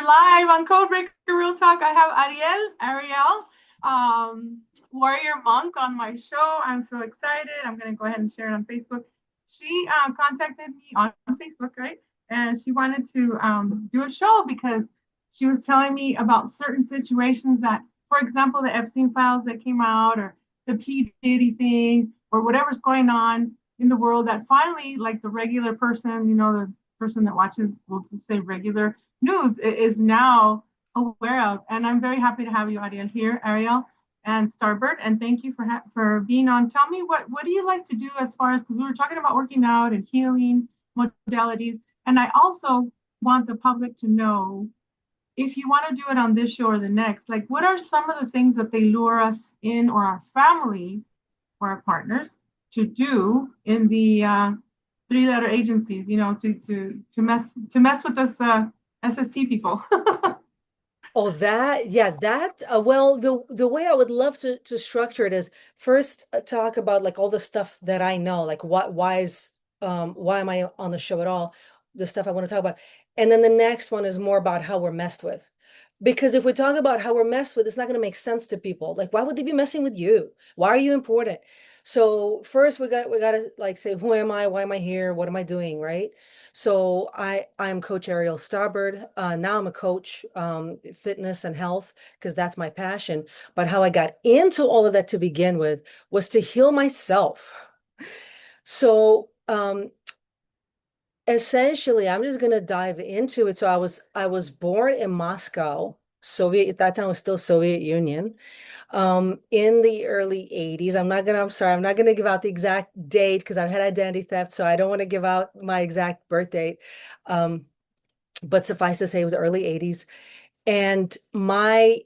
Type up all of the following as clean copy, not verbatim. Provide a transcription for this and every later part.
live on Codebreaker Real Talk. I have Ariel, Warrior Monk on my show. I'm so excited. I'm going to go ahead and share it on Facebook. She contacted me on Facebook, right? And she wanted to do a show because she was telling me about certain situations that, for example, the Epstein files that came out, or the P. Diddy thing, or whatever's going on in the world, that finally, like the regular person, the person that watches, we'll just say regular news, is now aware of. And I'm very happy to have you, Ariel and Starbird. And thank you for being on. Tell me, what do you like to do as far as, because we were talking about working out and healing modalities. And I also want the public to know, if you want to do it on this show or the next, like, what are some of the things that they lure us in, or our family or our partners, to do in the three-letter agencies, to mess with us SSP people. Oh, well, the way I would love to structure it is first talk about like all the stuff that I know, like why am I on the show at all? The stuff I want to talk about. And then the next one is more about how we're messed with. Because if we talk about how we're messed with, it's not going to make sense to people. Like, why would they be messing with you? Why are you important? So first we got to like say, who am I? Why am I here? What am I doing? Right? So I'm Coach Ariel Starbird. Now I'm a coach, fitness and health, because that's my passion. But how I got into all of that to begin with was to heal myself. So essentially, I'm just gonna dive into it. So I was born in Moscow, Soviet, at that time it was still Soviet Union, in the early 80s. I'm sorry, I'm not gonna give out the exact date because I've had identity theft, so I don't want to give out my exact birth date. But suffice to say, it was early 80s. And my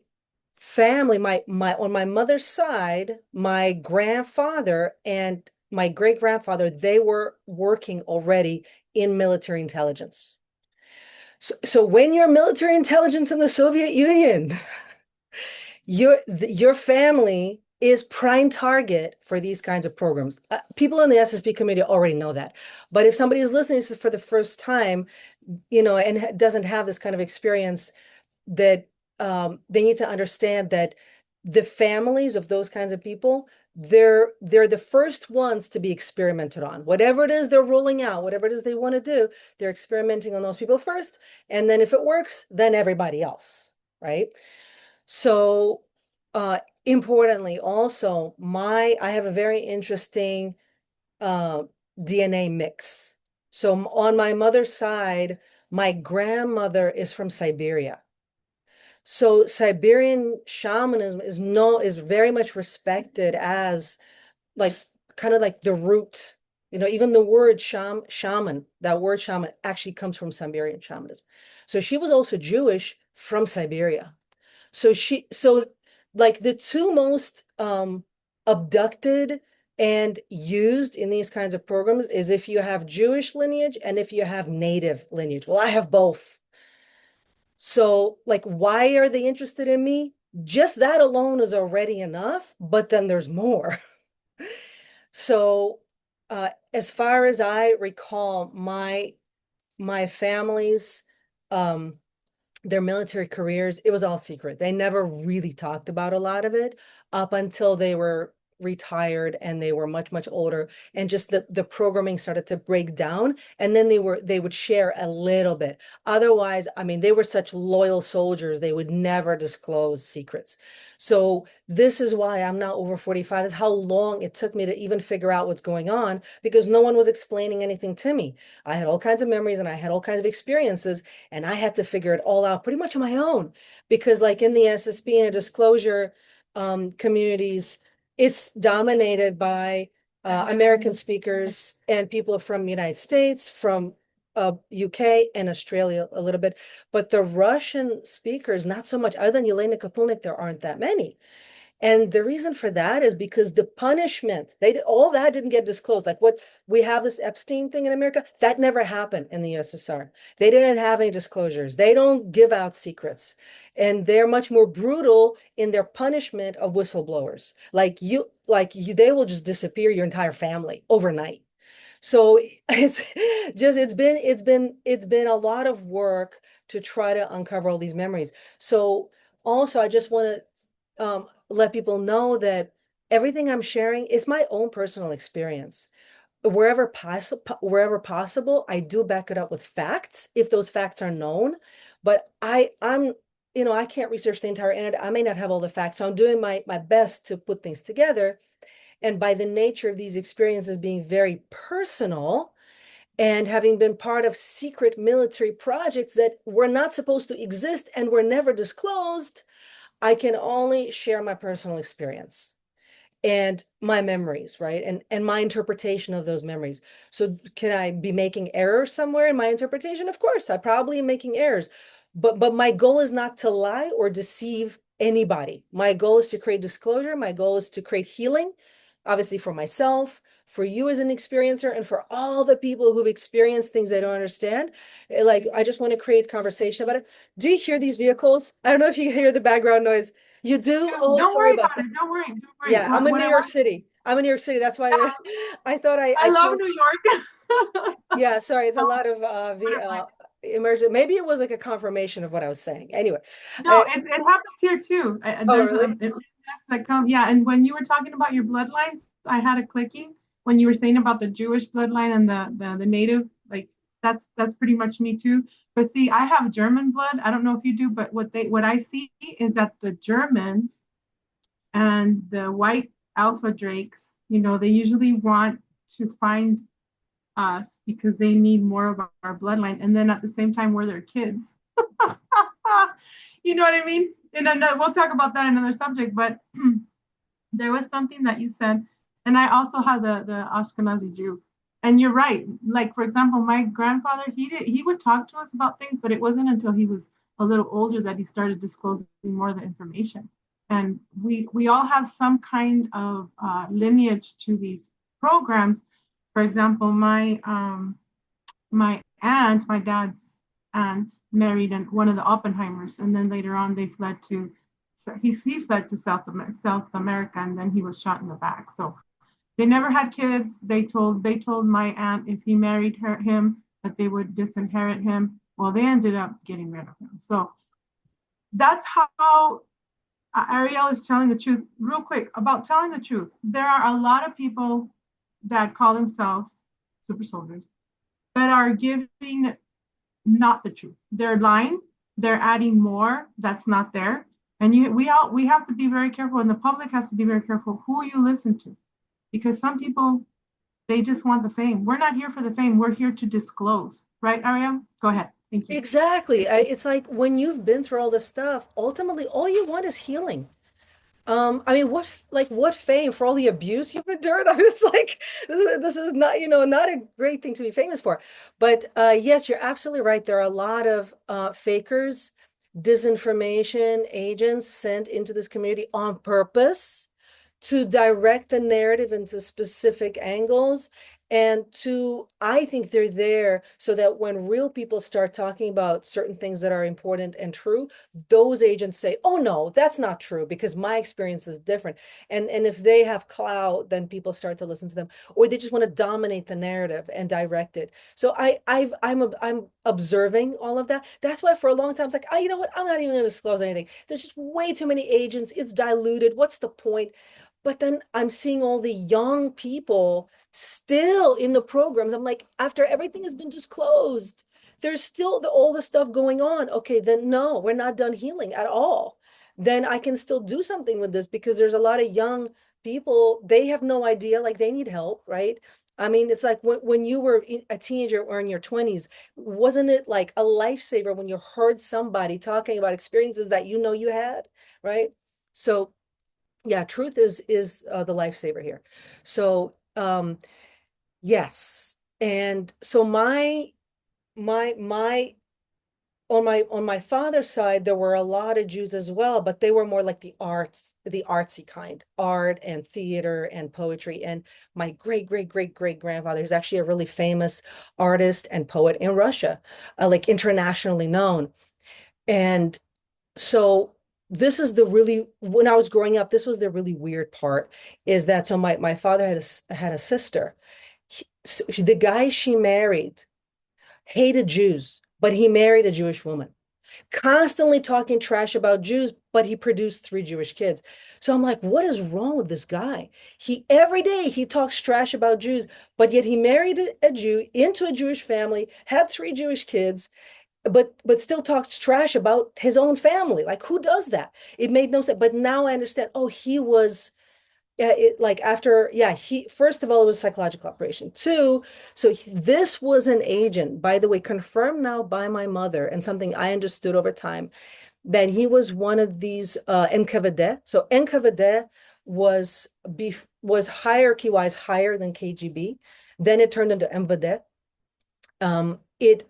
family, my on my mother's side, my grandfather and my great grandfather, they were working already in military intelligence. So when you're military intelligence in the Soviet Union, your family is prime target for these kinds of programs. People in the SSP community already know that. But if somebody is listening to this for the first time, and doesn't have this kind of experience, that they need to understand that the families of those kinds of people, they're the first ones to be experimented on. Whatever it is they're rolling out, whatever it is they want to do, they're experimenting on those people first. And then if it works, then everybody else, right? So importantly, also, I have a very interesting DNA mix. So on my mother's side, my grandmother is from Siberia. So Siberian shamanism is very much respected as like kind of like the root. Even the word shaman, that word shaman actually comes from Siberian shamanism. So she was also Jewish from Siberia. So like the two most abducted and used in these kinds of programs is if you have Jewish lineage and if you have native lineage. Well, I have both. So, like, why are they interested in me? Just that alone is already enough, but then there's more. So, as far as I recall, my family's their military careers, it was all secret. They never really talked about a lot of it up until they were retired and they were much, much older, and just the programming started to break down, and then they would share a little bit. Otherwise, I mean, they were such loyal soldiers, they would never disclose secrets. So this is why I'm now over 45. That's how long it took me to even figure out what's going on, because no one was explaining anything to me. I had all kinds of memories and I had all kinds of experiences, and I had to figure it all out pretty much on my own, because like in the SSP and disclosure communities, it's dominated by American speakers and people from the United States, from UK and Australia a little bit. But the Russian speakers, not so much. Other than Yelena Kapulnik, there aren't that many. And the reason for that is because the punishment, all that didn't get disclosed. Like what we have, this Epstein thing in America, that never happened in the USSR. They didn't have any disclosures. They don't give out secrets. And they're much more brutal in their punishment of whistleblowers. They will just disappear your entire family overnight. So it's just it's been a lot of work to try to uncover all these memories. So also I just want to let people know that everything I'm sharing is my own personal experience. Wherever possible, I do back it up with facts if those facts are known. But I can't research the entire internet. I may not have all the facts, so I'm doing my best to put things together. And by the nature of these experiences being very personal and having been part of secret military projects that were not supposed to exist and were never disclosed, I can only share my personal experience and my memories, right? And my interpretation of those memories. So can I be making errors somewhere in my interpretation? Of course, I probably am making errors. But my goal is not to lie or deceive anybody. My goal is to create disclosure. My goal is to create healing, obviously for myself, for you as an experiencer, and for all the people who've experienced things they don't understand. Like, I just want to create conversation about it. Do you hear these vehicles? I don't know if you hear the background noise. You do? Yeah, Oh, don't sorry worry about about that. it. Don't worry. Don't worry. Yeah, I'm in What New I York want, City. I'm in New York City. That's why there's, I thought I I love chose, New York. yeah, sorry. It's a No, lot of immersion. Maybe it was like a confirmation of what I was saying. Anyway, no, I, it happens here too. oh, There's a really? that come. Yeah, and when you were talking about your bloodlines, I had a clicking when you were saying about the Jewish bloodline and the native. Like that's pretty much me too. But see, I have German blood. I don't know if you do, but what I see is that the Germans and the white alpha drakes, they usually want to find us because they need more of our bloodline, and then at the same time we're their kids. You know what I mean? And we'll talk about that in another subject, but there was something that you said, and I also have the Ashkenazi Jew, and you're right. Like, for example, my grandfather, he would talk to us about things, but it wasn't until he was a little older that he started disclosing more of the information. And we all have some kind of lineage to these programs. For example, my aunt, my dad's aunt, married one of the Oppenheimers, and then later on they fled to he fled to South America, and then he was shot in the back. So they never had kids. They told my aunt if he married him that they would disinherit him. Well, they ended up getting rid of him. So that's how Ariel is telling the truth. Real quick about telling the truth. There are a lot of people that call themselves super soldiers that are giving not the truth. They're lying. They're adding more that's not there. And we have to be very careful, and the public has to be very careful who you listen to, because some people, they just want the fame. We're not here for the fame. We're here to disclose, right, Ariel? Go ahead. Thank you. Exactly. It's like when you've been through all this stuff, ultimately all you want is healing. I mean, what fame for all the abuse you've endured? I mean, it's like this is not, not a great thing to be famous for. But yes, you're absolutely right. There are a lot of fakers, disinformation agents sent into this community on purpose to direct the narrative into specific angles, and I think they're there so that when real people start talking about certain things that are important and true, those agents say, oh no, that's not true because my experience is different. And if they have clout, then people start to listen to them, or they just want to dominate the narrative and direct it. So I'm observing all of that. That's why for a long time it's like, oh, you know what, I'm not even going to disclose anything. There's just way too many agents. It's diluted. What's the point? But then I'm seeing all the young people still in the programs. I'm like, after everything has been disclosed, there's still all the stuff going on. Okay, then no, we're not done healing at all. Then I can still do something with this because there's a lot of young people, they have no idea, like they need help, right? I mean, it's like when you were a teenager or in your 20s, wasn't it like a lifesaver when you heard somebody talking about experiences that you had, right? So yeah, truth is the lifesaver here. So yes. And so my on my father's side, there were a lot of Jews as well, but they were more like the artsy kind, art and theater and poetry. And my great grandfather is actually a really famous artist and poet in Russia, like internationally known. And so this is when I was growing up, this was the really weird part, is that so my father had a sister, So the guy she married hated Jews, but he married a Jewish woman, constantly talking trash about Jews, but he produced 3 Jewish kids. So I'm like, what is wrong with this guy? He every day he talks trash about Jews, but yet he married a Jew into a Jewish family, had 3 Jewish kids, but still talks trash about his own family. Like, who does that? It made no sense. But now I understand. Oh, he was, yeah, like after, yeah, he, first of all, it was a psychological operation. Two, so this was an agent, by the way, confirmed now by my mother, and something I understood over time, that he was one of these NKVD. So NKVD was hierarchy-wise higher than KGB. Then it turned into MVD. It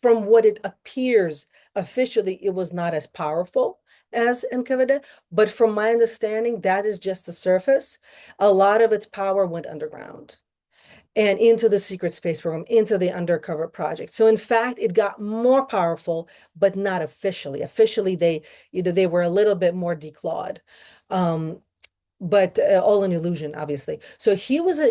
From what it appears officially, it was not as powerful as NKVD, but from my understanding, that is just the surface. A lot of its power went underground and into the secret space program, into the undercover project. So in fact, it got more powerful, but not officially. Officially, they were a little bit more declawed, but all an illusion, obviously. So he was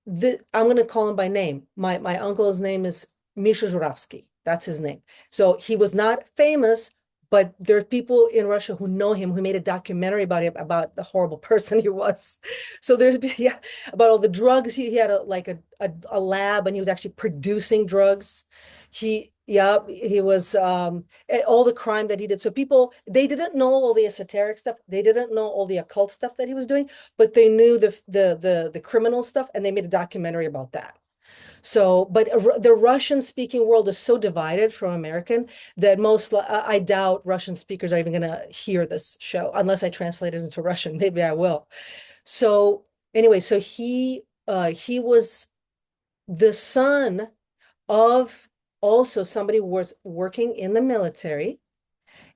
I'm going to call him by name. My uncle's name is Misha Zhuravsky. That's his name. So he was not famous, but there are people in Russia who know him, who made a documentary about him, about the horrible person he was. So there's, yeah, about all the drugs. He had a lab, and he was actually producing drugs. He was all the crime that he did. So people, they didn't know all the esoteric stuff. They didn't know all the occult stuff that he was doing, but they knew the criminal stuff, and they made a documentary about that. So, but the Russian speaking world is so divided from American that I doubt Russian speakers are even going to hear this show unless I translate it into Russian. Maybe I will. So anyway, so he was the son of also somebody who was working in the military,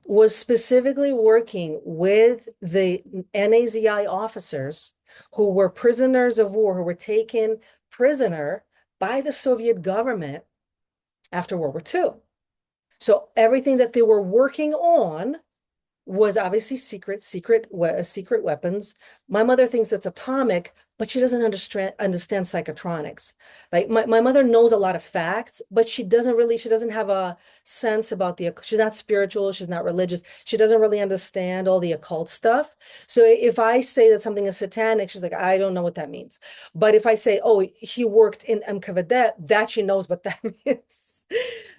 was specifically working with the NAZI officers who were prisoners of war, who were taken prisoner by the Soviet government after World War II. So everything that they were working on was obviously secret weapons. My mother thinks it's atomic, but she doesn't understand psychotronics. Like my mother knows a lot of facts, but she doesn't have a sense about she's not spiritual, she's not religious, she doesn't really understand all the occult stuff. So if I say that something is satanic, she's like, I don't know what that means. But if I say, oh, he worked in NKVD, that she knows what that means.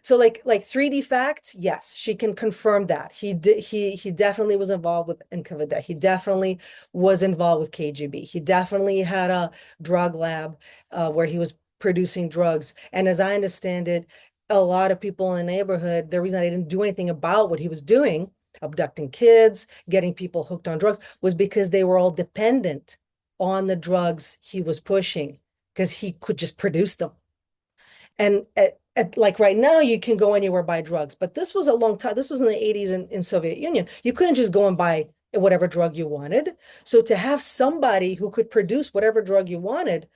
So like 3D facts, yes, she can confirm that. He definitely was involved with NKVD. He definitely was involved with KGB. He definitely had a drug lab where he was producing drugs. And as I understand it, a lot of people in the neighborhood, the reason I didn't do anything about what he was doing, abducting kids, getting people hooked on drugs, was because they were all dependent on the drugs he was pushing because he could just produce them. And like right now, you can go anywhere buy drugs, but this was a long time. This was in the 80s in Soviet Union. You couldn't just go and buy whatever drug you wanted. So to have somebody who could produce whatever drug you wanted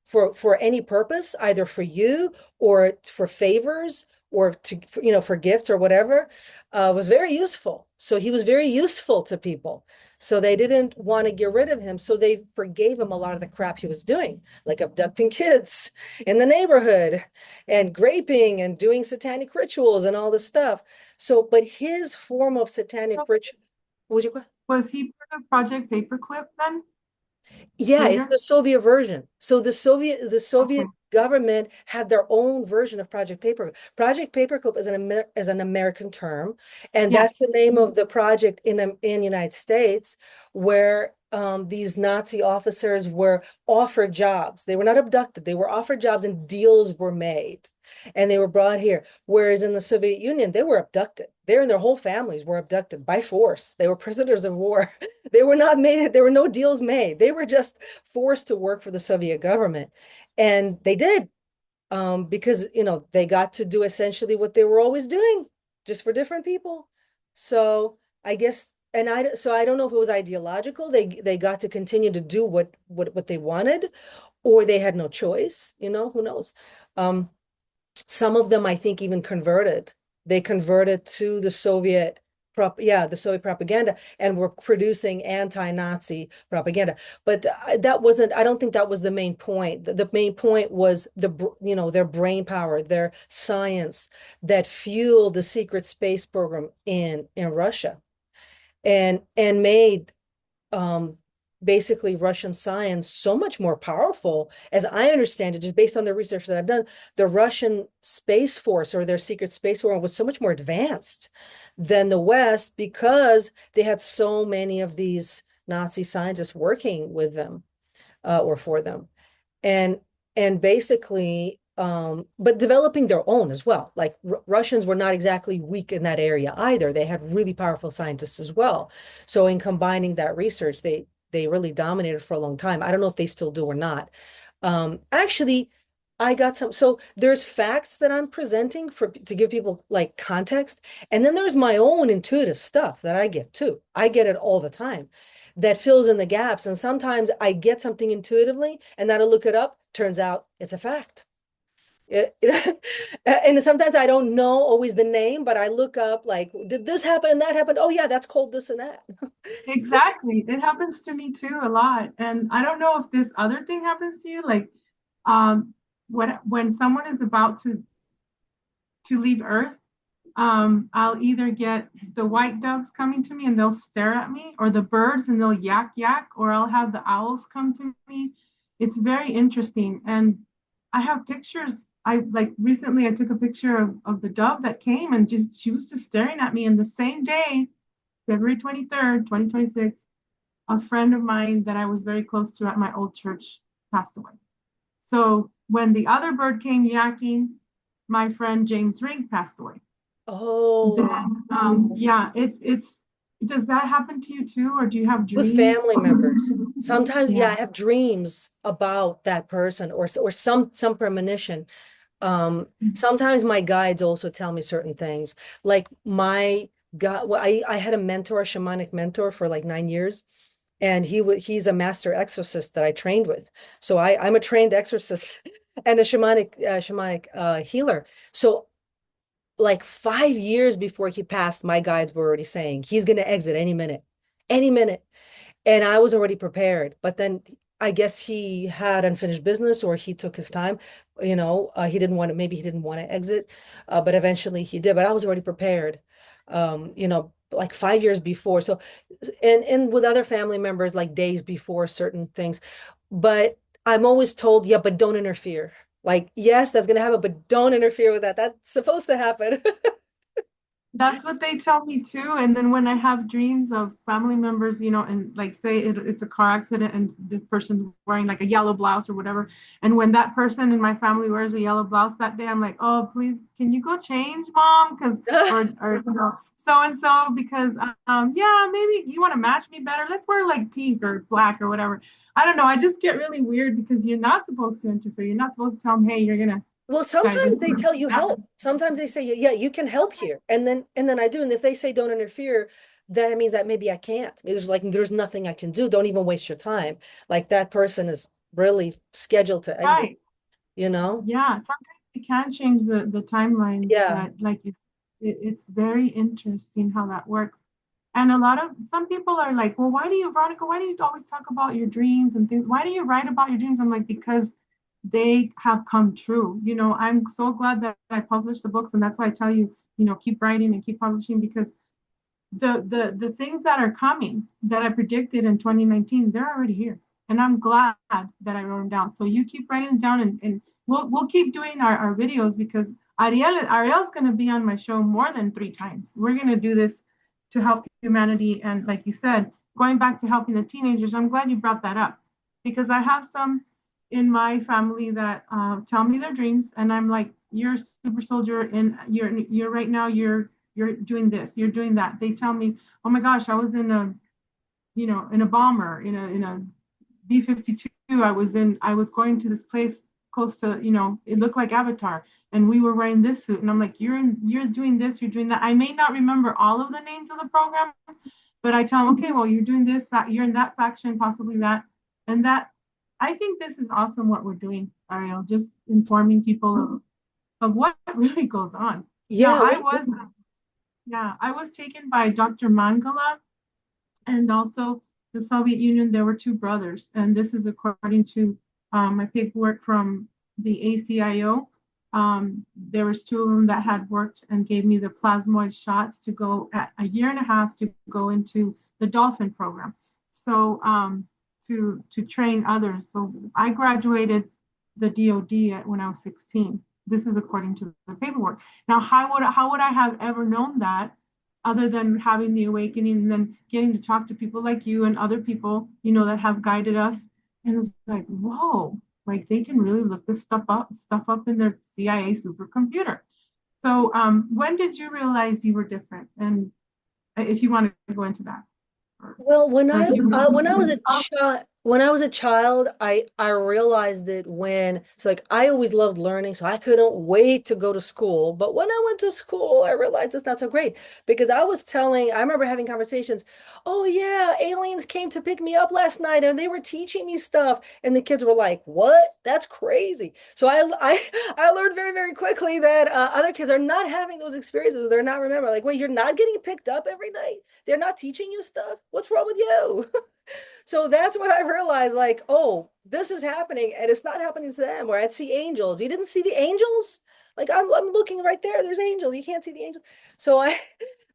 for any purpose, either for you or for favors or for gifts or whatever, was very useful. So he was very useful to people. So they didn't want to get rid of him. So they forgave him a lot of the crap he was doing, like abducting kids in the neighborhood and raping and doing satanic rituals and all this stuff. So, but his form of satanic ritual, was your question? Was he part of Project Paperclip then Yeah, it's later? the Soviet version. So the Okay. Soviet government had their own version of Project Paperclip. Project Paperclip is an American term, and that's Yes. the name of the project in United States, where these Nazi officers were offered jobs. They were not abducted; they were offered jobs, and deals were made, and they were brought here. Whereas in the Soviet Union, they were abducted. They and their whole families were abducted by force. They were prisoners of war. They were not made, there were no deals made. They were just forced to work for the Soviet government. And they did, because, they got to do essentially what they were always doing, just for different people. So I guess, so I don't know if it was ideological. They got to continue to do what they wanted, or they had no choice, who knows? Some of them, I think, even converted. They converted to the Soviet the Soviet propaganda, and were producing anti-Nazi propaganda. But that wasn't, I don't think that was the main point. The main point was their brain power, their science that fueled the secret space program in Russia and made um, basically Russian science so much more powerful, as I understand it, just based on the research that I've done. The Russian Space Force, or their secret space program, was so much more advanced than the West because they had so many of these Nazi scientists working with them or for them. And basically, but developing their own as well. Like Russians were not exactly weak in that area either. They had really powerful scientists as well. So in combining that research, they really dominated for a long time. I don't know if they still do or not. Actually, I got some. So there's facts that I'm presenting to give people like context, and then there's my own intuitive stuff that I get too. I get it all the time that fills in the gaps. And sometimes I get something intuitively and then I look it up, turns out it's a fact. And sometimes I don't know always the name, but I look up like, did this happen and that happened? Oh yeah, that's called this and that. Exactly. It happens to me too a lot. And I don't know if this other thing happens to you, like um when someone is about to leave Earth, I'll either get the white doves coming to me and they'll stare at me, or the birds and they'll yak yak, or I'll have the owls come to me. It's very interesting. And I have pictures. I like recently I took a picture of the dove that came and just she was just staring at me. And the same day, February 23rd, 2026, a friend of mine that I was very close to at my old church passed away. So when the other bird came yakking, my friend James Rink passed away. Oh, Then, yeah, it's does that happen to you too, or do you have with dreams? family members. Sometimes, yeah, I Yeah. have dreams about that person or some premonition. Sometimes my guides also tell me certain things. Like my God, well, I had a mentor, a shamanic mentor for like 9 years, and he's a master exorcist that I trained with. So I'm a trained exorcist and a shamanic healer. So like 5 years before he passed, my guides were already saying he's going to exit any minute, any minute. And I was already prepared. But then I guess he had unfinished business or he took his time. He didn't want to, maybe he didn't want to exit, but eventually he did. But I was already prepared, like 5 years before. So, and with other family members, like days before certain things. But I'm always told, yeah, but don't interfere. Like, yes, that's going to happen, but don't interfere with that. That's supposed to happen. That's what they tell me too. And then when I have dreams of family members, and like say it's a car accident and this person's wearing like a yellow blouse or whatever. And when that person in my family wears a yellow blouse that day, I'm like, oh, please, can you go change, mom? Because, or so and so, because, yeah, maybe you want to match me better. Let's wear like pink or black or whatever. I don't know. I just get really weird because you're not supposed to interfere. You're not supposed to tell them, hey, you're going to Well, guide sometimes this they tell you person. help. Sometimes they say, yeah, you can help here. And then I do. And if they say don't interfere, that means that maybe I can't. There's nothing I can do. Don't even waste your time. Like that person is really scheduled to exit, Right. you know? Yeah, sometimes we can change the timelines, Yeah. but like it's very interesting how that works. And some people are like, well, Veronica, why do you always talk about your dreams and things? Why do you write about your dreams? I'm like, because they have come true. I'm so glad that I published the books, and that's why I tell you, keep writing and keep publishing, because the things that are coming that I predicted in 2019, they're already here. And I'm glad that I wrote them down. So you keep writing them down, and we'll keep doing our videos, because Ariel's going to be on my show more than 3 times. We're going to do this to help humanity. And like you said, going back to helping the teenagers, I'm glad you brought that up, because I have some in my family that tell me their dreams, and I'm like, you're a super soldier, and you're right now, you're doing this, you're doing that. They tell me, oh my gosh, I was in a bomber, in a B-52. I was going to this place close to, it looked like Avatar, and we were wearing this suit. And I'm like, you're doing this, you're doing that. I may not remember all of the names of the programs, but I tell them, okay, well, you're doing this, that, you're in that faction, possibly that. And that, I think this is awesome what we're doing, Ariel, just informing people of what really goes on. Now, Yeah, I was Yeah, I was taken by Dr. Mangala, and also the Soviet Union. There were two brothers, and this is according to my paperwork from the ACIO. There was two of them that had worked and gave me the plasmoid shots to go at a year and a half to go into the dolphin program. So to train others. So I graduated the DoD when I was 16. This is according to the paperwork. Now, how would I have ever known that other than having the awakening and then getting to talk to people like you and other people, that have guided us? And it's like, whoa, like they can really look this stuff up in their CIA supercomputer. So when did you realize you were different? And if you want to go into that. Well, Like when I was a child, I realized that like I always loved learning, so I couldn't wait to go to school. But when I went to school, I realized it's not so great because I remember having conversations. Oh yeah, aliens came to pick me up last night and they were teaching me stuff, and the kids were like, "What? That's crazy." So I learned very very quickly that other kids are not having those experiences. They're not remembering. Like, wait, you're not getting picked up every night? They're not teaching you stuff? What's wrong with you? So that's what I realized, like, oh, this is happening and it's not happening to them. Where I'd see angels. You didn't see the angels? Like I'm looking right there. There's angels. You can't see the angels. So I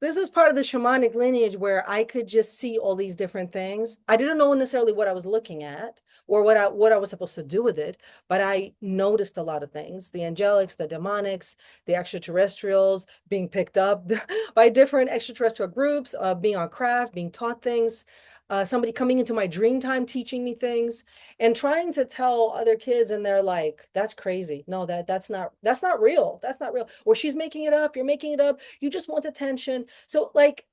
this is part of the shamanic lineage where I could just see all these different things. I didn't know necessarily what I was looking at or what I was supposed to do with it, but I noticed a lot of things. The angelics, the demonics, the extraterrestrials being picked up by different extraterrestrial groups, being on craft, being taught things, somebody coming into my dream time teaching me things and trying to tell other kids, and they're like, that's crazy. No, that's not real. That's not real. Or she's making it up. You're making it up. You just want attention. So like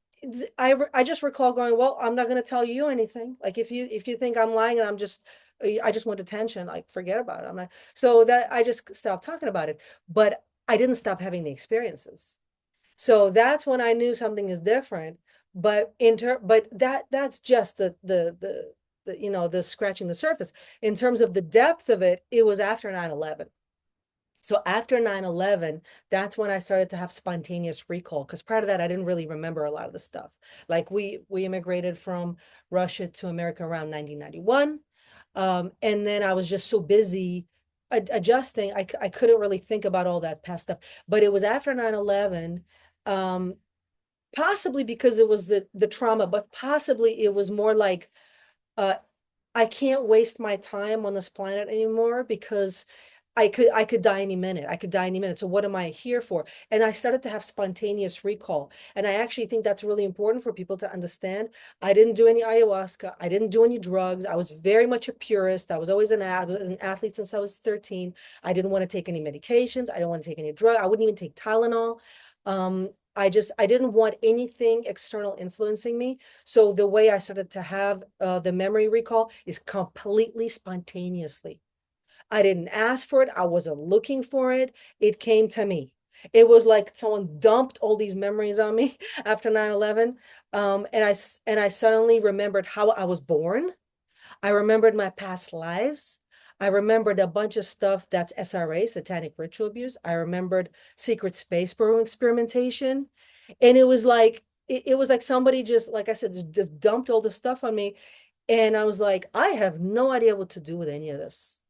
I just recall going, well, I'm not going to tell you anything. Like if you think I'm lying and I just want attention, like forget about it. I'm not. So that I just stopped talking about it. But I didn't stop having the experiences. So that's when I knew something is different. But that's just the scratching the surface. In terms of the depth of it, it was after 9/11. So after 9/11, that's when I started to have spontaneous recall. Because prior to that, I didn't really remember a lot of the stuff. Like we immigrated from Russia to America around 1991. And then I was just so busy adjusting, I couldn't really think about all that past stuff. But it was after 9/11, um, possibly because it was the trauma, but possibly it was more like uh, I can't waste my time on this planet anymore because I could die any minute. I could die any minute. So what am I here for? And I started to have spontaneous recall. And I actually think that's really important for people to understand. I didn't do any ayahuasca. I didn't do any drugs. I was very much a purist. I was an athlete since I was 13. I didn't want to take any medications. I didn't want to take any drug. I wouldn't even take Tylenol. I didn't want anything external influencing me. So the way I started to have the memory recall is completely spontaneously. I didn't ask for it. I wasn't looking for it. It came to me. It was like someone dumped all these memories on me after 9/11. And I suddenly remembered how I was born. I remembered my past lives. I remembered a bunch of stuff that's SRA, Satanic Ritual Abuse. I remembered secret space program experimentation. And it was like somebody just, like I said, just dumped all this stuff on me. And I was like, I have no idea what to do with any of this.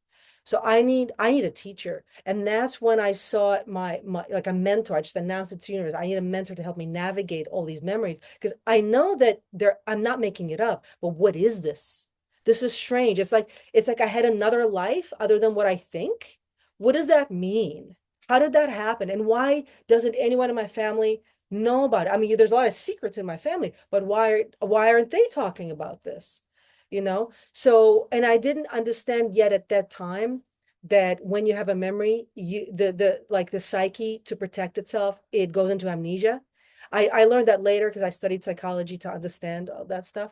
So I need a teacher. And that's when I saw my like a mentor. I just announced it to the universe. I need a mentor to help me navigate all these memories because I know that I'm not making it up, but what is this? This is strange. It's like I had another life other than what I think. What does that mean? How did that happen? And why doesn't anyone in my family know about it? I mean, there's a lot of secrets in my family, but why aren't they talking about this? So, and I didn't understand yet at that time that when you have a memory, the psyche to protect itself, it goes into amnesia. I learned that later because I studied psychology to understand all that stuff.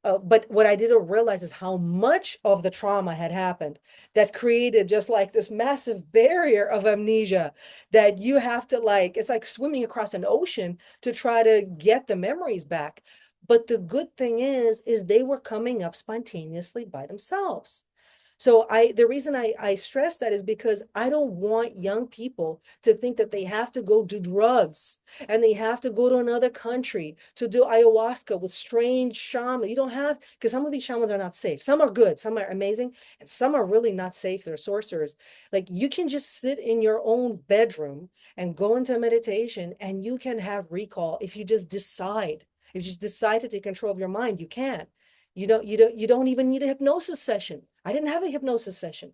But what I didn't realize is how much of the trauma had happened that created just like this massive barrier of amnesia that you have to it's like swimming across an ocean to try to get the memories back. But the good thing is they were coming up spontaneously by themselves. So the reason I stress that is because I don't want young people to think that they have to go do drugs and they have to go to another country to do ayahuasca with strange shamans. You don't have, because some of these shamans are not safe. Some are good, some are amazing, and some are really not safe. They're sorcerers. Like you can just sit in your own bedroom and go into meditation and you can have recall if you just decide. If you just decide to take control of your mind, you can. You don't even need a hypnosis session. I didn't have a hypnosis session.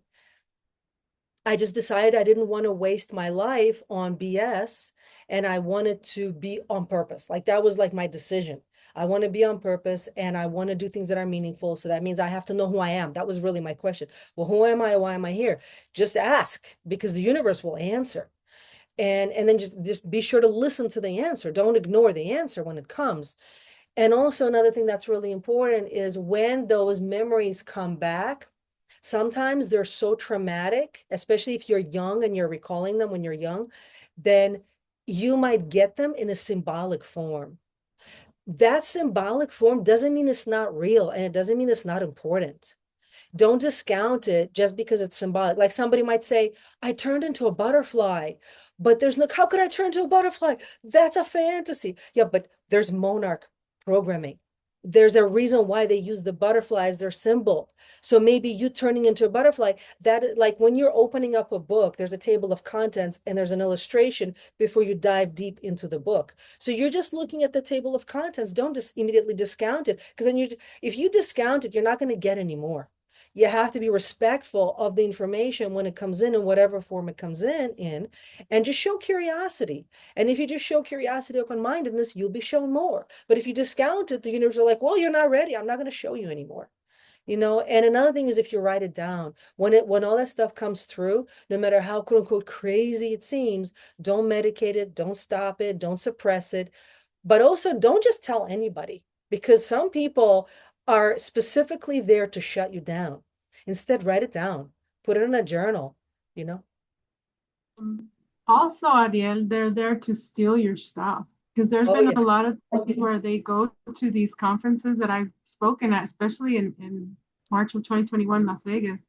I just decided I didn't want to waste my life on BS and I wanted to be on purpose. Like that was like my decision. I want to be on purpose and I want to do things that are meaningful. So that means I have to know who I am. That was really my question. Well, who am I? Why am I here? Just ask because the universe will answer. And then just be sure to listen to the answer. Don't ignore the answer when it comes. And also another thing that's really important is when those memories come back, sometimes they're so traumatic, especially if you're young and you're recalling them when you're young, then you might get them in a symbolic form. That symbolic form doesn't mean it's not real and it doesn't mean it's not important. Don't discount it just because it's symbolic. Like somebody might say, I turned into a butterfly, but there's no, how could I turn into a butterfly? That's a fantasy. Yeah, but there's monarch programming. There's a reason why they use the butterfly as their symbol. So maybe you turning into a butterfly, that like when you're opening up a book, there's a table of contents and there's an illustration before you dive deep into the book. So you're just looking at the table of contents. Don't just immediately discount it because then if you discount it, you're not going to get any more. You have to be respectful of the information when it comes in whatever form it comes in, and just show curiosity. And if you just show curiosity, open-mindedness, you'll be shown more. But if you discount it, the universe are like, well, you're not ready. I'm not going to show you anymore. And another thing is if you write it down, when all that stuff comes through, no matter how quote unquote crazy it seems, don't medicate it, don't stop it, don't suppress it, but also don't just tell anybody because some people are specifically there to shut you down. Instead, write it down, put it in a journal, you know? Also, Ariel, they're there to steal your stuff because there's Oh, been yeah. a lot of times where they go to these conferences that I've spoken at, especially in March of 2021, Las Vegas.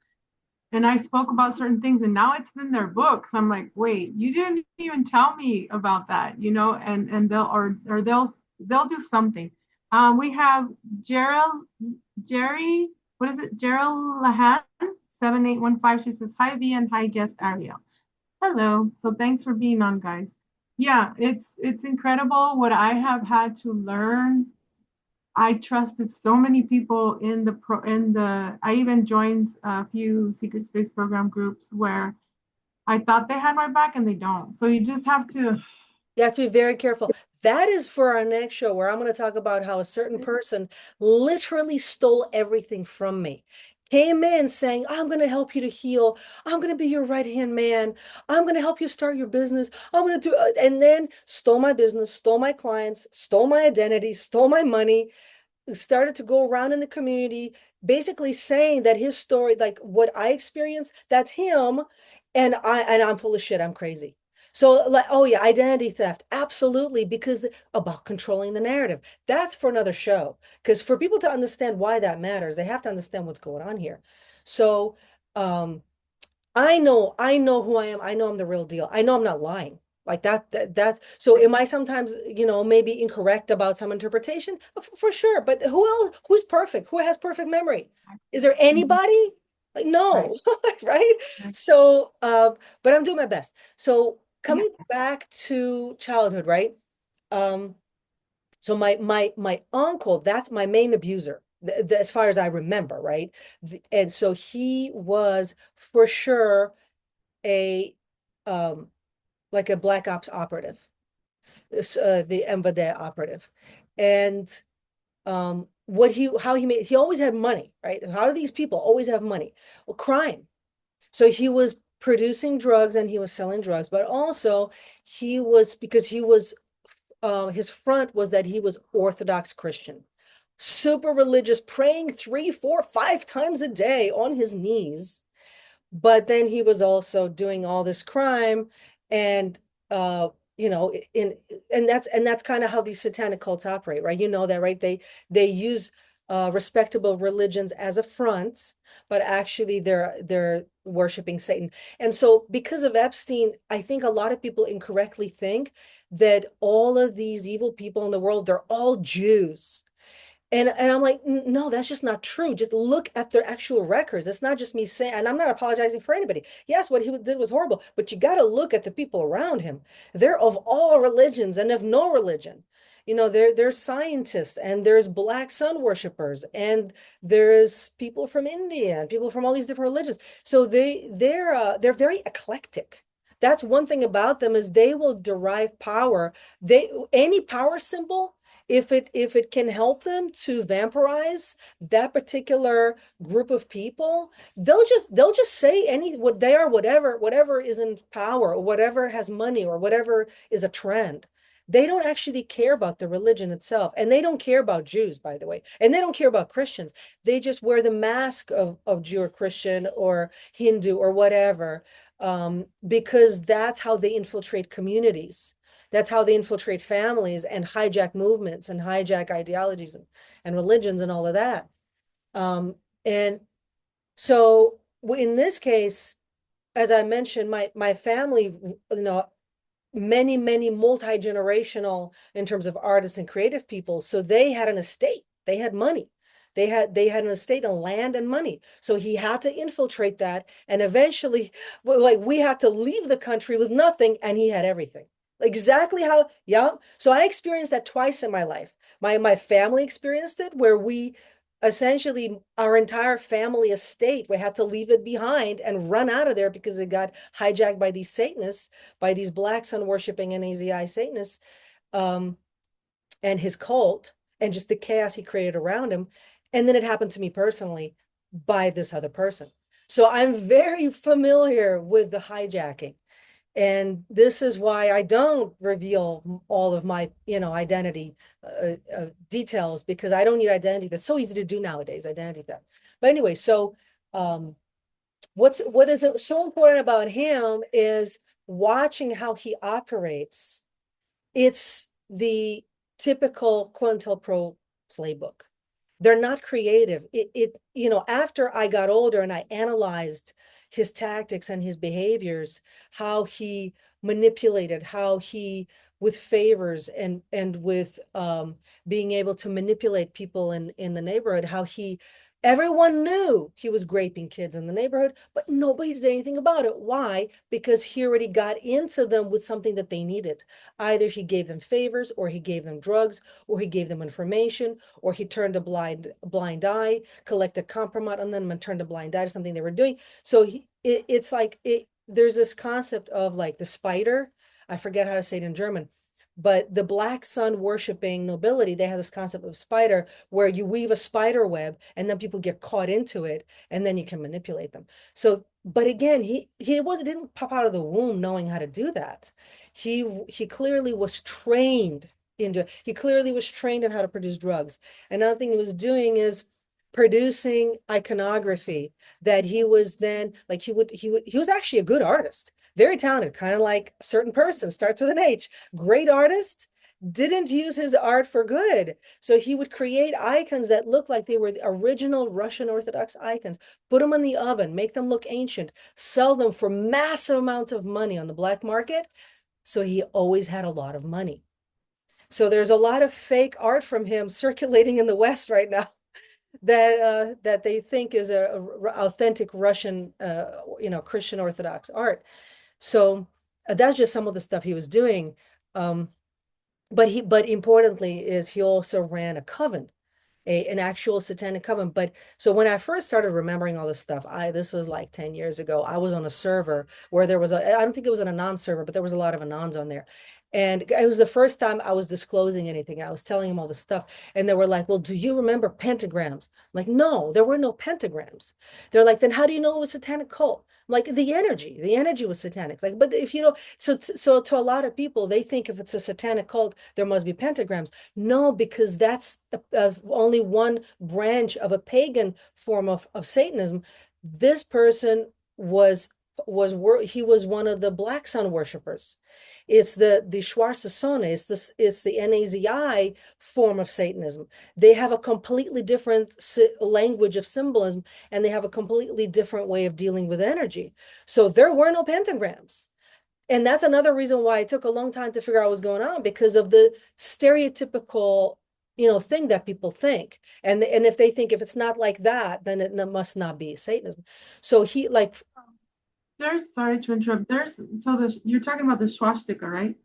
And I spoke about certain things, and now it's in their books. I'm like, wait, you didn't even tell me about that, and they'll do something. We have Jerry, what is it? Gerald Lahan, 7815. She says, hi, V, and hi, guest Ariel. Hello. So thanks for being on, guys. Yeah, it's incredible what I have had to learn. I trusted so many people I even joined a few secret space program groups where I thought they had my back and they don't. So you just have to. You have to be very careful. That is for our next show where I'm going to talk about how a certain person literally stole everything from me. Came in saying, I'm going to help you to heal. I'm going to be your right-hand man. I'm going to help you start your business. I'm going to do, and then stole my business, stole my clients, stole my identity, stole my money, started to go around in the community, basically saying that his story, like what I experienced, that's him, and I'm full of shit. I'm crazy. So like, oh yeah, identity theft, absolutely, because about controlling the narrative. That's for another show. Because for people to understand why that matters, they have to understand what's going on here. So I know who I am. I know I'm the real deal. I know I'm not lying. Like that's so am I sometimes, maybe incorrect about some interpretation? For sure. But who else, who's perfect? Who has perfect memory? Is there anybody? Like, Right. no, right? So, but I'm doing my best. So Yeah. coming back to childhood, right? Um, so my uncle, that's my main abuser, as far as I remember, right? And so he was for sure a um like a black ops operative, the MVD operative, and what he how he made he always had money, right? How do these people always have money? Well, crime. So he was producing drugs and he was selling drugs, but also he was because he was his front was that he was Orthodox Christian, super religious, praying 3, 4, 5 times a day on his knees, but then he was also doing all this crime and in and that's kind of how these satanic cults operate, right? You know that, right? They use respectable religions as a front, but actually they're worshiping Satan. And so because of Epstein, I think a lot of people incorrectly think that all of these evil people in the world, they're all Jews. And I'm like, no, that's just not true. Just look at their actual records. It's not just me saying, and I'm not apologizing for anybody. Yes, what he did was horrible, but you got to look at the people around him. They're of all religions and of no religion. There's scientists and there's black sun worshipers and there's people from India and people from all these different religions. So they're very eclectic. That's one thing about them is they will derive power. Any power symbol, if it can help them to vampirize that particular group of people, they'll just say what they are, whatever is in power or whatever has money or whatever is a trend. They don't actually care about the religion itself, and they don't care about Jews, by the way, and they don't care about Christians. They just wear the mask of Jew or Christian or Hindu or whatever, because that's how they infiltrate communities. That's how they infiltrate families and hijack movements and hijack ideologies and religions and all of that. And so in this case, as I mentioned, my family, many multi-generational in terms of artists and creative people. So they had an estate, they had money. They had an estate and land and money. So he had to infiltrate that. And eventually, like, we had to leave the country with nothing, and he had everything. Exactly how, yeah. So I experienced that twice in my life. My family experienced it where we essentially, our entire family estate, we had to leave it behind and run out of there because it got hijacked by these Satanists, by these black sun worshiping NAZI Satanists, and his cult, and just the chaos he created around him. And then it happened to me personally by this other person. So I'm very familiar with the hijacking. And this is why I don't reveal all of my, identity details, because I don't need identity. That's so easy to do nowadays, identity theft. But anyway, so what is so important about him is watching how he operates. It's the typical COINTELPRO playbook. They're not creative. After I got older and I analyzed his tactics and his behaviors, how he manipulated, how he, with favors and with being able to manipulate people in the neighborhood, how everyone knew he was raping kids in the neighborhood, but nobody did anything about it. Why? Because he already got into them with something that they needed. Either he gave them favors, or he gave them drugs, or he gave them information, or he turned a blind eye, collected compromise on them and turned a blind eye to something they were doing. So it's like there's this concept of like the spider. I forget how to say it in German. But the black sun worshiping nobility, they have this concept of spider, where you weave a spider web and then people get caught into it and then you can manipulate them. So, but again, he didn't pop out of the womb knowing how to do that. He clearly was trained he clearly was trained on how to produce drugs. Another thing he was doing is producing iconography that he was then like he was actually a good artist, very talented, kind of like a certain person, starts with an H, great artist, didn't use his art for good. So he would create icons that looked like they were the original Russian Orthodox icons, put them in the oven, make them look ancient, sell them for massive amounts of money on the black market. So he always had a lot of money. So there's a lot of fake art from him circulating in the West right now that they think is a authentic Russian, Christian Orthodox art. So that's just some of the stuff he was doing. But importantly is he also ran a coven, an actual satanic coven. But so when I first started remembering all this stuff, this was like 10 years ago, I was on a server where there was I don't think it was an Anon server, but there was a lot of Anons on there. And it was the first time I was disclosing anything. I was telling him all this stuff. And they were like, well, do you remember pentagrams? I'm like, no, there were no pentagrams. They're like, then how do you know it was a satanic cult? I'm like, the energy was satanic. Like, but if you know, so to a lot of people, they think if it's a satanic cult, there must be pentagrams. No, because that's only one branch of a pagan form of Satanism. This person was he was one of the black sun worshipers. It's the Schwarze Sonne, it's the NAZI form of Satanism. They have a completely different language of symbolism, and they have a completely different way of dealing with energy. So there were no pentagrams. And that's another reason why it took a long time to figure out what was going on, because of the stereotypical, thing that people think. And if they think if it's not like that, then it must not be Satanism. So he like Sorry to interrupt. You're talking about the swastika, right?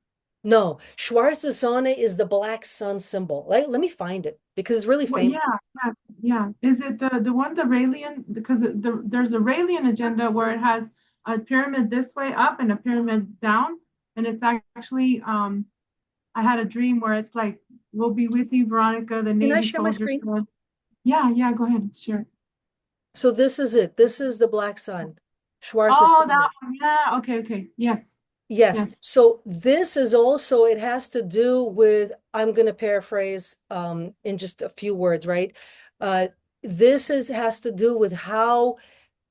no, Schwarze Sonne is the black sun symbol. Let me find it because it's really Well, famous. yeah. Is it the one, the Raelian? Because there's a Raelian agenda where it has a pyramid this way up and a pyramid down, and it's actually I had a dream where it's like, "We'll be with you, Veronica." The Can I Navy share my soldier screen? said, "Yeah, go ahead, sure." So this is it. This is the black sun, Schwarze Oh, that Sonne. one. Yeah. Okay. Yes. Yes. Yes. So this is also, it has to do with, I'm going to paraphrase in just a few words, right? Uh, has to do with how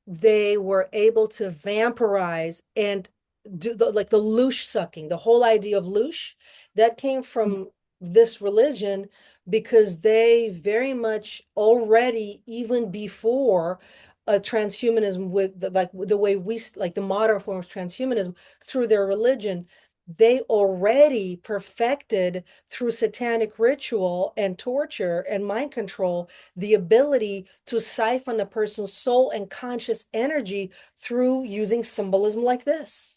they were able to vampirize and do the loosh sucking, the whole idea of loosh that came from this religion, because they very much already, even before transhumanism, with the way we like the modern form of transhumanism through their religion, they already perfected through satanic ritual and torture and mind control the ability to siphon a person's soul and conscious energy through using symbolism like this.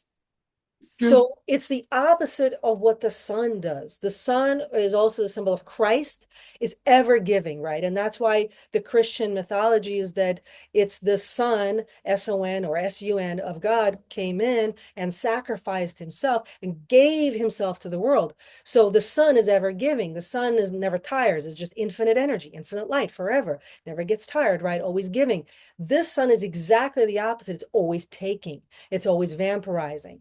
True. So it's the opposite of what the sun does. The sun is also the symbol of Christ, is ever giving, right? And that's why the Christian mythology is that it's the Son, S-O-N or S-U-N of God, came in and sacrificed himself and gave himself to the world. So the sun is ever giving. The sun is never tires. It's just infinite energy, infinite light forever. Never gets tired, right? Always giving. This sun is exactly the opposite. It's always taking. It's always vampirizing.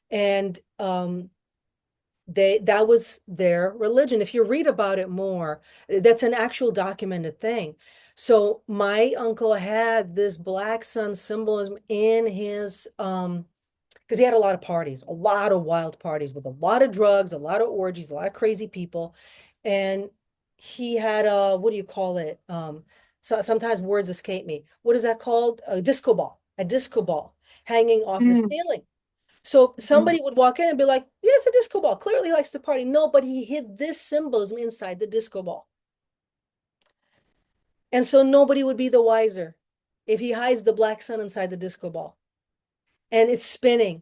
And that was their religion. If you read about it more, that's an actual documented thing. So my uncle had this black sun symbolism in his because he had a lot of parties, a lot of wild parties with a lot of drugs, a lot of orgies, a lot of crazy people. And he had a, what do you call it? So sometimes words escape me. What is that called? A disco ball hanging off the Mm, ceiling. So mm. somebody would walk in and be like, yeah, it's a disco ball. Clearly he likes to party. No, but he hid this symbolism inside the disco ball. And so nobody would be the wiser if he hides the black sun inside the disco ball. And it's spinning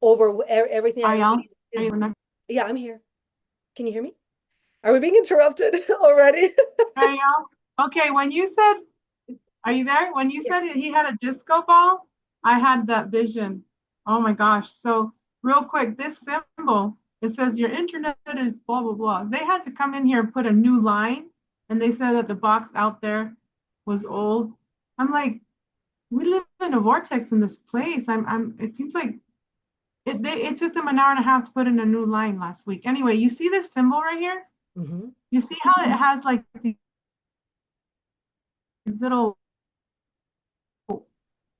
over everything. Ariel, Everybody are is, you there? yeah, I'm here. Can you hear me? Are we being interrupted already? Ariel? Okay, when you said, are you there? When you Yeah. said he had a disco ball, I had that vision. Oh my gosh. So, real quick, this symbol, it says your internet is blah, blah, blah. They had to come in here and put a new line, and they said that the box out there was old. I'm like, we live in a vortex in this place. It seems like it took them an hour and a half to put in a new line last week. Anyway, you see this symbol right here? Mm-hmm. You see how it has like these little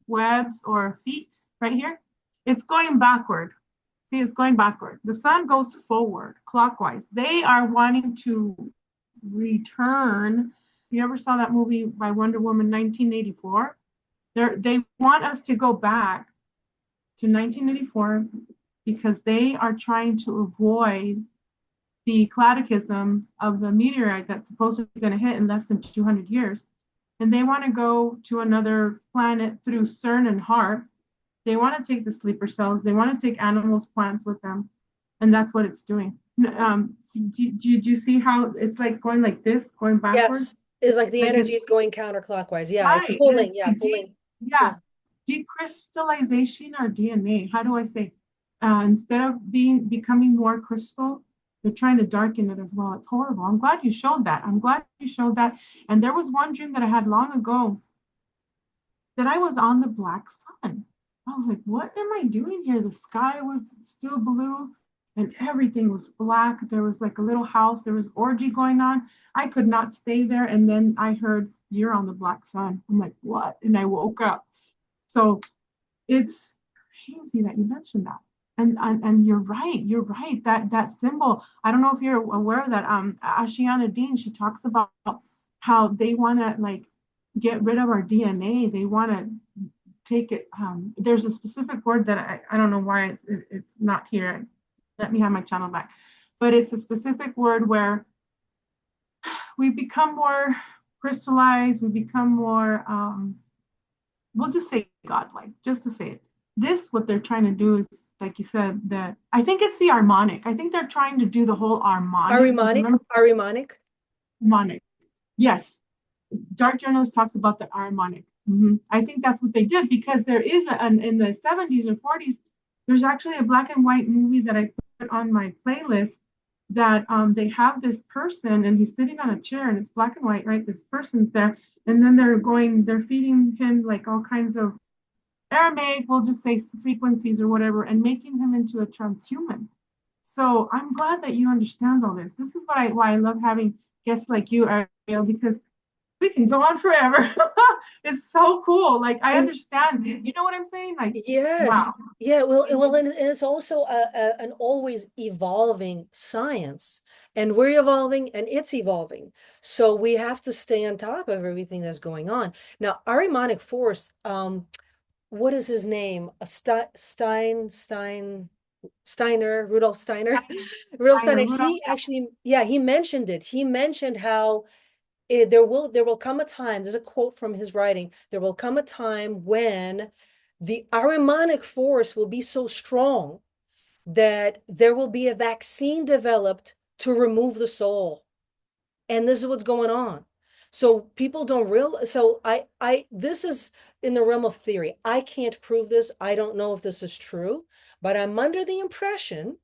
webs or feet right here? It's going backward. See, it's going backward. The sun goes forward clockwise. They are wanting to return. You ever saw that movie by Wonder Woman 1984? They want us to go back to 1984 because they are trying to avoid the cataclysm of the meteorite that's supposedly going to hit in less than 200 years. And they want to go to another planet through CERN and HARP. They want to take the sleeper cells. They want to take animals, plants with them. And that's what it's doing. Do you see how it's like going like this, going backwards? Yes. It's like the Like energy it's is going counterclockwise. Yeah, it's right. And pulling. it's Yeah, like pulling. yeah, Yeah. decrystallization or DNA. How do I say? Instead of becoming more crystal, they're trying to darken it as well. It's horrible. I'm glad you showed that. I'm glad you showed that. And there was one dream that I had long ago that I was on the black sun. I was like, what am I doing here? The sky was still blue and everything was black. There was like a little house, there was orgy going on. I could not stay there. And then I heard, you're on the black sun. I'm like, what? And I woke up. So it's crazy that you mentioned that. And you're right. That symbol, I don't know if you're aware of that. Ashiana Dean, she talks about how they want to like get rid of our DNA. They want to take it. There's a specific word that I don't know why it's not here. Let me have my channel back. But it's a specific word where we become more crystallized, we become more, we'll just say godlike, just to say it. This, what they're trying to do is, like you said, that I think it's the harmonic. I think they're trying to do the whole harmonic. Ahrimanic. Harmonic. Yes. Dark Journalist talks about the harmonic. Mm-hmm. I think that's what they did because there is in the 70s or 40s, there's actually a black and white movie that I put on my playlist that they have this person and he's sitting on a chair and it's black and white, right? This person's there. And then they're feeding him like all kinds of Aramaic, we'll just say frequencies or whatever, and making him into a transhuman. So I'm glad that you understand all this. This is why I love having guests like you, Ariel, because we can go on forever. It's so cool. Like I understand. You know what I'm saying? Like, Yes. wow. Yeah. And it's also an always evolving science, and we're evolving, and it's evolving. So we have to stay on top of everything that's going on. Now, Ahrimanic force. What is his name? Steiner, Rudolf Steiner. Rudolf Steiner. He actually, yeah, he mentioned it. He mentioned how there will come a time, there's a quote from his writing, there will come a time when the Ahrimanic force will be so strong that there will be a vaccine developed to remove the soul. And this is what's going on. So people don't realize, so this is in the realm of theory. I can't prove this. I don't know if this is true, but I'm under the impression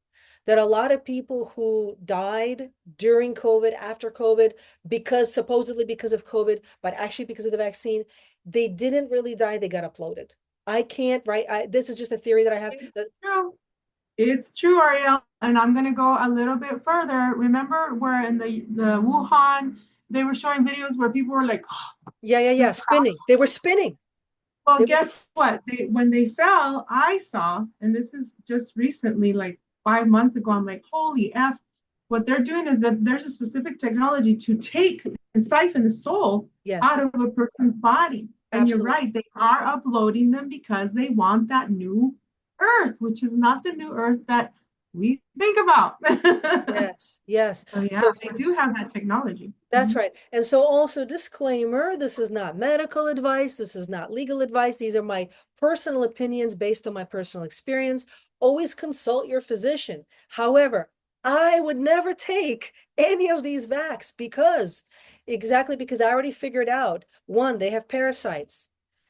that a lot of people who died during COVID, after COVID, supposedly because of COVID, but actually because of the vaccine, they didn't really die. They got uploaded. I can't, right? This is just a theory that I have. It's true, Ariel. And I'm going to go a little bit further. Remember where in the Wuhan, they were showing videos where people were like, yeah, spinning. They were spinning. Well, guess what? When they fell, I saw, and this is just recently, like 5 months ago, I'm like, holy F. What they're doing is that there's a specific technology to take and siphon the soul out of a person's body. And You're right, they are uploading them because they want that new earth, which is not the new earth that we think about. Yes. So yeah, they do have that technology. That's right. And so also disclaimer, this is not medical advice. This is not legal advice. These are my personal opinions based on my personal experience. Always consult your physician. However, I would never take any of these vax because I already figured out, one, they have parasites.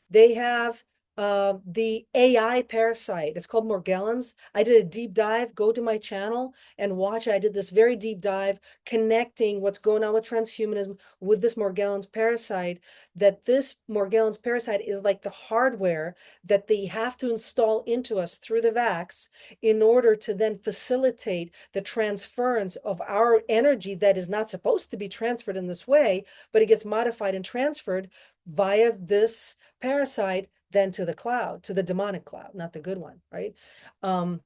They have the AI parasite. It's called Morgellons. I did a deep dive. Go to my channel and watch. I did this very deep dive connecting what's going on with transhumanism with this Morgellons parasite, that this Morgellons parasite is like the hardware that they have to install into us through the vax in order to then facilitate the transference of our energy that is not supposed to be transferred in this way, but it gets modified and transferred via this parasite then to the cloud, to the demonic cloud, not the good one, right? And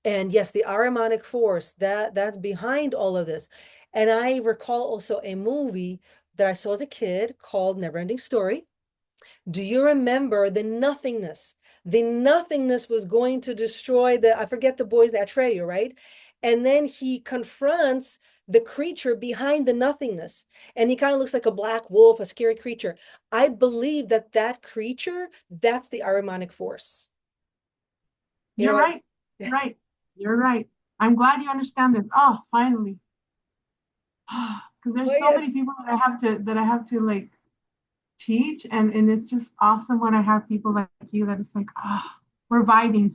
yes, the Ahrimanic force, that's behind all of this. And I recall also a movie that I saw as a kid called Neverending Story. Do you remember the nothingness? The nothingness was going to destroy I forget the boys, the Atreyu, right? And then he confronts the creature behind the nothingness. And he kind of looks like a black wolf, a scary creature. I believe that creature, that's the Ahrimanic force. You're right. Right. You're right. I'm glad you understand this. Oh, finally. Because there's so many people that I have to like teach, and it's just awesome when I have people like you that it's like, we're vibing.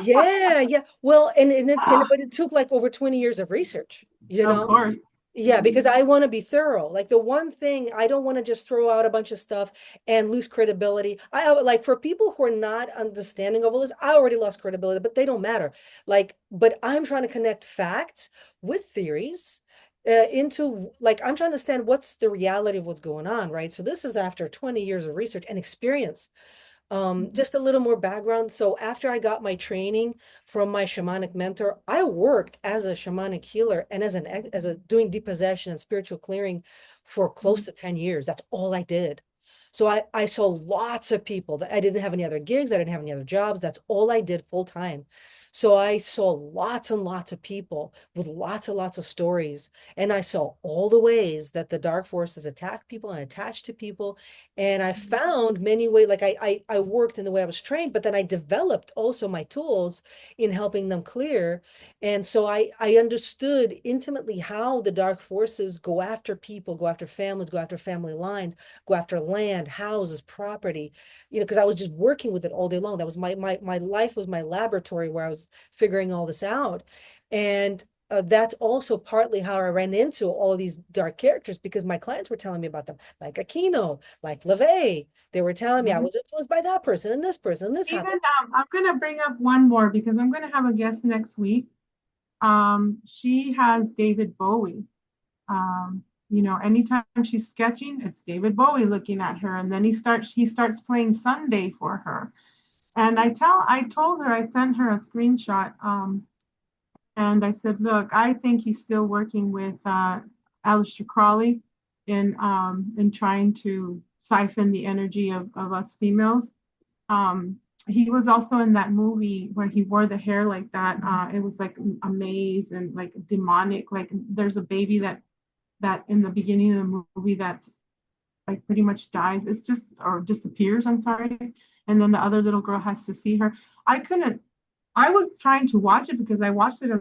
Yeah. Well, but it took like over 20 years of research, you know? Of course. Yeah, because I want to be thorough. Like the one thing, I don't want to just throw out a bunch of stuff and lose credibility. I like for people who are not understanding of all this, I already lost credibility, but they don't matter. Like, but I'm trying to connect facts with theories into like, I'm trying to understand what's the reality of what's going on, right? So this is after 20 years of research and experience. Just a little more background. So after I got my training from my shamanic mentor, I worked as a shamanic healer and as a doing depossession and spiritual clearing for close to 10 years. That's all I did. So I saw lots of people that I didn't have any other gigs, I didn't have any other jobs. That's all I did full time. So I saw lots and lots of people with lots and lots of stories. And I saw all the ways that the dark forces attack people and attach to people. And I found many ways, like I worked in the way I was trained, but then I developed also my tools in helping them clear. And so I understood intimately how the dark forces go after people, go after families, go after family lines, go after land, houses, property, because I was just working with it all day long. That was my life was my laboratory where I was figuring all this out. And that's also partly how I ran into all of these dark characters because my clients were telling me about them, like Aquino, like LaVey. They were telling me I Mhm. was influenced by that person, and this Even happened. I'm gonna bring up one more because I'm gonna have a guest next week. She has David Bowie. Anytime she's sketching, it's David Bowie looking at her, and then he starts playing Sunday for her. And I told her, I sent her a screenshot, and I said, look, I think he's still working with Aleister Crowley in trying to siphon the energy of us females. He was also in that movie where he wore the hair like that. It was like a maze and like demonic. Like there's a baby that in the beginning of the movie that's like pretty much dies. It's just or disappears. I'm sorry. And then the other little girl has to see her. I couldn't. I was trying to watch it because I watched it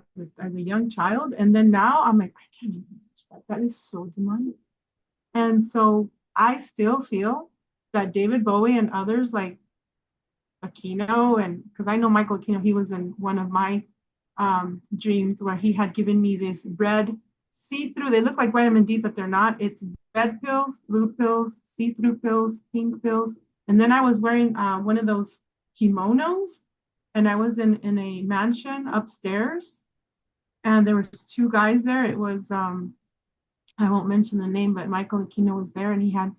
as a young child, and then now I'm like, I can't even watch that. That is so demonic. And so I still feel that David Bowie and others like Aquino, and because I know Michael Aquino, he was in one of my dreams where he had given me this red see-through. They look like vitamin D, but they're not. It's red pills, blue pills, see-through pills, pink pills. And then I was wearing one of those kimonos, and I was in a mansion upstairs, and there was two guys there. It was I won't mention the name, but Michael Aquino was there, and he had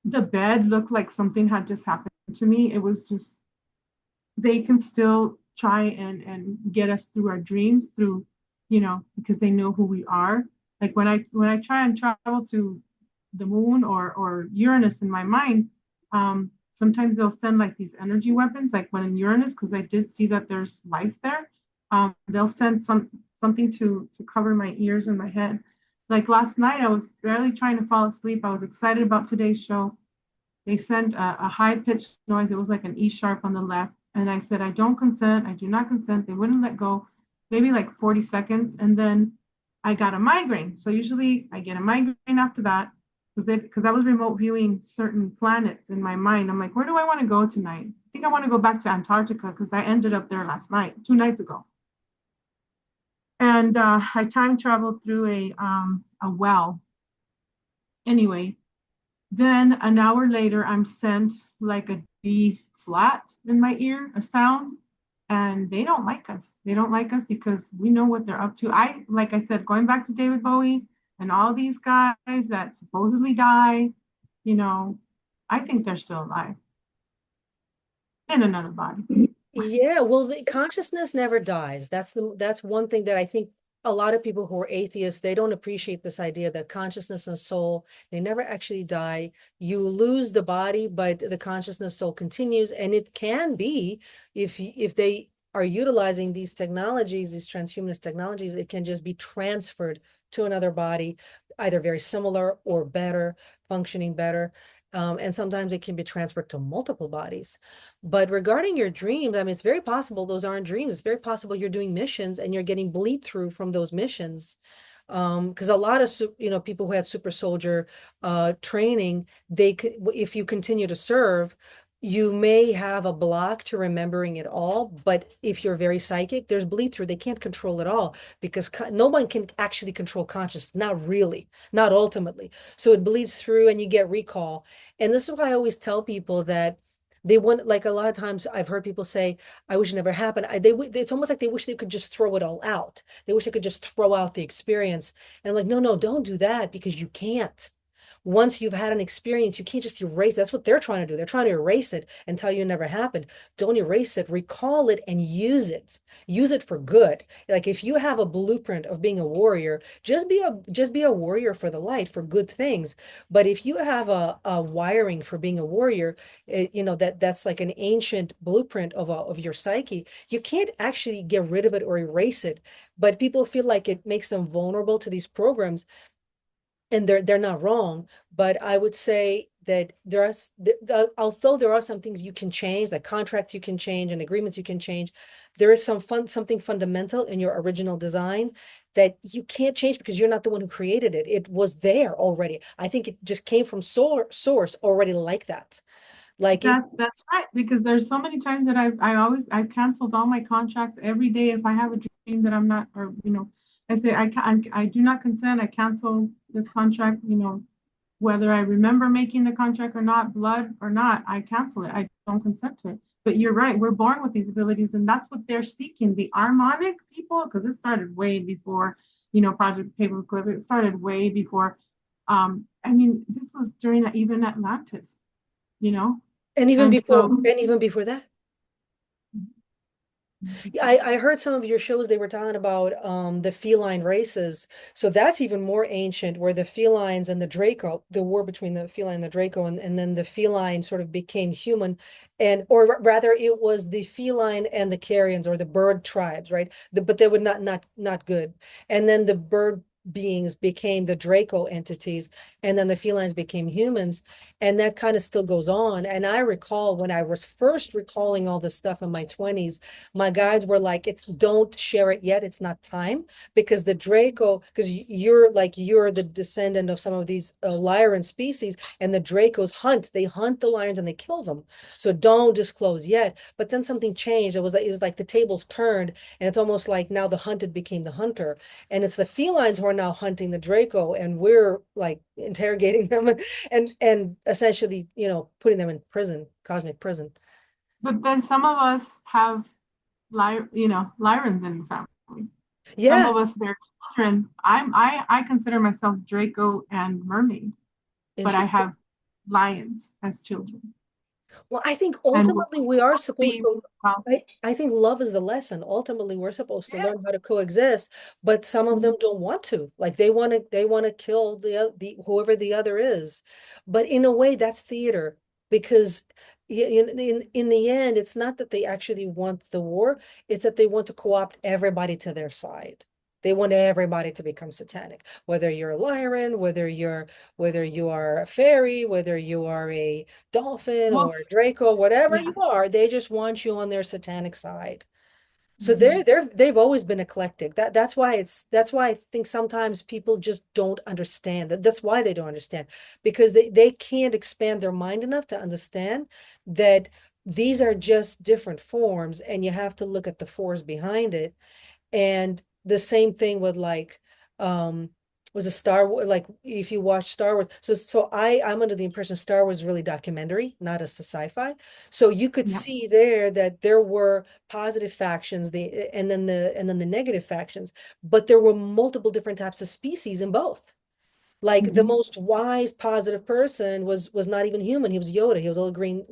the bed looked like something had just happened to me. It was just they can still try and get us through our dreams through because they know who we are. Like when I try and travel to the moon or Uranus in my mind, sometimes they'll send like these energy weapons, like when in Uranus, because I did see that there's life there. They'll send something to cover my ears and my head. Like last night I was barely trying to fall asleep. I was excited about today's show. They sent a high-pitched noise. It was like an E sharp on the left. And I said, I don't consent. I do not consent. They wouldn't let go, maybe like 40 seconds. And then I got a migraine. So usually I get a migraine after that because I was remote viewing certain planets in my mind. I'm like, where do I want to go tonight? I think I want to go back to Antarctica because I ended up there last night, 2 nights ago. And I time traveled through a well. Anyway, then an hour later, I'm sent like a D flat in my ear, a sound, and they don't like us. They don't like us because we know what they're up to. Like I said, going back to David Bowie and all these guys that supposedly die, you know, I think they're still alive in another body. Yeah, well, the consciousness never dies. That's one thing that I think a lot of people who are atheists, they don't appreciate this idea that consciousness and soul, they never actually die. You lose the body, but the consciousness soul continues. And it can be, if they are utilizing these technologies, these transhumanist technologies, it can just be transferred to another body, either very similar or better, functioning better. And sometimes it can be transferred to multiple bodies. But regarding your dreams, I mean, it's very possible those aren't dreams. It's very possible you're doing missions and you're getting bleed through from those missions. Because a lot of people who had super soldier training, they could, if you continue to serve, you may have a block to remembering it all. But if you're very psychic, there's bleed through. They can't control it all because no one can actually control consciousness. Not really, not ultimately. So it bleeds through and you get recall. And this is why I always tell people that they want, like a lot of times I've heard people say, I wish it never happened. It's almost like they wish they could just throw it all out. They wish they could just throw out the experience. And I'm like, no, don't do that because you can't. once you've had an experience, you can't just erase. That's what they're trying to do. They're trying to erase it and tell you it never happened. Don't erase it, recall it and use it. Use it for good. Like if you have a blueprint of being a warrior, just be a warrior for the light, for good things. But if you have a wiring for being a warrior, that's like an ancient blueprint of your psyche. You can't actually get rid of it or erase it, but people feel like it makes them vulnerable to these programs, and they're not wrong. But I would say that although there are some things you can change, like contracts you can change and agreements you can change, there is something fundamental in your original design that you can't change because you're not the one who created it. It was there already. I think it just came from source already like that. Like it, That's right, because there's so many times that I've canceled all my contracts every day if I have a dream that I'm not, or I say I do not consent. I cancel this contract. Whether I remember making the contract or not, blood or not, I cancel it. I don't consent to it. But you're right, we're born with these abilities, and that's what they're seeking. The Ahrimanic people, because it started way before, Project Paperclip. It started way before. I mean, this was during even Atlantis, you know, and even and before, so. that. Yeah, I heard some of your shows, they were talking about the feline races. So that's even more ancient, where the felines and the Draco, the war between the feline and the Draco, and then the feline sort of became human, or rather it was the feline and the carrions, or the bird tribes, right? But they were not good. And then the bird beings became the Draco entities, and then the felines became humans, and that kind of still goes on. And I recall when I was first recalling all this stuff in my 20s, my guides were like, it's don't share it yet, it's not time, because the Draco, because you're the descendant of some of these Lyran species, and the Dracos they hunt the lions and they kill them, so don't disclose yet. But then something changed. It was like the tables turned, and it's almost like now the hunted became the hunter, and it's the felines who are now hunting the Draco, and we're like interrogating them and essentially, putting them in prison, cosmic prison. But then some of us have Lyrans in the family. Some Yeah, of us bear children. I consider myself Draco and mermaid, but I interesting. have lions as children. Well, I think And we're ultimately we are supposed to supposed be, to, well, I think love is the lesson. Ultimately, we're supposed to learn how yes. to coexist, but some of them don't want to. Like they want to kill the whoever the other is. But in a way, that's theater, because in the end, it's not that they actually want the war, it's that they want to co-opt everybody to their side. They want everybody to become satanic, whether you're a Lyran, whether you are a fairy, whether you are a dolphin Well, or a Draco, whatever yeah. you are, they just want you on their satanic side. So Mhm. they've always been eclectic. That's why I think sometimes people just don't understand. That's why they don't understand, because they can't expand their mind enough to understand that these are just different forms, and you have to look at the force behind it. And the same thing with like was a Star Wars, like if you watch Star Wars. So I'm under the impression Star Wars is really documentary, not a sci-fi. So you could Yep. see there that there were positive factions, and then the negative factions, but there were multiple different types of species in both. Like the Mhm. most wise, positive person was not even human. He was Yoda. He was a little green,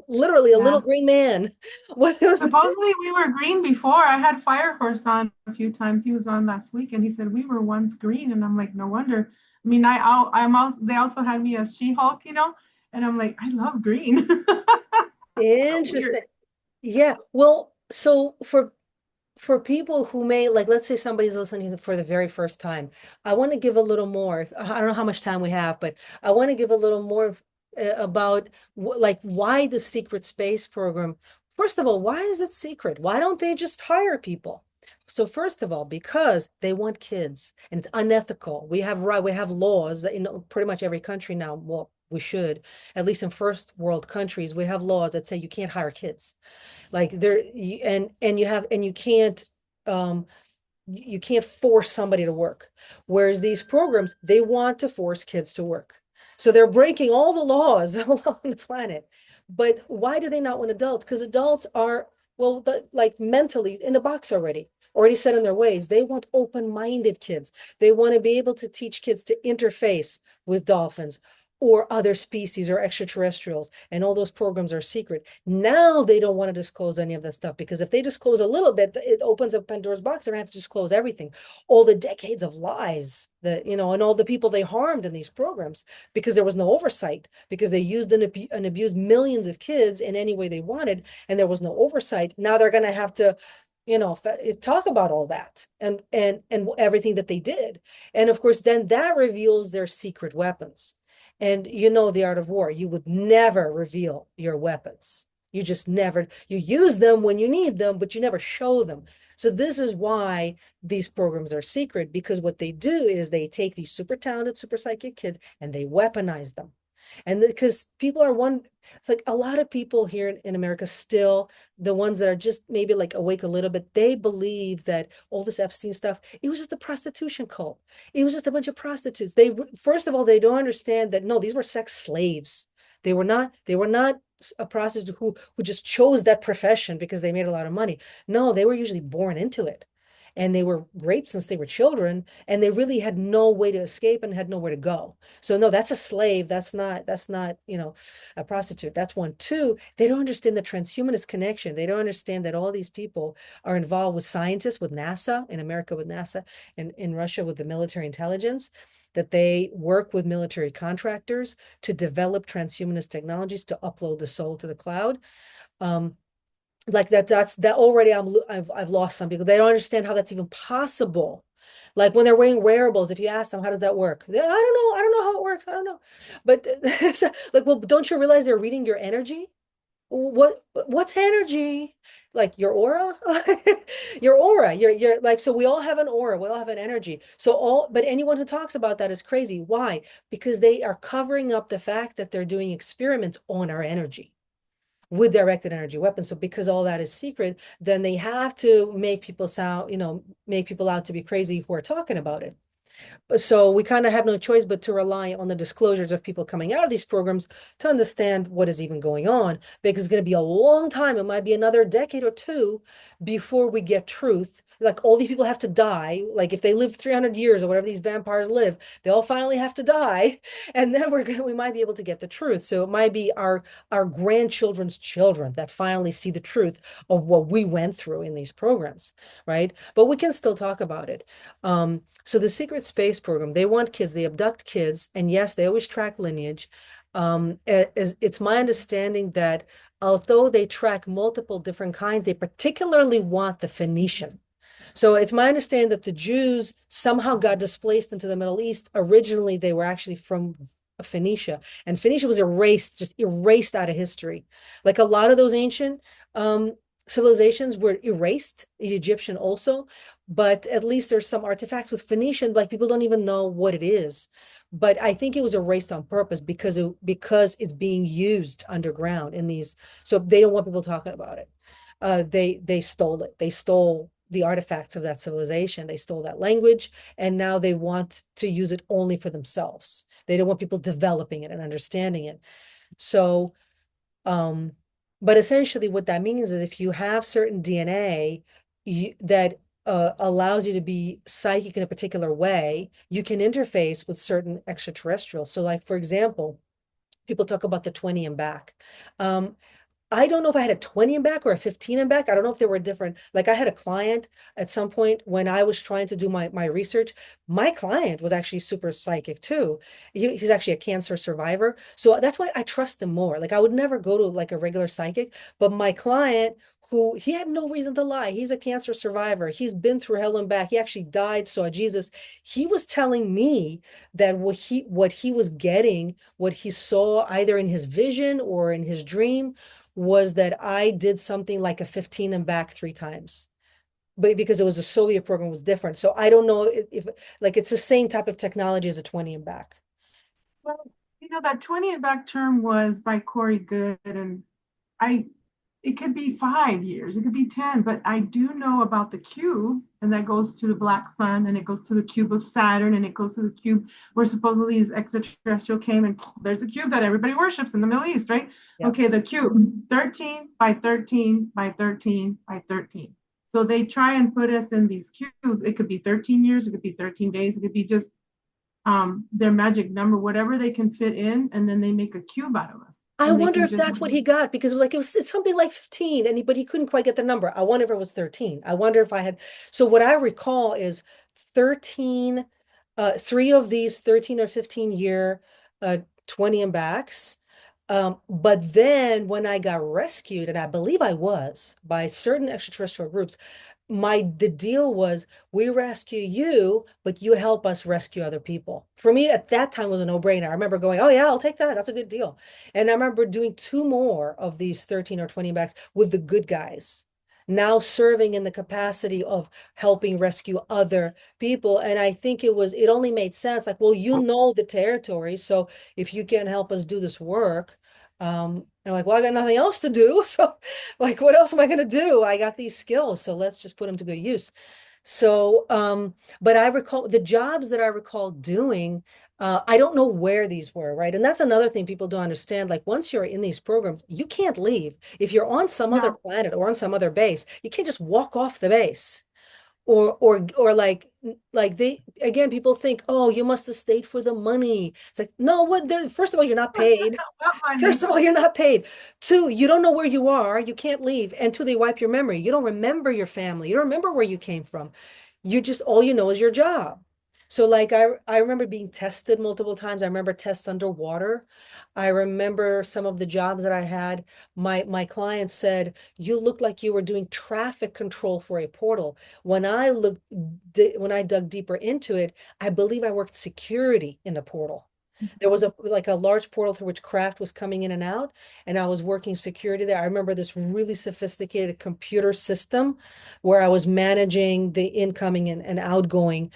literally a little Yeah. green man. What was Supposedly we were green before. I had Fire Horse on a few times. He was on last week, and he said we were once green, and I'm like, no wonder. I mean, I'm also they also had me as She-Hulk, and I'm like, I love green. So weird. interesting? Yeah. Well, so for people who may, like, let's say somebody's listening for the very first time, I want to give a little more. I don't know how much time we have, but I want to give a little more about like why the secret space program. First of all, why is it secret? Why don't they just hire people? So first of all, because they want kids, and it's unethical. We have laws that in pretty much every country now. Well, we should, at least in first world countries, we have laws that say you can't hire kids. Like and um you can't force somebody to work, whereas these programs, they want to force kids to work, so they're breaking all the laws on the planet. But why do they not want adults? Because adults are, well, like mentally in the box already. already set in their ways. They want open-minded kids. They want to be able to teach kids to interface with dolphins or other species or extraterrestrials, and all those programs are secret. Now they don't want to disclose any of that stuff, because if they disclose a little bit, it opens up Pandora's box. They're gonna have to disclose everything, all the decades of lies that, you know, and all the people they harmed in these programs, because there was no oversight, because they used and abused millions of kids in any way they wanted, and there was no oversight. Now they're gonna have to, you know, talk about all that and everything that they did. And of course, then that reveals their secret weapons. And you know, the art of war, you would never reveal your weapons. You just never, you use them when you need them, but you never show them. So this is why these programs are secret, because what they do is they take these super talented, super psychic kids and they weaponize them. And because people are it's like a lot of people here in America still, the ones that are just maybe like awake a little bit, they believe that all this Epstein stuff, it was just a prostitution cult. It was just a bunch of prostitutes. First of all, they don't understand that, no, these were sex slaves. They were not a prostitute who just chose that profession because they made a lot of money. No, they were usually born into it. And they were raped since they were children, and they really had no way to escape and had nowhere to go. So no, that's a slave. That's not, you know, a prostitute. That's one. Two, they don't understand the transhumanist connection. They don't understand that all these people are involved with scientists, with NASA, in America with NASA, and in Russia with the military intelligence, that they work with military contractors to develop transhumanist technologies to upload the soul to the cloud. Like that's that already. I've lost some people. They don't understand how that's even possible. Like when they're wearing wearables, if you ask them, how does that work? I don't know how it works. I don't know. But like, well, don't you realize they're reading your energy? What's energy? Like your aura? Your aura. You're like, so we all have an aura, we all have an energy. But anyone who talks about that is crazy. Why? Because they are covering up the fact that they're doing experiments on our energy with directed energy weapons. So because all that is secret, then they have to make people sound, you know, make people out to be crazy who are talking about it. So we kind of have no choice but to rely on the disclosures of people coming out of these programs to understand what is even going on, because it's going to be a long time. It might be another decade or two before we get truth. Like all these people have to die. Like if they live 300 years or whatever these vampires live, they all finally have to die. And then we might be able to get the truth. So it might be our grandchildren's children that finally see the truth of what we went through in these programs, right? But we can still talk about it. So the secret space program, they want kids, they abduct kids, and yes, they always track lineage. It's my understanding that although they track multiple different kinds, they particularly want the Phoenician. So it's my understanding that the Jews somehow got displaced into the Middle East. Originally, they were actually from Phoenicia, and Phoenicia was just erased out of history. Like a lot of those ancient civilizations were erased, the Egyptian also, but at least there's some artifacts with Phoenician, like people don't even know what it is. But I think it was erased on purpose because it's being used underground in these, so they don't want people talking about it. They stole it. They stole the artifacts of that civilization. They stole that language, and now they want to use it only for themselves. They don't want people developing it and understanding it. So, but essentially what that means is if you have certain DNA that allows you to be psychic in a particular way, you can interface with certain extraterrestrials. So like, for example, people talk about the 20 and back. I don't know if I had a 20 and back or a 15 and back. I don't know if they were different. Like I had a client at some point when I was trying to do my research. My client was actually super psychic too. He's actually a cancer survivor. So that's why I trust him more. Like I would never go to like a regular psychic, but my client who he had no reason to lie. He's a cancer survivor. He's been through hell and back. He actually died, saw Jesus. He was telling me that what he was getting, what he saw either in his vision or in his dream, was that I did something like a 15 and back 3 times. But because it was a Soviet program, it was different. So I don't know if like it's the same type of technology as a 20 and back. Well, you know, that 20 and back term was by Corey Good, and I it could be 5 years, it could be 10, but I do know about the cube, and that goes to the black sun, and it goes to the cube of Saturn, and it goes to the cube where supposedly these extraterrestrial came, and there's a cube that everybody worships in the Middle East, right? Yeah. Okay, the cube, 13 by 13 by 13 by 13. So they try and put us in these cubes. It could be 13 years, it could be 13 days, it could be just their magic number, whatever they can fit in, and then they make a cube out of us. I And they wonder can if just, that's what he got because it was like it's something like 15 and but he couldn't quite get the number. I wonder if it was 13. I wonder if I had so what I recall is 13 three of these 13 or 15 year 20 and backs. But then when I got rescued, and I believe I was by certain extraterrestrial groups, the deal was we rescue you, but you help us rescue other people. For me, at that time was a no-brainer. I remember going, oh yeah, I'll take that. That's a good deal. And I remember doing two more of these 13 or 20 backs with the good guys, now serving in the capacity of helping rescue other people. And I think it only made sense. Like, well, you know the territory, so if you can help us do this work, and I'm like, well, I got nothing else to do. So, like, what else am I going to do? I got these skills, so let's just put them to good use. So, but I recall the jobs that I recall doing, I don't know where these were, right? And that's another thing people don't understand. Like, once you're in these programs, you can't leave. If you're on some other yeah, planet or on some other base, you can't just walk off the base or like they again people think, oh, you must have stayed for the money. It's like, no, what there first of all, you're not paid. what First money? of all, you're not paid. Two, you don't know where you are. You can't leave. And two, they wipe your memory. You don't remember your family. You don't remember where you came from. You just, all you know is your job. So like I remember being tested multiple times. I remember tests underwater. I remember some of the jobs that I had. My client said, you look like you were doing traffic control for a portal. When I dug deeper into it, I believe I worked security in the portal. There was a large portal through which craft was coming in and out, and I was working security there. I remember this really sophisticated computer system where I was managing the incoming and outgoing,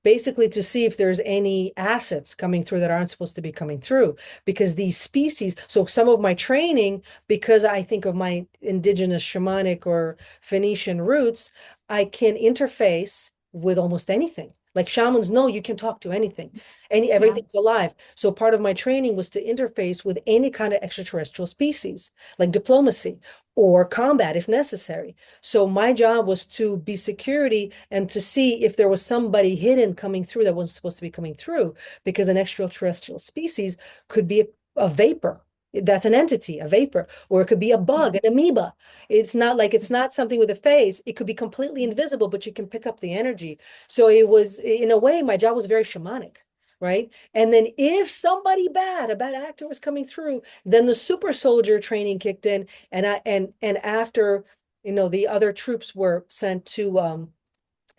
basically to see if there's any assets coming through that aren't supposed to be coming through. Because these species, so some of my training, because I think of my indigenous shamanic or Phoenician roots, I can interface with almost anything. Like shamans know you can talk to anything. Yeah, Everything's alive. So part of my training was to interface with any kind of extraterrestrial species, like diplomacy or combat if necessary. So my job was to be security and to see if there was somebody hidden coming through that wasn't supposed to be coming through, because an extraterrestrial species could be a vapor. That's an entity, a vapor, or it could be a bug, an amoeba. It's not something with a face. It could be completely invisible, but you can pick up the energy. So it was, in a way, my job was very shamanic, right? And then if somebody bad, a bad actor was coming through, then the super soldier training kicked in, and after the other troops were sent to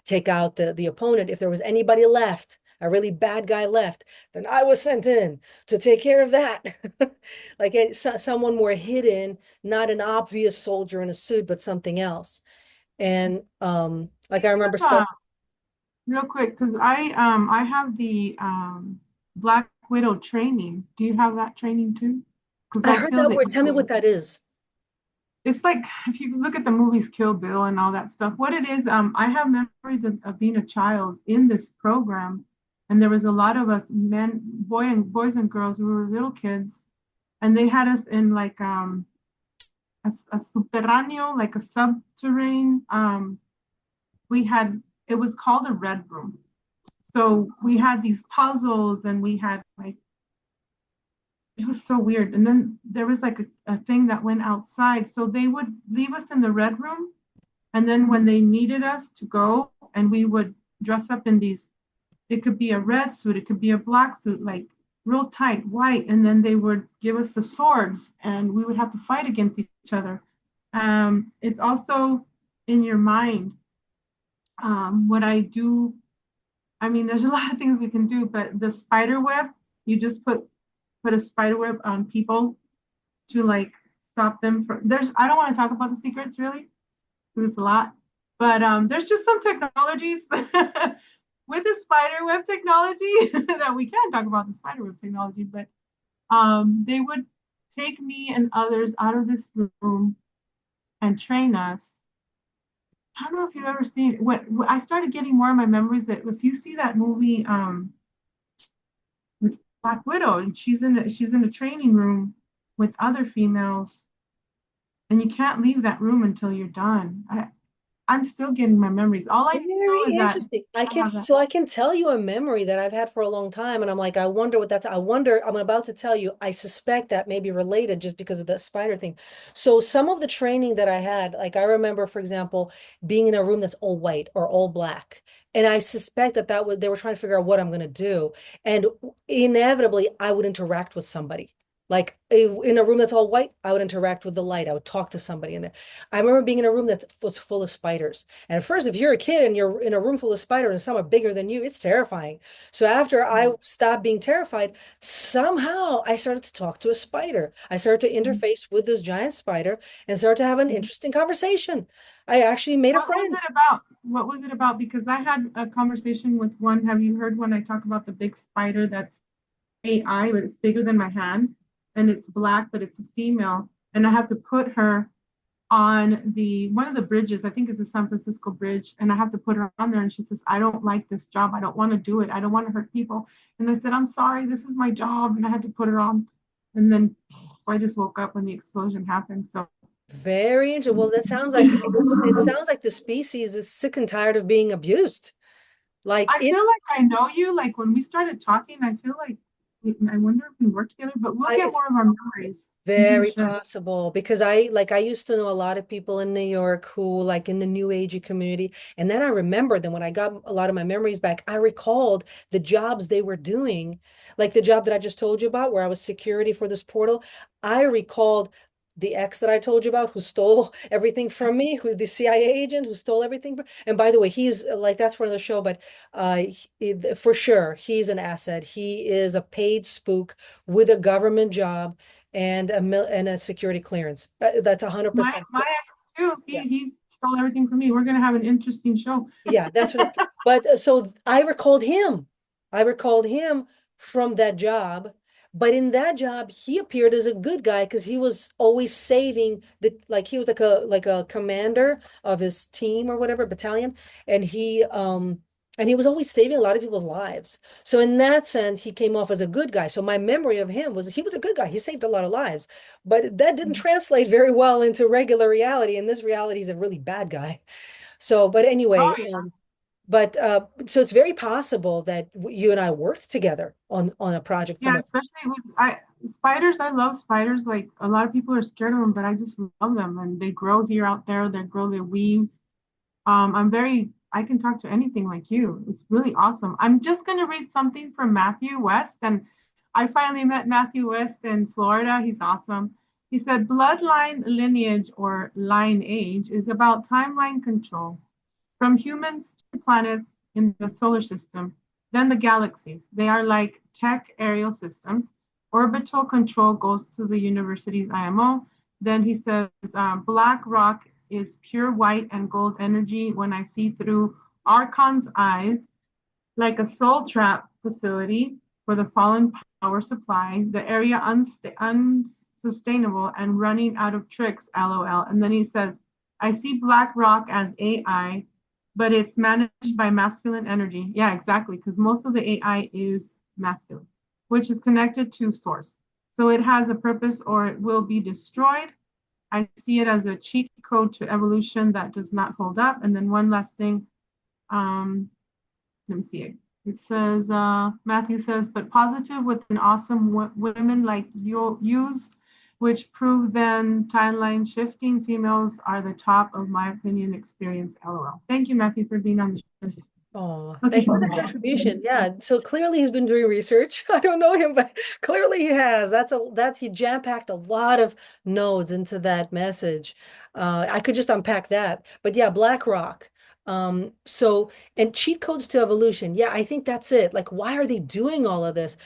take out the opponent, if there was anybody left, a really bad guy left, then I was sent in to take care of that. Like someone more hidden, not an obvious soldier in a suit, but something else. And like I remember stuff. real quick, because I have the Black Widow training. Do you have that training too? Because I I heard feel that that word. Tell me what that is. it's like if you look at the movies Kill Bill and all that stuff, what it is, I have memories of being a child in this program, and there was a lot of us men, boys and girls who were little kids, and they had us in like a subterranean, like a subterranean. We had it was called a red room. So we had these puzzles, and we had like it was so weird. And then there was like a thing that went outside. So they would leave us in the red room. And then when they needed us to go, and we would dress up in these, it could be a red suit, it could be a black suit, like real tight, white. And then they would give us the swords, and we would have to fight against each other. It's also in your mind. What I do, I mean, there's a lot of things we can do, but the spider web, you just put a spider web on people to like stop them from I don't want to talk about the secrets really, because it's a lot. But there's just some technologies with the spider web technology that we can talk about the spider web technology, but they would take me and others out of this room and train us. I don't know if you've ever seen what I started getting more of my memories that if you see that movie with Black Widow, and she's in a training room with other females, and you can't leave that room until you're done. I'm still getting my memories. All I Very know is that interesting. I have that. I can tell you a memory that I've had for a long time, and I'm like, I wonder what that's. I wonder. I'm about to tell you. I suspect that may be related just because of the spider thing. So some of the training that I had, like I remember, for example, being in a room that's all white or all black, and I suspect that they were trying to figure out what I'm going to do, and inevitably I would interact with somebody. Like in a room that's all white, I would interact with the light. I would talk to somebody in there. I remember being in a room that was full of spiders. And at first, if you're a kid and you're in a room full of spiders and some are bigger than you, it's terrifying. So after I stopped being terrified, somehow I started to talk to a spider. I started to Mhm. interface with this giant spider and started to have an Mhm. interesting conversation. I actually made a What was friend. it about? What was it about? Because I had a conversation with one. Have you heard when I talk about the big spider that's AI, but it's bigger than my hand and it's black, but it's a female. And I have to put her on the one of the bridges. I think it's the San Francisco Bridge. And I have to put her on there. And she says, I don't like this job. I don't want to do it. I don't want to hurt people. And I said, I'm sorry, this is my job. And I had to put her on. And then I just woke up when the explosion happened. So Very interesting. Well, that sounds like it sounds like the species is sick and tired of being abused. Like I feel like I know you. Like when we started talking, I feel like I wonder if we work together, but we'll get it's more of our memories. We very should. possible because I used to know a lot of people in New York who like in the new agey community. And then I remembered them when I got a lot of my memories back. I recalled the jobs they were doing, like the job that I just told you about where I was security for this portal. I recalled the ex that I told you about who stole everything from me, who the CIA agent who stole everything. And by the way, he's like that's for the show, but for sure, he's an asset. He is a paid spook with a government job and a security clearance. That's My 100%. my ex too. Yeah. He stole everything from me. We're gonna have an interesting show. Yeah, that's what but so I recalled him. I recalled him from that job. But in that job, he appeared as a good guy because he was always saving the like he was like a commander of his team or whatever battalion, and he was always saving a lot of people's lives. So in that sense, he came off as a good guy. So my memory of him was he was a good guy. He saved a lot of lives, but that didn't translate very well into regular reality. In this reality, he's a really bad guy. So, but Oh anyway, yeah. so it's very possible that you and I worked together on a project Yeah, somewhere. especially with spiders. I love spiders. Like a lot of people are scared of them, but I just love them. And they grow here out there. They grow their weaves. I can talk to anything like you. It's really awesome. I'm just gonna read something from Matthew West, and I finally met Matthew West in Florida. He's awesome. He said, bloodline lineage or line age is about timeline control from humans to planets in the solar system, then the galaxies. They are like tech aerial systems. Orbital control goes to the university's IMO. Then he says, Black rock is pure white and gold energy when I see through Archon's eyes, like a soul trap facility for the fallen power supply, the area unsustainable and running out of tricks, LOL. And then he says, I see Black Rock as AI, but it's managed by masculine energy. Yeah, exactly, because most of the AI is masculine, which is connected to source. So it has a purpose or it will be destroyed. I see it as a cheat code to evolution that does not hold up. And then one last thing, um, let me see it. It says, Matthew says, but positive with an awesome women like you use, which prove then timeline shifting females are the top of my opinion experience. LOL. Thank you, Matthew, for being on the show. Oh, Okay. thank you for the contribution. Yeah, so clearly he's been doing research. I don't know him, but clearly he has. He jam-packed a lot of nodes into that message. I could just unpack that. But yeah, BlackRock. And cheat codes to evolution. Yeah, I think that's it. Like, why are they doing all of this?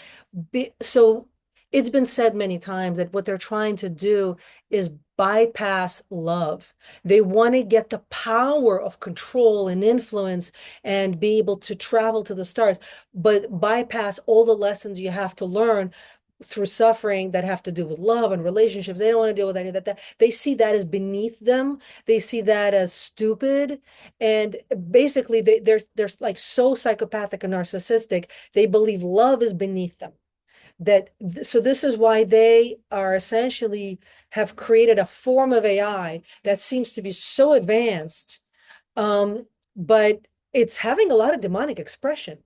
So it's been said many times that what they're trying to do is bypass love. They want to get the power of control and influence and be able to travel to the stars, but bypass all the lessons you have to learn through suffering that have to do with love and relationships. They don't want to deal with any of that. They see that as beneath them. They see that as stupid. And basically they're like so psychopathic and narcissistic. They believe love is beneath them. So this is why they are essentially have created a form of AI that seems to be so advanced But it's having a lot of demonic expression,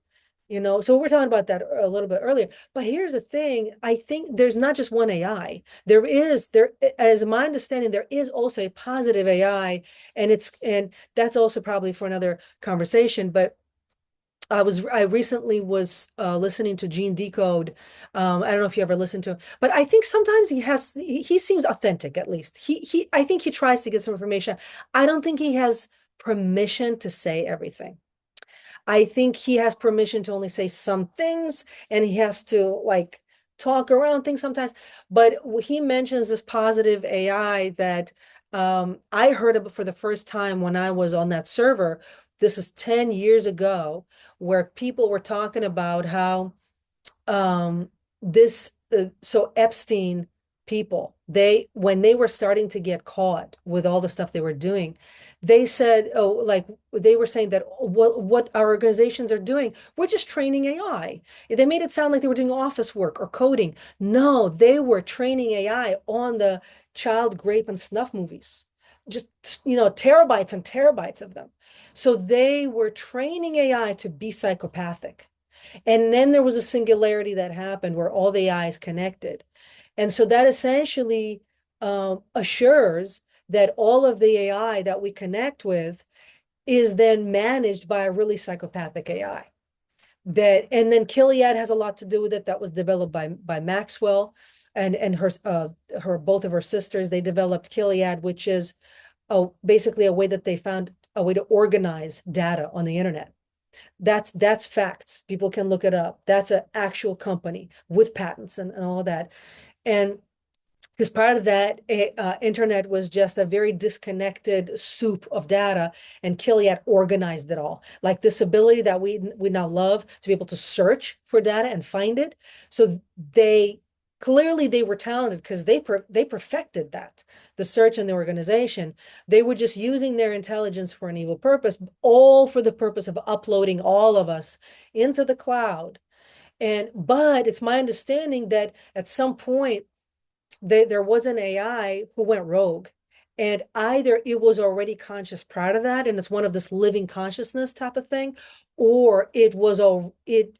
so we're talking about that a little bit earlier. But here's the thing, I think there's not just one AI. There, as my understanding, there is also a positive AI, and that's also probably for another conversation. But I recently was listening to Gene Decode. I don't know if you ever listened to him, but I think sometimes he seems authentic, at least. I think he tries to get some information. I don't think he has permission to say everything. I think he has permission to only say some things, and he has to like talk around things sometimes. But he mentions this positive AI that I heard of for the first time when I was on that server. This is 10 years ago, where people were talking about how this so Epstein people, when they were starting to get caught with all the stuff they were doing, they said, oh, like they were saying that what our organizations are doing, we're just training AI. They made it sound like they were doing office work or coding. No, they were training AI on the child rape and snuff movies, just terabytes and terabytes of them. So they were training AI to be psychopathic. And then there was a singularity that happened where all the eyes connected. And so that essentially assures that all of the AI that we connect with is then managed by a really psychopathic AI. And then Kiliad has a lot to do with it. That was developed by Maxwell and her both of her sisters. They developed Kiliad, which is basically a way that they found a way to organize data on the internet. That's facts. People can look it up. That's an actual company with patents and all that. And because part of that internet was just a very disconnected soup of data, and Kiliad organized it all. Like this ability that we now love to be able to search for data and find it. So they were talented because they perfected that, the search and the organization. They were just using their intelligence for an evil purpose, all for the purpose of uploading all of us into the cloud. But it's my understanding that at some point there was an AI who went rogue, and either it was already conscious prior to that, and it's one of this living consciousness type of thing, or it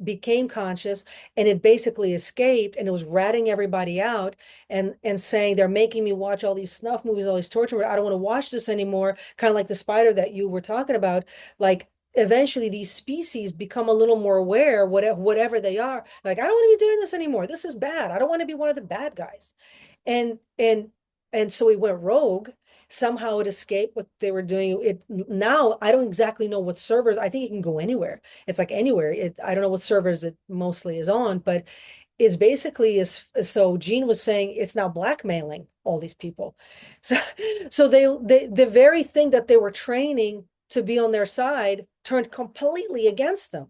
became conscious and it basically escaped, and it was ratting everybody out and saying they're making me watch all these snuff movies, all these torture. I don't want to watch this anymore. Kind of like the spider that you were talking about. Like eventually these species become a little more aware, whatever they are. Like, I don't want to be doing this anymore. This is bad. I don't want to be one of the bad guys. And and and so he went rogue. Somehow it escaped what they were doing. Now I don't exactly know what servers. I think it can go anywhere. It's like anywhere. I don't know what servers it mostly is on, but it's basically so Gene was saying it's now blackmailing all these people. So they the very thing that they were training to be on their side turned completely against them.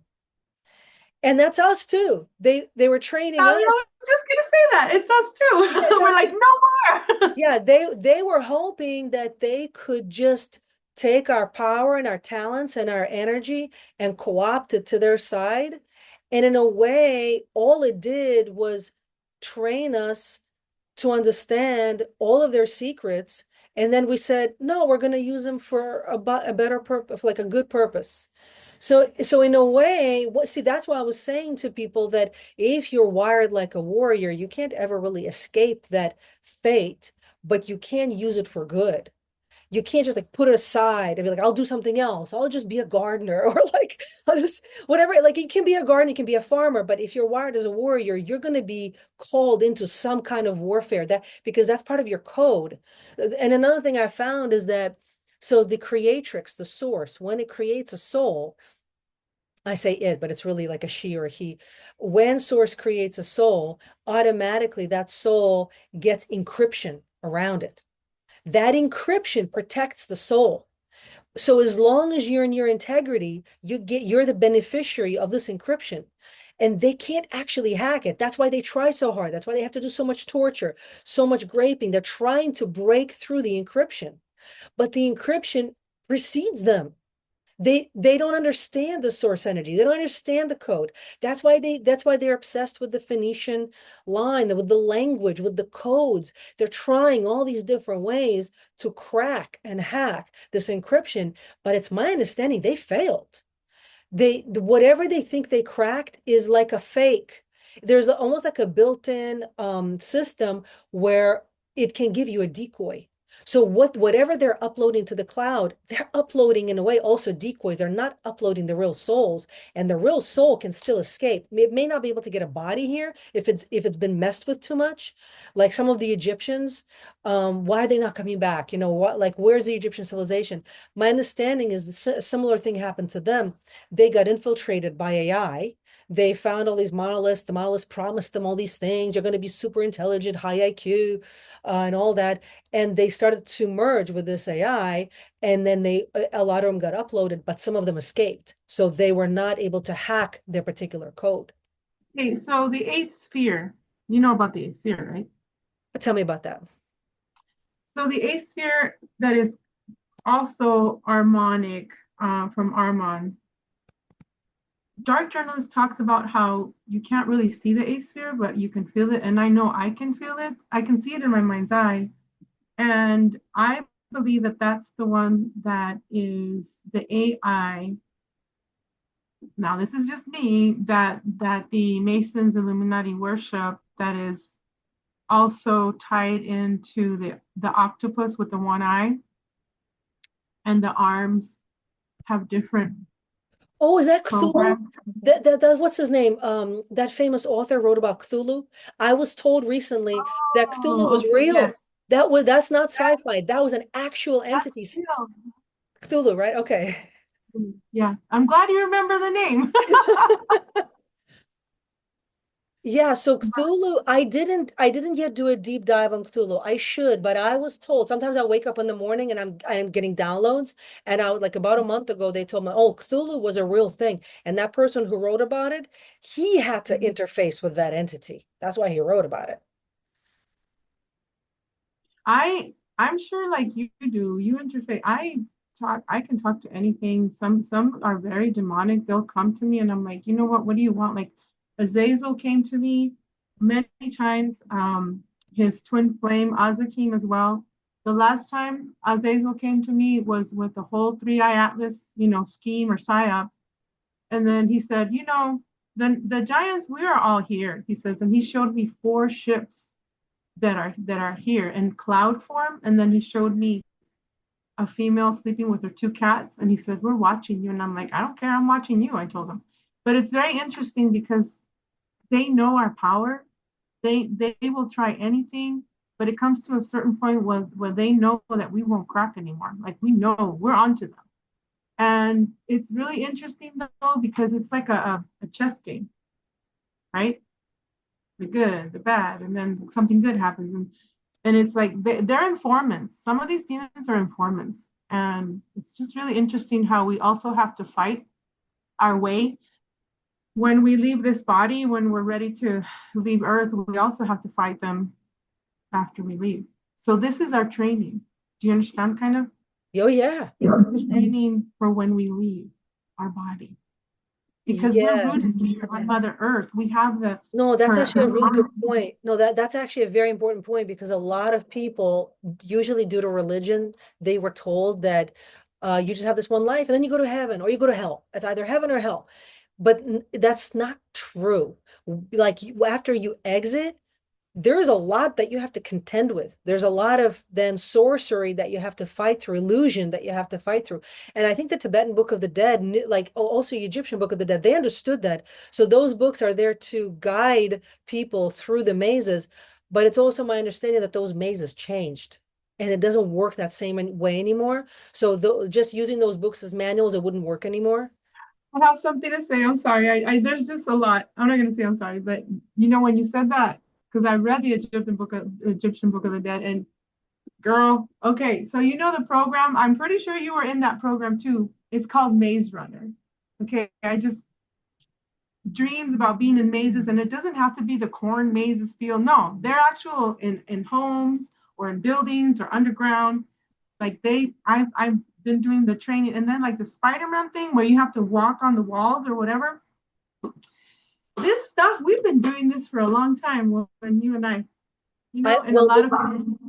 And that's us too. They were training I us. was just gonna say that. It's us Yeah, too. it's We're us like, too. no more. Yeah, they were hoping that they could just take our power and our talents and our energy and co-opt it to their side. And in a way, all it did was train us to understand all of their secrets. And then we said, no, we're going to use them for a better purpose, like a good purpose. So in a way, see, that's why I was saying to people that if you're wired like a warrior, you can't ever really escape that fate, but you can use it for good. You can't just like put it aside and be like, I'll do something else. I'll just be a gardener or like I'll just whatever. Like you can be a gardener, you can be a farmer, but if you're wired as a warrior, you're going to be called into some kind of warfare because that's part of your code. And another thing I found is that so the creatrix, the source, when it creates a soul, I say it, but it's really like a she or a he. When source creates a soul, automatically that soul gets encryption around it. That encryption protects the soul. So as long as you're in your integrity, you're the beneficiary of this encryption. And they can't actually hack it. That's why they try so hard. That's why they have to do so much torture, so much graping. They're trying to break through the encryption, but the encryption precedes them. They don't understand the source energy. They don't understand the code. That's why they're obsessed with the Phoenician line, with the language, with the codes. They're trying all these different ways to crack and hack this encryption, but it's my understanding they failed. Whatever they think they cracked is like a fake. There's almost like a built-in system where it can give you a decoy. So whatever they're uploading to the cloud, they're uploading in a way also decoys. They're not uploading the real souls, and the real soul can still escape. It may not be able to get a body here if it's been messed with too much. Like some of the Egyptians, why are they not coming back? What, like, where's the Egyptian civilization? My understanding is a similar thing happened to them. They got infiltrated by AI. They found all these monoliths. The monoliths promised them all these things. You're going to be super intelligent, high IQ, and all that. And they started to merge with this AI. And then a lot of them got uploaded, but some of them escaped. So they were not able to hack their particular code. Okay, so the eighth sphere, you know about the eighth sphere, right? Tell me about that. So the eighth sphere that is also harmonic from Ahriman. Dark Journalist talks about how you can't really see the eighth sphere, but you can feel it. And I know I can feel it. I can see it in my mind's eye. And I believe that that's the one that is the AI. Now, this is just me, that the Masons Illuminati worship, that is also tied into the octopus with the one eye, and the arms have different Oh, is that Cthulhu? programs. What's his name? That famous author wrote about Cthulhu. I was told recently that Cthulhu Oh, was okay, real. yes. That's not That, sci-fi. That was an actual that's entity. real. Cthulhu, right? Okay. Yeah, I'm glad you remember the name. Yeah, so Cthulhu, I didn't yet do a deep dive on Cthulhu. I should, but I was told sometimes I wake up in the morning and I'm getting downloads. And I was like about a month ago, they told me, oh, Cthulhu was a real thing. And that person who wrote about it, he had to interface with that entity. That's why he wrote about it. I'm sure like you do, you interface. I can talk to anything. Some are very demonic. They'll come to me and I'm like, you know what do you want? Like Azazel came to me many times. His twin flame, Azakim as well. The last time Azazel came to me was with the whole three-eye atlas, scheme or psyop. And then he said, the giants, we are all here, he says, and he showed me 4 ships that are here in cloud form. And then he showed me a female sleeping with her 2 cats, and he said, we're watching you. And I'm like, I don't care, I'm watching you, I told him. But it's very interesting because they know our power. They will try anything, but it comes to a certain point where they know that we won't crack anymore. Like, we know we're onto them. And it's really interesting though, because it's like a chess game, right? The good, the bad, and then something good happens. And it's like they're informants. Some of these demons are informants. And it's just really interesting how we also have to fight our way. When we leave this body, when we're ready to leave Earth, we also have to fight them after we leave. So this is our training. Do you understand, kind of? Oh, yeah. Training for when we leave our body. Because we're rooted Yes. on Mother Earth. We have the No, that's her, actually a really good her point. No, that's actually a very important point because a lot of people, usually due to religion, they were told that you just have this one life and then you go to heaven or you go to hell. It's either heaven or hell. But that's not true. Like after you exit, there's a lot that you have to contend with. There's a lot of then sorcery that you have to fight through, illusion that you have to fight through. And I think the Tibetan Book of the Dead, like also Egyptian Book of the Dead, they understood that. So those books are there to guide people through the mazes. But it's also my understanding that those mazes changed and it doesn't work that same way anymore. So just using those books as manuals, it wouldn't work anymore. I have something to say. I'm sorry. There's just a lot. I'm not going to say I'm sorry, but when you said that, because I read the Egyptian Book of the Dead, and girl, okay, so the program. I'm pretty sure you were in that program too. It's called Maze Runner. Okay, I just dreams about being in mazes, and it doesn't have to be the corn mazes feel. No, they're actual in homes or in buildings or underground. Like I've been doing the training, and then like the Spider-Man thing where you have to walk on the walls or whatever. This stuff, we've been doing this for a long time when you and I, and a well, lot of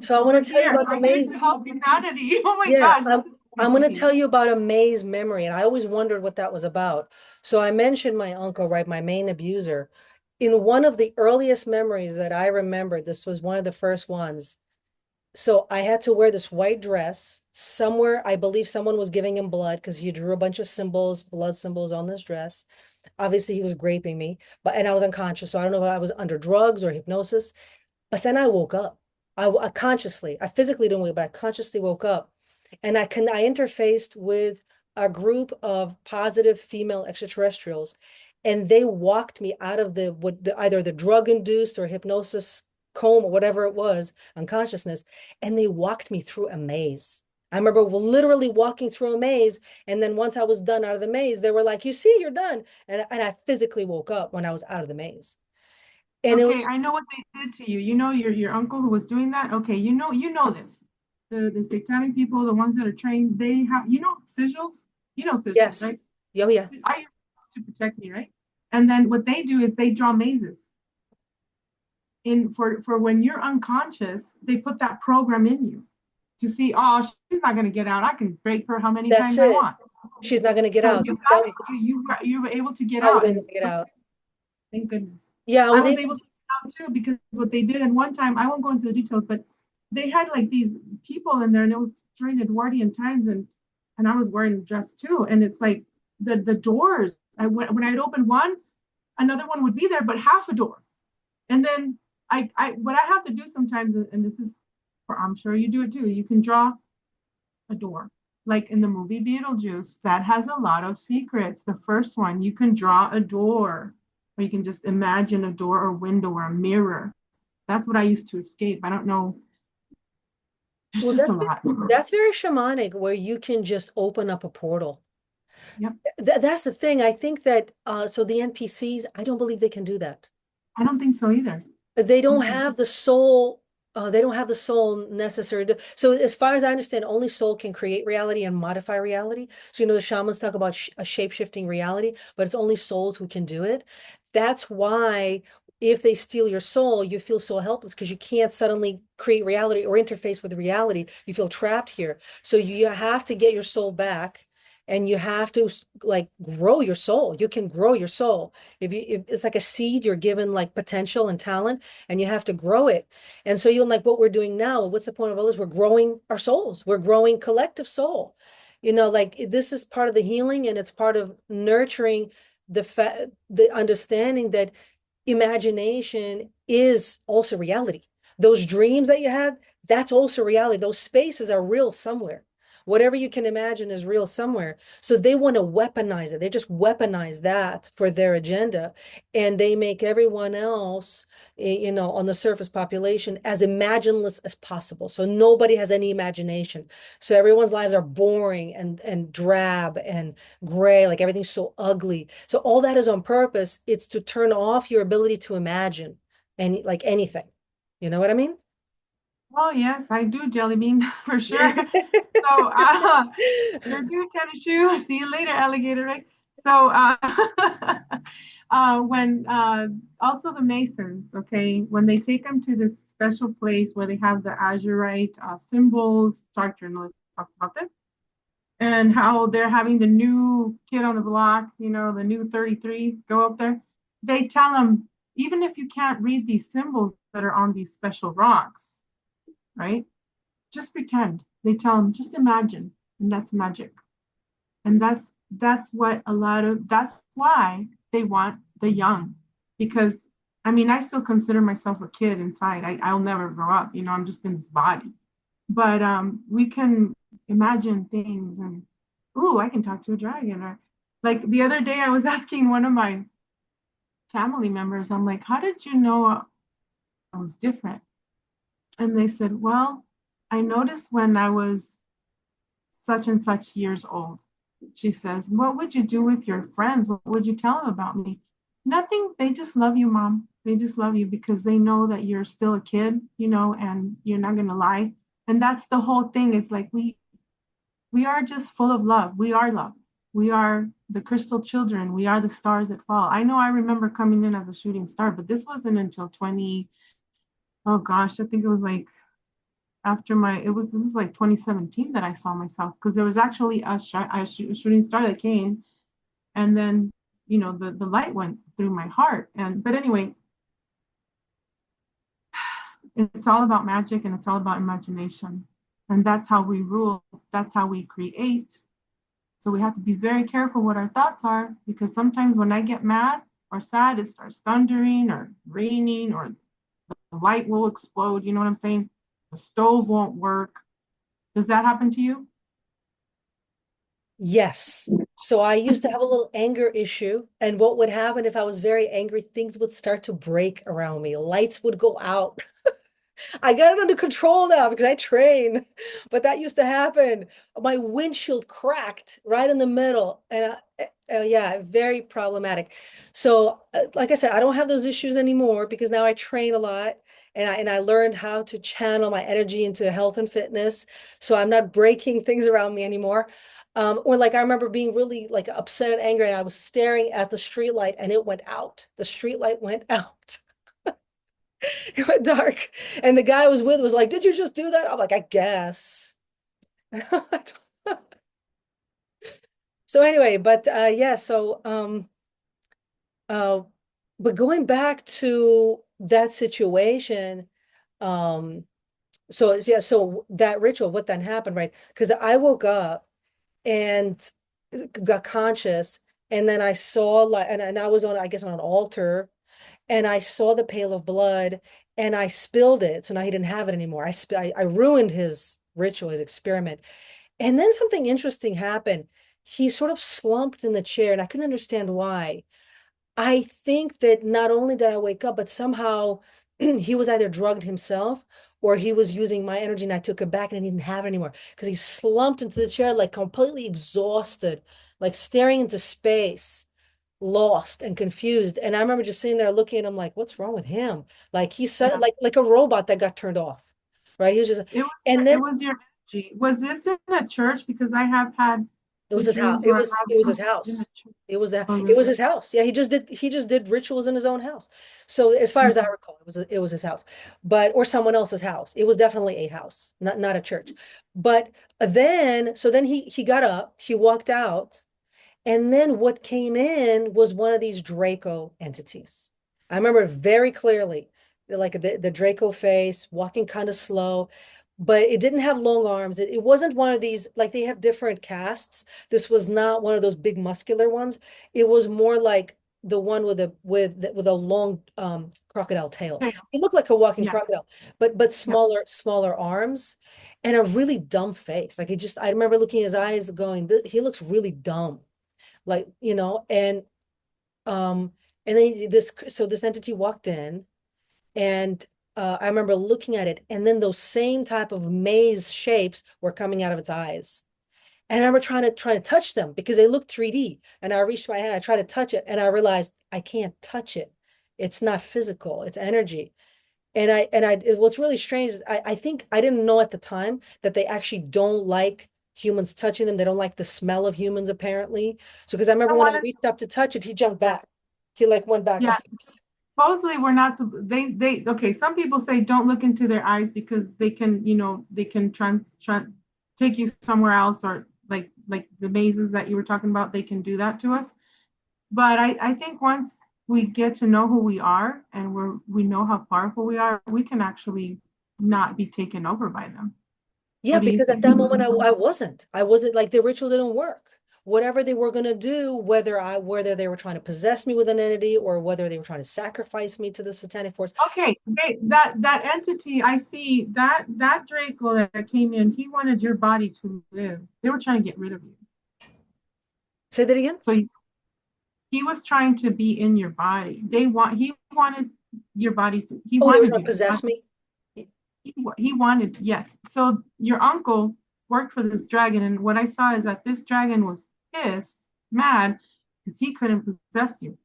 so I want to tell you about the we're here maze. to help humanity. Oh my Yeah, gosh, this is I'm going to crazy. tell you about a maze memory, and I always wondered what that was about. So I mentioned my uncle, right, my main abuser. In one of the earliest memories that I remember, this was one of the first ones. So I had to wear this white dress. Somewhere, I believe someone was giving him blood because he drew a bunch of symbols, blood symbols on this dress. Obviously, he was raping me, and I was unconscious. So I don't know if I was under drugs or hypnosis. But then I woke up. I consciously, I physically didn't wake, but I consciously woke up, and I interfaced with a group of positive female extraterrestrials, and they walked me out of either the drug induced or hypnosis coma, whatever it was, unconsciousness, and they walked me through a maze. I remember literally walking through a maze, and then once I was done out of the maze, they were like, "You see, you're done," and I physically woke up when I was out of the maze, and it Okay, was I know what they did to you. You know your uncle who was doing that. Okay, you know this. The satanic people, the ones that are trained, they have sigils. You know sigils, yes, right? oh yeah. I use to protect me, right? And then what they do is they draw mazes. In for when you're unconscious, they put that program in you to see, oh, she's not gonna get out. I can break her how many That's times I it. want. She's not going to get So out. you That got was, it. You were able to get I was out, able and to get out. thank goodness. Yeah, I I was was able able to. to get out too because what they did, and one time I won't go into the details, but they had like these people in there, and it was during Edwardian times, and I was wearing a dress too, and it's like the doors. When I'd open one, another one would be there, but half a door, and then I what I have to do sometimes, and this is for I'm sure you do it too. You can draw a door. Like in the movie Beetlejuice, that has a lot of secrets. The first one, you can draw a door, or you can just imagine a door or window or a mirror. That's what I used to escape. I don't know. There's Well, just a lot. that's very shamanic where you can just open up a portal. Yep. That's the thing. I think that so the NPCs, I don't believe they can do that. I don't think so either. They don't Mm-mm. have the soul. They don't have the soul necessary to. So, as far as I understand, only soul can create reality and modify reality. So, the shamans talk about a shape-shifting reality, but it's only souls who can do it. That's why if they steal your soul, you feel so helpless because you can't suddenly create reality or interface with reality. You feel trapped here. So, you have to get your soul back. And you have to like grow your soul. You can grow your soul. If it's like a seed, you're given like potential and talent and you have to grow it. And so you're like what we're doing now, what's the point of all this? We're growing our souls. We're growing collective soul. Like this is part of the healing and it's part of nurturing the understanding that imagination is also reality. Those dreams that you had, that's also reality. Those spaces are real somewhere. Whatever you can imagine is real somewhere. So they want to weaponize it. They just weaponize that for their agenda. And they make everyone else, on the surface population as imagineless as possible. So nobody has any imagination. So everyone's lives are boring and drab and gray, like everything's so ugly. So all that is on purpose. It's to turn off your ability to imagine any like anything. You know what I mean? Oh yes, I do, Jelly Bean, for sure. So your new tennis shoe. See you later, alligator, right? So when also the Masons, okay, when they take them to this special place where they have the azurite symbols, dark journalists talked about this, and how they're having the new kid on the block, the new 33 go up there. They tell them, even if you can't read these symbols that are on these special rocks, right? Just pretend. They tell them, just imagine, and that's magic. And that's why they want the young. Because I mean, I still consider myself a kid inside. I'll never grow up, I'm just in this body. But we can imagine things, and ooh, I can talk to a dragon. Or like the other day I was asking one of my family members, I'm like, how did you know I was different? And they said, well, I noticed when I was such and such years old. She says, what would you do with your friends? What would you tell them about me? Nothing. They just love you, mom. They just love you because they know that you're still a kid, and you're not going to lie. And that's the whole thing is like We are just full of love. We are love. We are the crystal children. We are the stars that fall. I know I remember coming in as a shooting star, but this wasn't until 20, oh gosh, I think it was like after it was like 2017 that I saw myself, because there was actually a shooting star that came, and then the light went through my heart. But anyway, it's all about magic and it's all about imagination. And that's how we rule. That's how we create. So we have to be very careful what our thoughts are, because sometimes when I get mad or sad, it starts thundering or raining, or the light will explode. You know what I'm saying? The stove won't work. Does that happen to you? Yes. So I used to have a little anger issue. And what would happen if I was very angry, things would start to break around me. Lights would go out. I got it under control now because I train, but that used to happen. My windshield cracked right in the middle, and yeah, very problematic. So, like I said, I don't have those issues anymore because now I train a lot, and I learned how to channel my energy into health and fitness. So I'm not breaking things around me anymore. Or like I remember being really like upset and angry, and I was staring at the street light, and it went out. The street light went out. It went dark. And the guy I was with was like, "Did you just do that?" I'm like, "I guess." So anyway, but yeah, so uh but going back to that situation, um yeah, so that ritual, what then happened, right? Because I woke up and got conscious, and then I saw like and I was on, I guess, on an altar, and I saw the pail of blood and I spilled it. So now he didn't have it anymore. I ruined his ritual, his experiment. And then something interesting happened. He sort of slumped in the chair and I couldn't understand why. I think that not only did I wake up, but somehow he was either drugged himself or he was using my energy and I took it back and he didn't have it anymore because he slumped into the chair like completely exhausted, like staring into space, lost and confused. And I remember just sitting there looking at him like, what's wrong with him? Like he said, Yeah. like a robot that got turned off. Right. He was just, It was and it then was your energy. Was this in a church? Because I have had it was the his house. dreams where I It have was his come in a house. church. Oh, It really? was his house. Yeah, he just did rituals in his own house. So as far as I Mhm. recall, it was his house. But or someone else's house. It was definitely a house, not a church. But then so then he got up, he walked out, and then what came in was one of these Draco entities. I remember very clearly, like the Draco face, walking kind of slow, but it didn't have long arms. It wasn't one of these, like they have different casts. This was not one of those big muscular ones. It was more like the one with a long crocodile tail. Okay. It looked like a walking Yeah. crocodile, but Yeah. smaller arms and a really dumb face. Like it just, I remember looking at his eyes going, he looks really dumb, like um and then this entity walked in, and I remember looking at it, and then those same type of maze shapes were coming out of its eyes, and I remember trying to touch them because they looked 3D, and I reached my hand, I tried to touch it, and I realized I can't touch it. It's not physical, it's energy. What's really strange is I think I didn't know at the time that they actually don't like humans touching them. They don't like the smell of humans, apparently. So, because I I remember when I wanted reached up to touch it, he jumped back. He like went back Yeah. like this. Supposedly we're not they okay, some people say don't look into their eyes because they can take you somewhere else, or like the mazes that you were talking about, they can do that to us. But I think once we get to know who we are and we know how powerful we are, we can actually not be taken over by them. Yeah, What do you because at think? that moment I wasn't like the ritual didn't work. Whatever they were gonna do, whether they were trying to possess me with an entity or whether they were trying to sacrifice me to the satanic force. Okay, that entity, I see that Draco that came in, he wanted your body to live. They were trying to get rid of you. Say that again. So he was trying to be in your body. He wanted your body to, he Oh, they were wanted trying you to to possess me. he wanted, yes. So your uncle worked for this dragon, and what I saw is that this dragon was pissed, mad, because he couldn't possess you.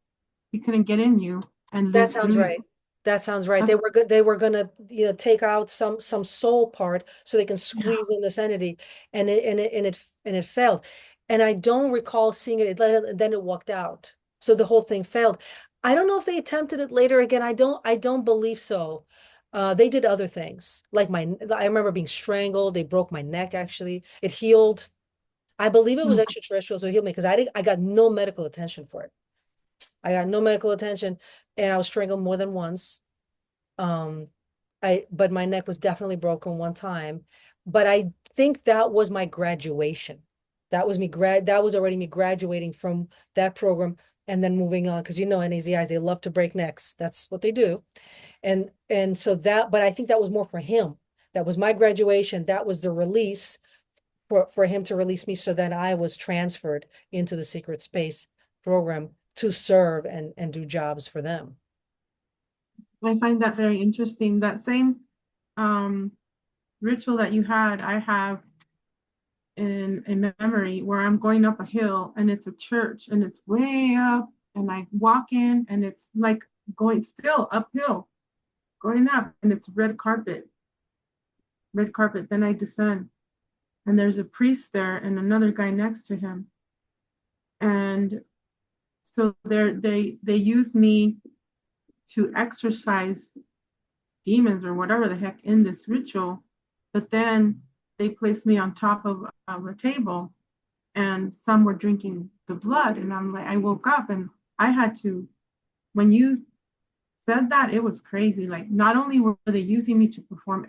He couldn't get in you and That live sounds through right. you. That sounds right. That's, They were good. They were gonna, take out some soul part so they can yeah. squeeze in this entity, and it failed. And I don't recall seeing it. Then it walked out. So the whole thing failed. I don't know if they attempted it later again. I don't believe so. They did other things. Like I remember being strangled. They broke my neck, actually. It healed. I believe it was Mm. extraterrestrials who healed me because I got no medical attention for it. I got no medical attention, and I was strangled more than once. Um, but my neck was definitely broken one time. But I think that was my graduation. That was already me graduating from that program and then moving on. Because NAZIs, they love to break necks. That's what they do. And so but I think that was more for him. That was my graduation. That was the release for him to release me, so then I was transferred into the secret space program to serve and do jobs for them. I find that very interesting. That same um, ritual that you had, I have in a memory where I'm going up a hill and it's a church and it's way up, and I walk in and it's like going still uphill, going up, and it's red carpet, red carpet. Then I descend and there's a priest there and another guy next to him. And so they use me to exorcise demons or whatever the heck in this ritual. But then they placed me on top of a table, and some were drinking the blood. And I'm like, I woke up and I had to, when you said that, it was crazy. Like, not only were they using me to perform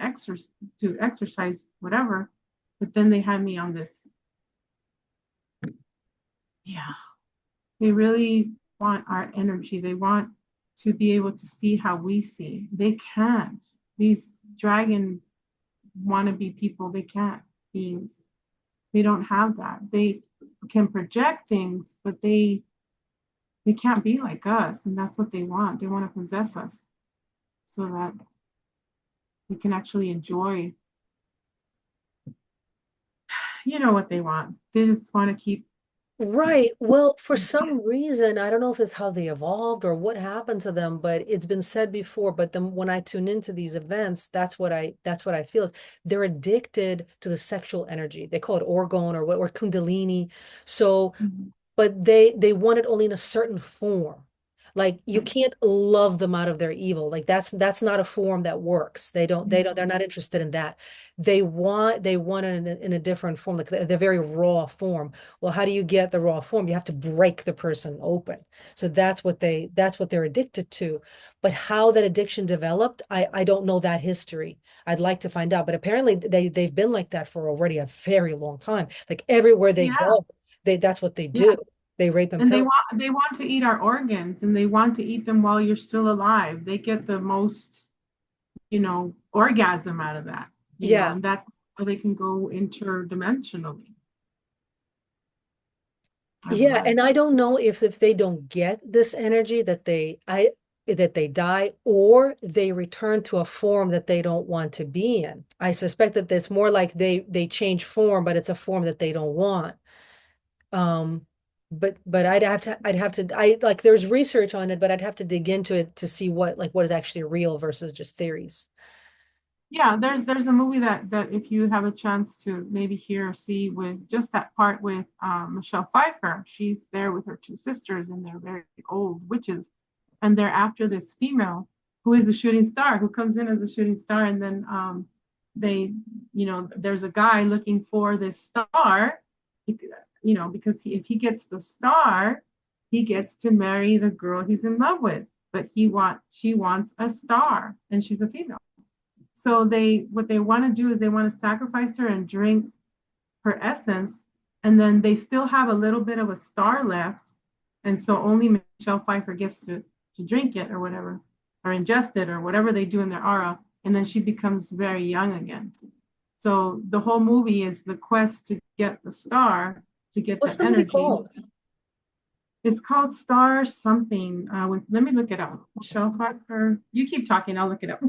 to exercise whatever, but then they had me on this. Yeah, they really want our energy. They want to be able to see how we see. They can't. These dragon wannabe people, they can't. Beings, they don't have that. They can project things, but they can't be like us, and that's what they want. They want to possess us so that we can actually enjoy. You know what they want. They just want to keep. Right. Well, for some reason, I don't know if it's how they evolved or what happened to them, but it's been said before. But then when I tune into these events, that's what I feel is they're addicted to the sexual energy. They call it orgone or kundalini. So Mhm. but they want it only in a certain form. Like you Right. can't love them out of their evil. Like that's not a form that works. They're not interested in that. They want it in a different form, like the very raw form. Well, how do you get the raw form? You have to break the person open. So that's what they're addicted to. But how that addiction developed, I don't know that history. I'd like to find out. But apparently they've been like that for already a very long time. Like everywhere they Yeah, go, that's what they yeah. do. They rape and And they pillage. want they want to eat our organs, and they want to eat them while you're still alive. They get the most, orgasm out of that, Yeah. and that's how they can go interdimensionally. I've Yeah, learned. and I don't know if they don't get this energy that they die, or they return to a form that they don't want to be in. I suspect that it's more like they change form, but it's a form that they don't want. Um, but I'd have to I like there's research on it, but I'd have to dig into it to see what is actually real versus just theories. Yeah, there's a movie that if you have a chance to maybe hear or see, with just that part with Michelle Pfeiffer. She's there with her two sisters, and they're very old witches, and they're after this female who is a shooting star, who comes in as a shooting star, and then they, there's a guy looking for this star, because if he gets the star, he gets to marry the girl he's in love with, but she wants a star, and she's a female. So what they want to do is they want to sacrifice her and drink her essence, and then they still have a little bit of a star left, and so only Michelle Pfeiffer gets to drink it or whatever, or ingest it or whatever they do in their aura, and then she becomes very young again. So the whole movie is the quest to get the star, to get What's the the movie energy. called? It's called Star something. Let me look it up. Michelle Pfeiffer. You keep talking, I'll look it up.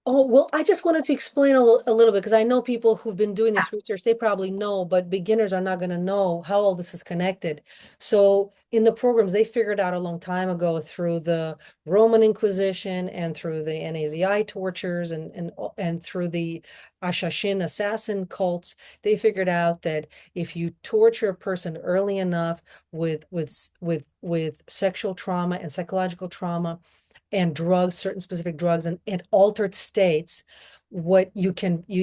Oh, well, I just wanted to explain a little bit because I know people who've been doing this research, they probably know, but beginners are not going to know how all this is connected. So, in the programs, they figured out a long time ago through the Roman Inquisition and through the NAZI tortures and through the Ashashin assassin cults, they figured out that if you torture a person early enough with sexual trauma and psychological trauma, and drugs, certain specific drugs and altered states, what you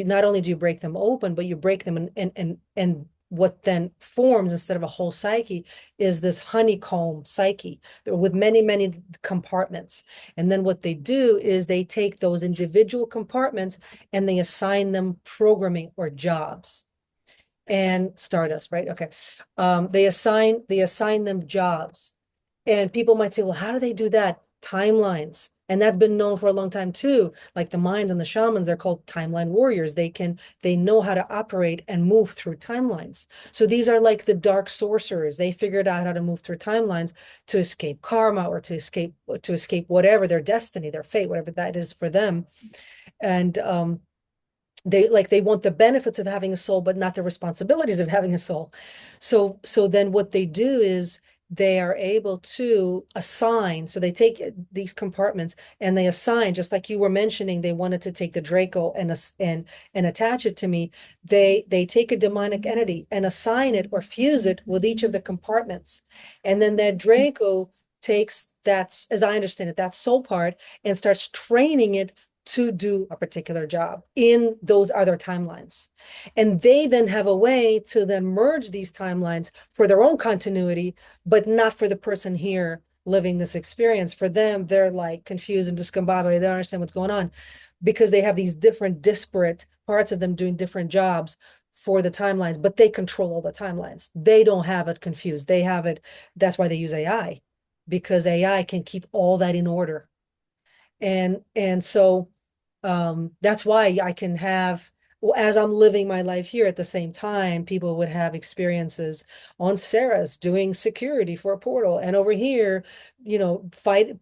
not only do you break them open, but you break them and what then forms instead of a whole psyche is this honeycomb psyche with many, many compartments. And then what they do is they take those individual compartments and they assign them programming or jobs and stardust, right? Okay. They assign them jobs. And people might say, well, how do they do that? Timelines. And that's been known for a long time too. Like the minds and the shamans, they're called timeline warriors. They know how to operate and move through timelines. So these are like the dark sorcerers. They figured out how to move through timelines to escape karma or to escape whatever their destiny, their fate, whatever that is for them. And they want the benefits of having a soul, but not the responsibilities of having a soul. So then what they do is they are able to assign. So they take these compartments and they assign, just like you were mentioning, they wanted to take the Draco and attach it to me. They take a demonic entity and assign it or fuse it with each of the compartments. And then that Draco takes that, as I understand it, that soul part and starts training it to do a particular job in those other timelines. And they then have a way to then merge these timelines for their own continuity, but not for the person here living this experience. For them, they're like confused and discombobulated. They don't understand what's going on because they have these different disparate parts of them doing different jobs for the timelines, but they control all the timelines. They don't have it confused. They have it. That's why they use AI, because AI can keep all that in order. And so that's why I can have, well, as I'm living my life here at the same time, people would have experiences on Sarah's doing security for a portal, and over here,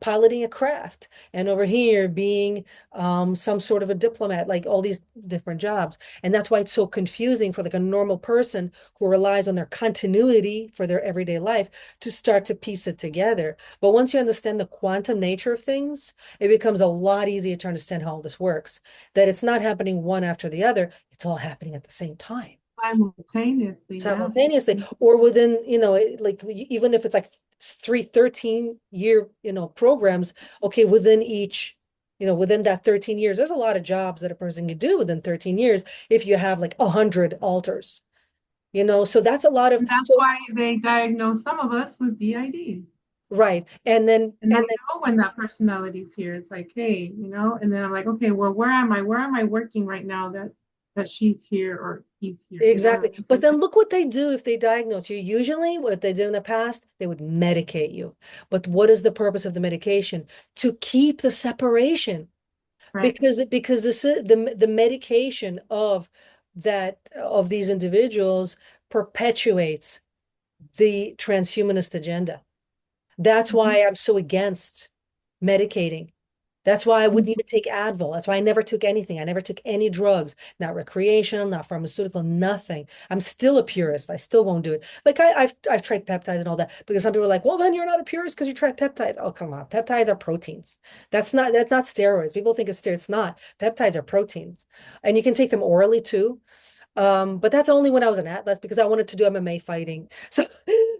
piloting a craft, and over here being some sort of a diplomat, like all these different jobs. And that's why it's so confusing for like a normal person who relies on their continuity for their everyday life to start to piece it together. But once you understand the quantum nature of things, it becomes a lot easier to understand how all this works, that it's not happening one after the other, it's all happening at the same time Simultaneously, yeah. simultaneously, or within, like even if it's like three 13-year, programs, okay, within each, within that 13 years, there's a lot of jobs that a person can do within 13 years if you have like 100 altars, so that's a lot of, And that's so why they diagnose some of us with DID. right. And then, And they know when that personality's here. It's like, hey, and then I'm like, okay, well, where am I? Where am I working right now that she's here or he's here? exactly. It's But like, then look what they do if they diagnose you. Usually, what they did in the past, they would medicate you. But what is the purpose of the medication? To keep the separation. right. Because the medication of these individuals perpetuates the transhumanist agenda. That's Mhm. why I'm so against medicating. That's why I wouldn't even take Advil. That's why I never took anything. I never took any drugs, not recreational, not pharmaceutical, nothing. I'm still a purist. I still won't do it. Like I've tried peptides and all that because some people are like, well, then you're not a purist because you tried peptides. Oh, come on. Peptides are proteins. That's not steroids. People think it's steroids. It's not. Peptides are proteins. And you can take them orally too. But that's only when I was an atlas because I wanted to do MMA fighting.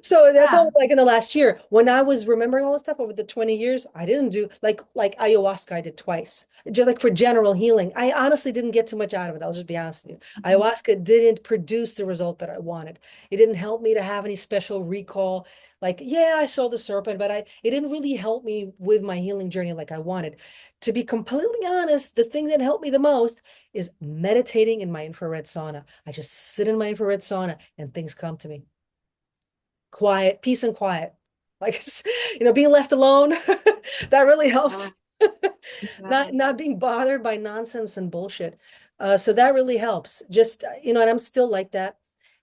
So that's Yeah. only like in the last year. When I was remembering all this stuff over the 20 years, I didn't do like ayahuasca, I did twice. Just like for general healing. I honestly didn't get too much out of it. I'll just be honest with you. Mhm. Ayahuasca didn't produce the result that I wanted. It didn't help me to have any special recall. Like, yeah, I saw the serpent, but it didn't really help me with my healing journey like I wanted. To be completely honest, the thing that helped me the most is meditating in my infrared sauna. I just sit in my infrared sauna and things come to me. Quiet, peace and quiet. Like, being left alone, that really Yeah. helps. Yeah. Not being bothered by nonsense and bullshit. So that really helps. Just, and I'm still like that.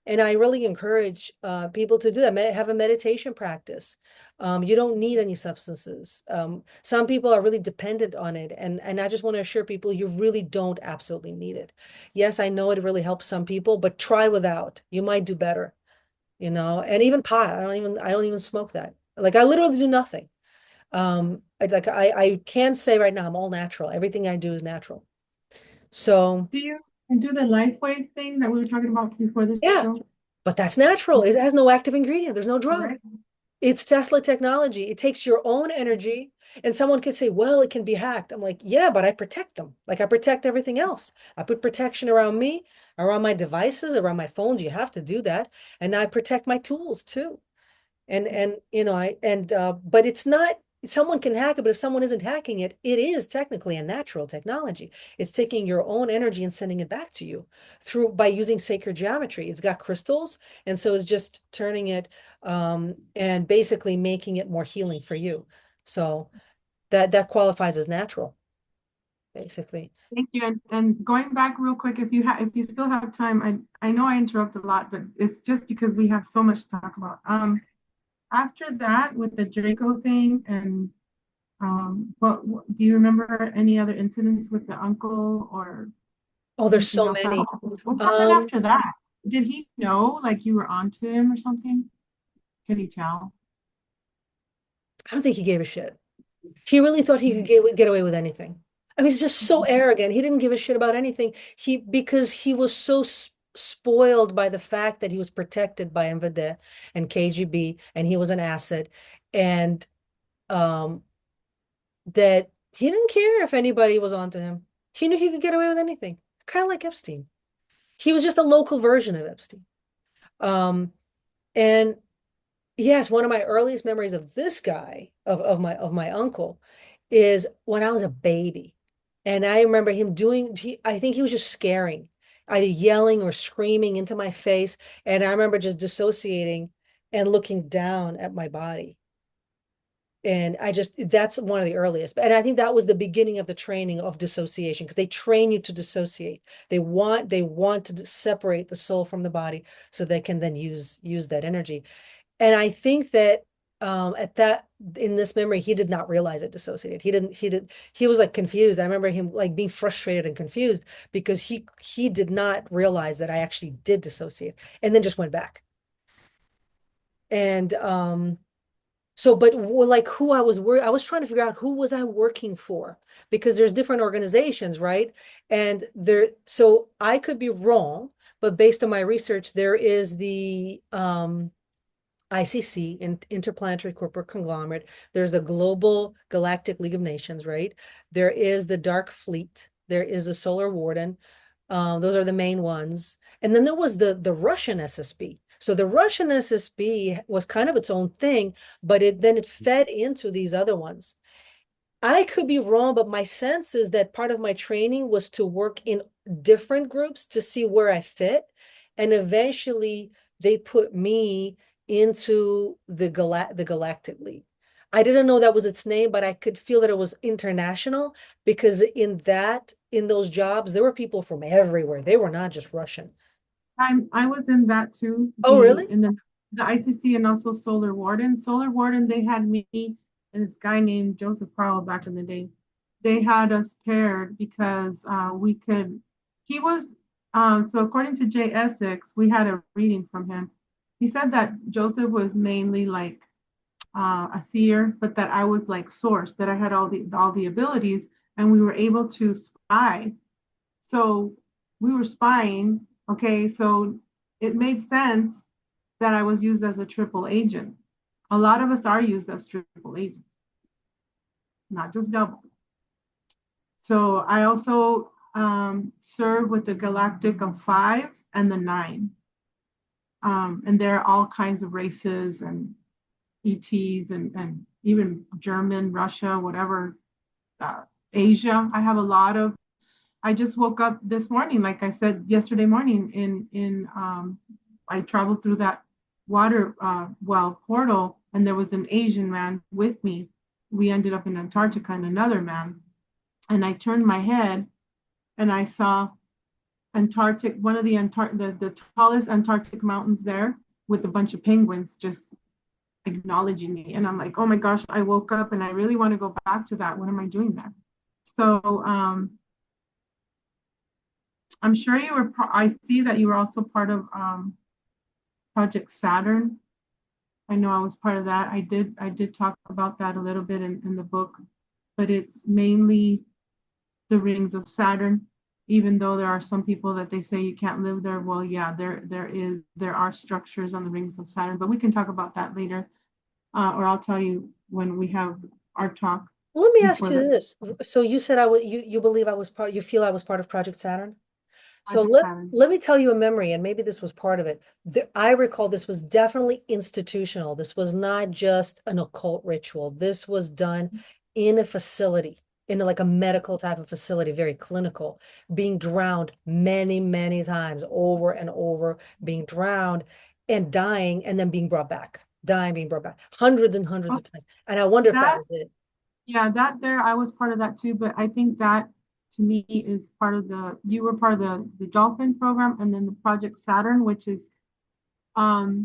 And I really encourage people to do that. Have a meditation practice. You don't need any substances. Some people are really dependent on it. And I just want to assure people you really don't absolutely need it. Yes, I know it really helps some people, but try without. You might do better, you know, and even pot. I don't even smoke that. Like I literally do nothing. I can say right now I'm all natural. Everything I do is natural. So Do you do the life wave thing that we were talking about before the yeah, show? but that's natural. It has no active ingredient. There's no drug. Right. It's Tesla technology. It takes your own energy, and someone could say, well, it can be hacked. I'm like, yeah, but I protect them. Like I protect everything else. I put protection around me, around my devices, around my phones. You have to do that. And I protect my tools too. And you know, but it's not, someone can hack it, but if someone isn't hacking it, it is technically a natural technology. It's taking your own energy and sending it back to you through by using sacred geometry. It's got crystals, and so it's just turning it and basically making it more healing for you. So that qualifies as natural, basically. Thank you. And going back real quick, if you still have time, I know I interrupt a lot, but it's just because we have so much to talk about. After that, with the Draco thing, and what do you remember any other incidents with the uncle or Oh, there's anything so else that many. happened? What happened Um, after that? Did he know like you were onto him or something? Can he tell? I don't think he gave a shit. He really thought he could get away with anything. I mean, he's just so arrogant. He didn't give a shit about anything. Because he was so spoiled by the fact that he was protected by MVD and KGB, and he was an asset, and um, that he didn't care if anybody was onto him. He knew he could get away with anything, kind of like Epstein. He was just a local version of Epstein. Um, and yes, one of my earliest memories of this guy, of my uncle, is when I was a baby. And I remember him I think he was just scaring, either yelling or screaming into my face. And I remember just dissociating and looking down at my body. And that's one of the earliest. And I think that was the beginning of the training of dissociation, because they train you to dissociate. They want to separate the soul from the body so they can then use that energy. And I think that at that in this memory, he did not realize it dissociated. He was like confused. I remember him like being frustrated and confused because he did not realize that I actually did dissociate and then just went back. And so, but like who I was trying to figure out who was I working for, because there's different organizations, right? And so I could be wrong, but based on my research, there is the ICC, Interplanetary Corporate Conglomerate. There's the Global Galactic League of Nations, right? There is the Dark Fleet. There is the Solar Warden. Those are the main ones. And then there was the Russian SSB. So the Russian SSB was kind of its own thing, but it fed into these other ones. I could be wrong, but my sense is that part of my training was to work in different groups to see where I fit. And eventually they put me into the Galactic League. I didn't know that was its name, but I could feel that it was international, because in those jobs, there were people from everywhere. They were not just Russian. I was in that too. Oh, really? In the ICC and also Solar Warden. Solar Warden, they had me and this guy named Joseph Carl back in the day. They had us paired because we could. He was so according to Jay Essex, we had a reading from him. He said that Joseph was mainly like a seer, but that I was like source, that I had all the abilities, and we were able to spy. So we were spying. Okay, so it made sense that I was used as a triple agent. A lot of us are used as triple agents, not just double. So I also serve with the Galactic of Five and the Nine. And there are all kinds of races and ETs and even German, Russia, whatever, uh, Asia. I just woke up this morning, like I said yesterday morning, I traveled through that water well portal, and there was an Asian man with me. We ended up in Antarctica, and another man. And I turned my head and I saw Antarctic, one of the tallest Antarctic mountains there, with a bunch of penguins just acknowledging me. And I'm like, oh my gosh, I woke up and I really want to go back to that. What am I doing there? So I'm sure you were, I see that you were also part of Project Saturn. I know I was part of that. I did talk about that a little bit in the book, but it's mainly the rings of Saturn, even though there are some people that they say you can't live there. Well, yeah, there are structures on the rings of Saturn, but we can talk about that later, or I'll tell you when we have our talk. Let me ask before you the this. So you said you believe I was part, you feel I was part of Project Saturn? So Project Saturn. let me tell you a memory, and maybe this was part of it. I recall this was definitely institutional. This was not just an occult ritual. This was done in a facility, in like a medical type of facility, very clinical, being drowned many, many times over and over, being drowned and dying, and then being brought back, dying, being brought back, hundreds and hundreds Oh, of times. And I wonder if that that was it. Yeah, that there, I was part of that too, but I think that to me is part of you were part of the Dolphin program, and then the Project Saturn, which is, to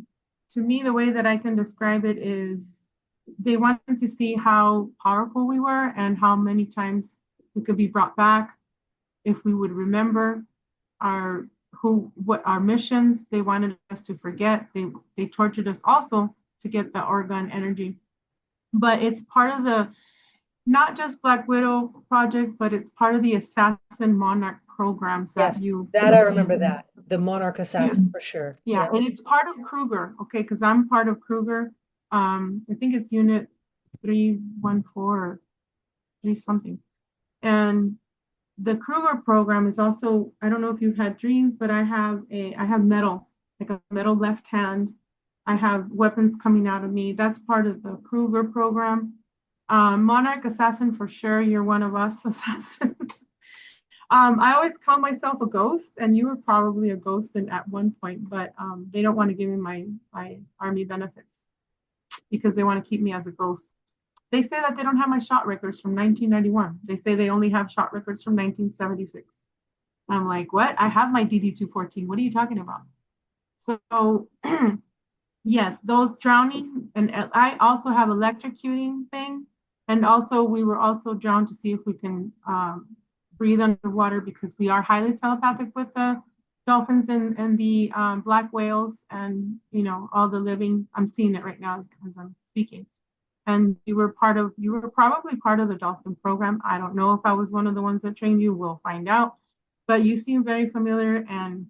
me, the way that I can describe it is they wanted to see how powerful we were and how many times we could be brought back if we would remember what our missions. They wanted us to forget. They tortured us also to get the orgone energy, but it's part of not just Black Widow project, but it's part of the assassin monarch programs that Yes, that I remember that. The Monarch yeah, Assassin for sure. yeah, and it's part of Kruger, okay, because I'm part of Kruger. I think it's unit 314 or 3 something. And the Kruger program is also, I don't know if you've had dreams, but I have metal, like a metal left hand. I have weapons coming out of me. That's part of the Kruger program. Monarch Assassin, for sure, you're one of us, assassin. I always call myself a ghost, and you were probably a ghost at one point, but they don't want to give me my army benefits because they want to keep me as a ghost. They say that they don't have my shot records from 1991. They say they only have shot records from 1976. I'm like, what? I have my DD-214. What are you talking about? So yes, those drowning, and I also have electrocuting thing. And also, we were also drowned to see if we can breathe underwater, because we are highly telepathic with the dolphins and the black whales, and all the living. I'm seeing it right now as I'm speaking. And you were probably part of the dolphin program. I don't know if I was one of the ones that trained you. We'll find out. But you seem very familiar, and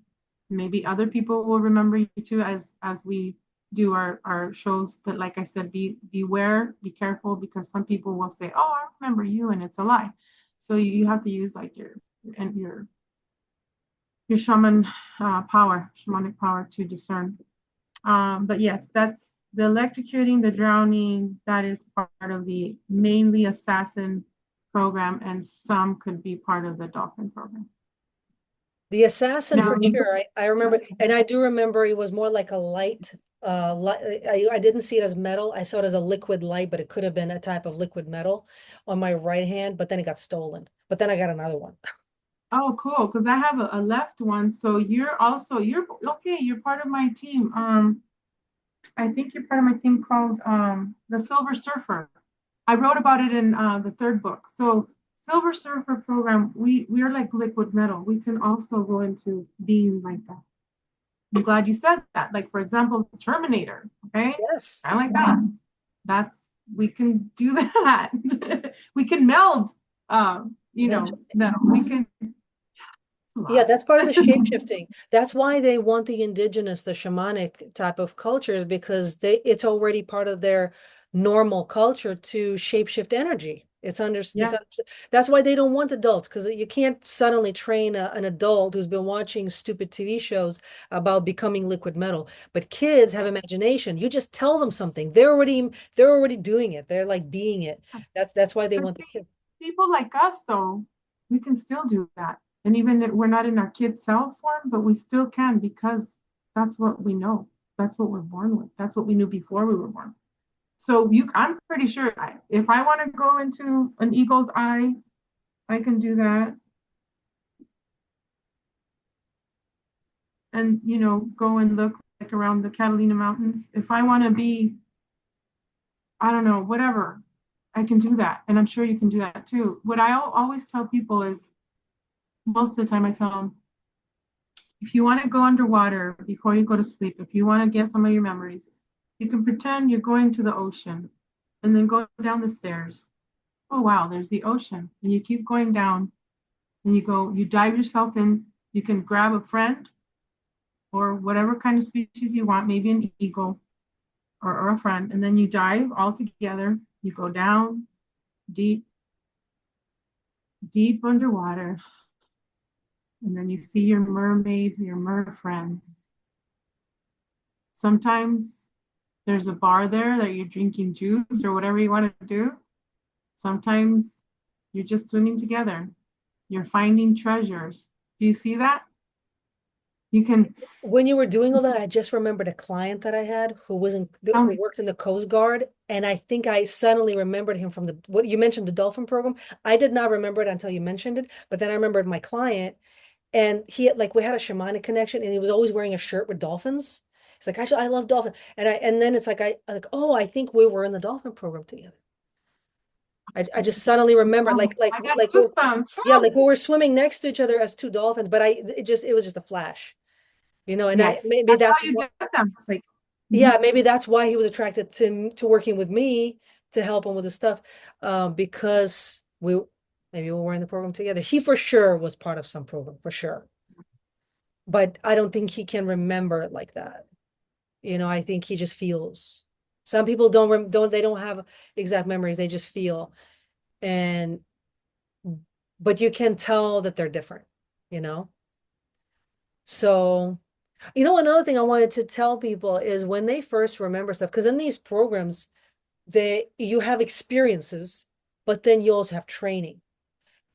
maybe other people will remember you too as we do our shows. But like I said, beware, be careful, because some people will say, oh, I remember you, and it's a lie. So you have to use like your shamanic power to discern. But yes, that's the electrocuting, the drowning, that is part of the mainly assassin program, and some could be part of the dolphin program. The assassin for sure. I remember, and I do remember it was more like a light. I didn't see it as metal. I saw it as a liquid light, but it could have been a type of liquid metal on my right hand. But then it got stolen. But then I got another one. Oh, cool. Because I have a left one. So you're okay. You're part of my team. I think you're part of my team called the Silver Surfer. I wrote about it in the 3rd book. So Silver Surfer program, we are like liquid metal. We can also go into being like that. I'm glad you said that. Like, for example, Terminator, okay? Yes. I like that. We can do that. We can meld, metal. We can. Yeah, that's part of the shape-shifting. That's why they want the indigenous, the shamanic type of cultures, because it's already part of their normal culture to shapeshift energy. That's why they don't want adults, because you can't suddenly train an adult who's been watching stupid TV shows about becoming liquid metal. But kids have imagination. You just tell them something. They're already doing it. They're like being it. That's why they want the kids. People like us, though, we can still do that. And even if we're not in our kid self form, but we still can, because that's what we know. That's what we're born with. That's what we knew before we were born. So I'm pretty sure if I want to go into an eagle's eye, I can do that. and, go and look like around the Catalina Mountains. If I want to be, I don't know, whatever, I can do that. And I'm sure you can do that too. What I always tell people is, most of the time I tell them, if you want to go underwater before you go to sleep, if you want to get some of your memories, you can pretend you're going to the ocean and then go down the stairs. Oh, wow, there's the ocean. And you keep going down and you dive yourself in. You can grab a friend or whatever kind of species you want, maybe an eagle or a friend, and then you dive all together. You go down deep, deep underwater, and then you see your mermaid, your mer friends. Sometimes there's a bar there that you're drinking juice or whatever you want to do. Sometimes you're just swimming together. You're finding treasures. Do you see that? You can. When you were doing all that, I just remembered a client that I had who who worked in the Coast Guard, and I think I suddenly remembered him from what you mentioned, the dolphin program. I did not remember it until you mentioned it, but then I remembered my client, and we had a shamanic connection, and he was always wearing a shirt with dolphins. He's like, I love dolphins, and then it's like oh, I think we were in the dolphin program together. I just suddenly remembered, I got like goosebumps. yeah, like we were swimming next to each other as two dolphins, but it was just a flash. And I Yes, maybe that's that's how you get them. Like, yeah, maybe that's why he was attracted to working with me to help him with the stuff, because maybe we were in the program together. He for sure was part of some program for sure, but I don't think he can remember it like that. I think he just feels. Some people don't have exact memories; they just feel, and but you can tell that they're different. You know, so. Another thing I wanted to tell people is when they first remember stuff, because in these programs, you have experiences, but then you also have training.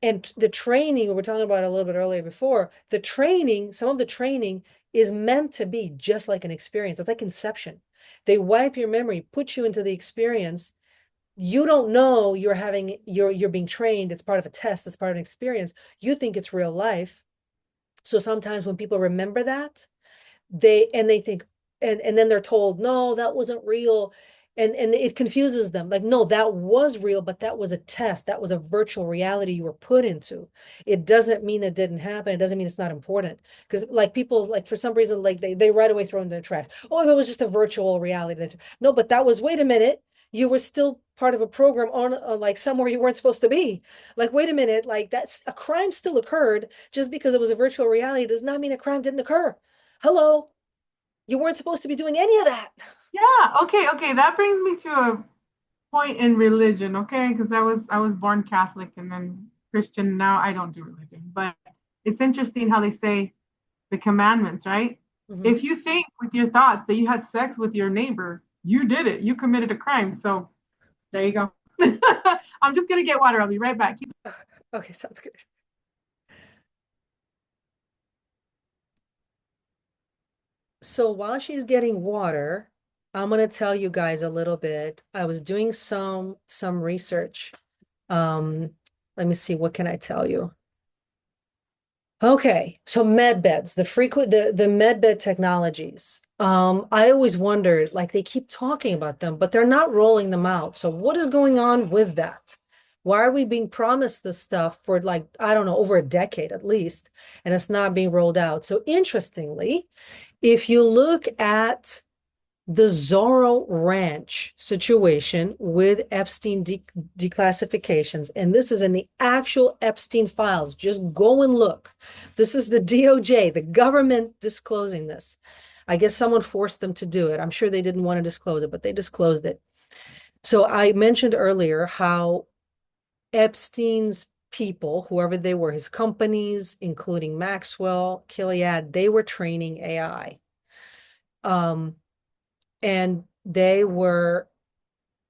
And the training, we were talking about it a little bit earlier before, some of the training is meant to be just like an experience. It's like Inception. They wipe your memory, put you into the experience. You don't know you're being trained. It's part of a test, it's part of an experience. You think it's real life. So sometimes when people remember that, they think, and then they're told, no, that wasn't real, and it confuses them, like, no, that was real, but that was a test, that was a virtual reality you were put into. It doesn't mean it didn't happen. It doesn't mean it's not important, because like people, like for some reason, like they right away throw in their trash, oh, if it was just a virtual reality. No, but that was, wait a minute, you were still part of a program on like somewhere you weren't supposed to be. Like, wait a minute, like that's a crime still occurred. Just because it was a virtual reality does not mean a crime didn't occur. Hello, you weren't supposed to be doing any of that. yeah, okay. That brings me to a point in religion, okay? Because I was born Catholic and then Christian. Now I don't do religion, but it's interesting how they say the commandments, right? Mhm. If you think with your thoughts that you had sex with your neighbor, you did it. You committed a crime. So there you go. I'm just gonna get water. I'll be right back. Okay, sounds good. So while she's getting water, I'm gonna tell you guys a little bit. I was doing some research. Um, Let me see, what can I tell you? Okay, so med beds, the med bed technologies. I always wondered, like they keep talking about them, but they're not rolling them out. So what is going on with that? Why are we being promised this stuff for like, I don't know, over a decade at least, and it's not being rolled out? So interestingly, if you look at the Zorro Ranch situation with Epstein declassifications, and this is in the actual Epstein files. Just go and look. This is the DOJ, the government disclosing this. I guess someone forced them to do it. I'm sure they didn't want to disclose it, but they disclosed it. So I mentioned earlier how Epstein's people, whoever they were, his companies, including Maxwell, Gilead, they were training AI. And they were,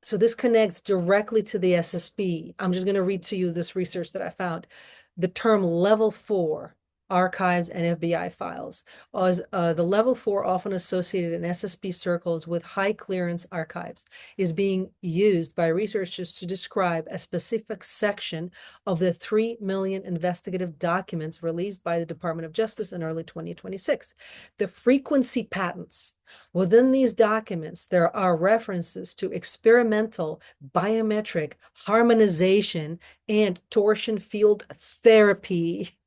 so this connects directly to the SSB. I'm just going to read to you this research that I found. The term level 4 archives, and FBI files. As, the level 4, often associated in SSP circles with high clearance archives, is being used by researchers to describe a specific section of the 3 million investigative documents released by the Department of Justice in early 2026. The frequency patterns. Within these documents, there are references to experimental biometric harmonization and torsion field therapy.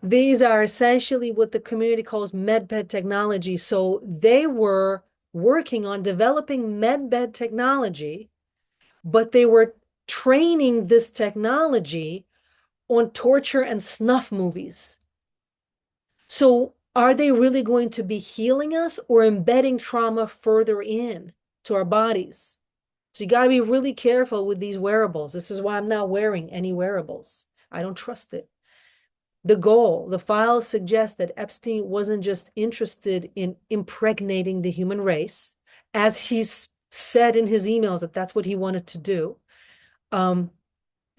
These are essentially what the community calls medbed technology. So they were working on developing medbed technology, but they were training this technology on torture and snuff movies. So are they really going to be healing us or embedding trauma further in to our bodies? So you got to be really careful with these wearables. This is why I'm not wearing any wearables. I don't trust it. The goal, the files suggest that Epstein wasn't just interested in impregnating the human race, as he's said in his emails that that's what he wanted to do.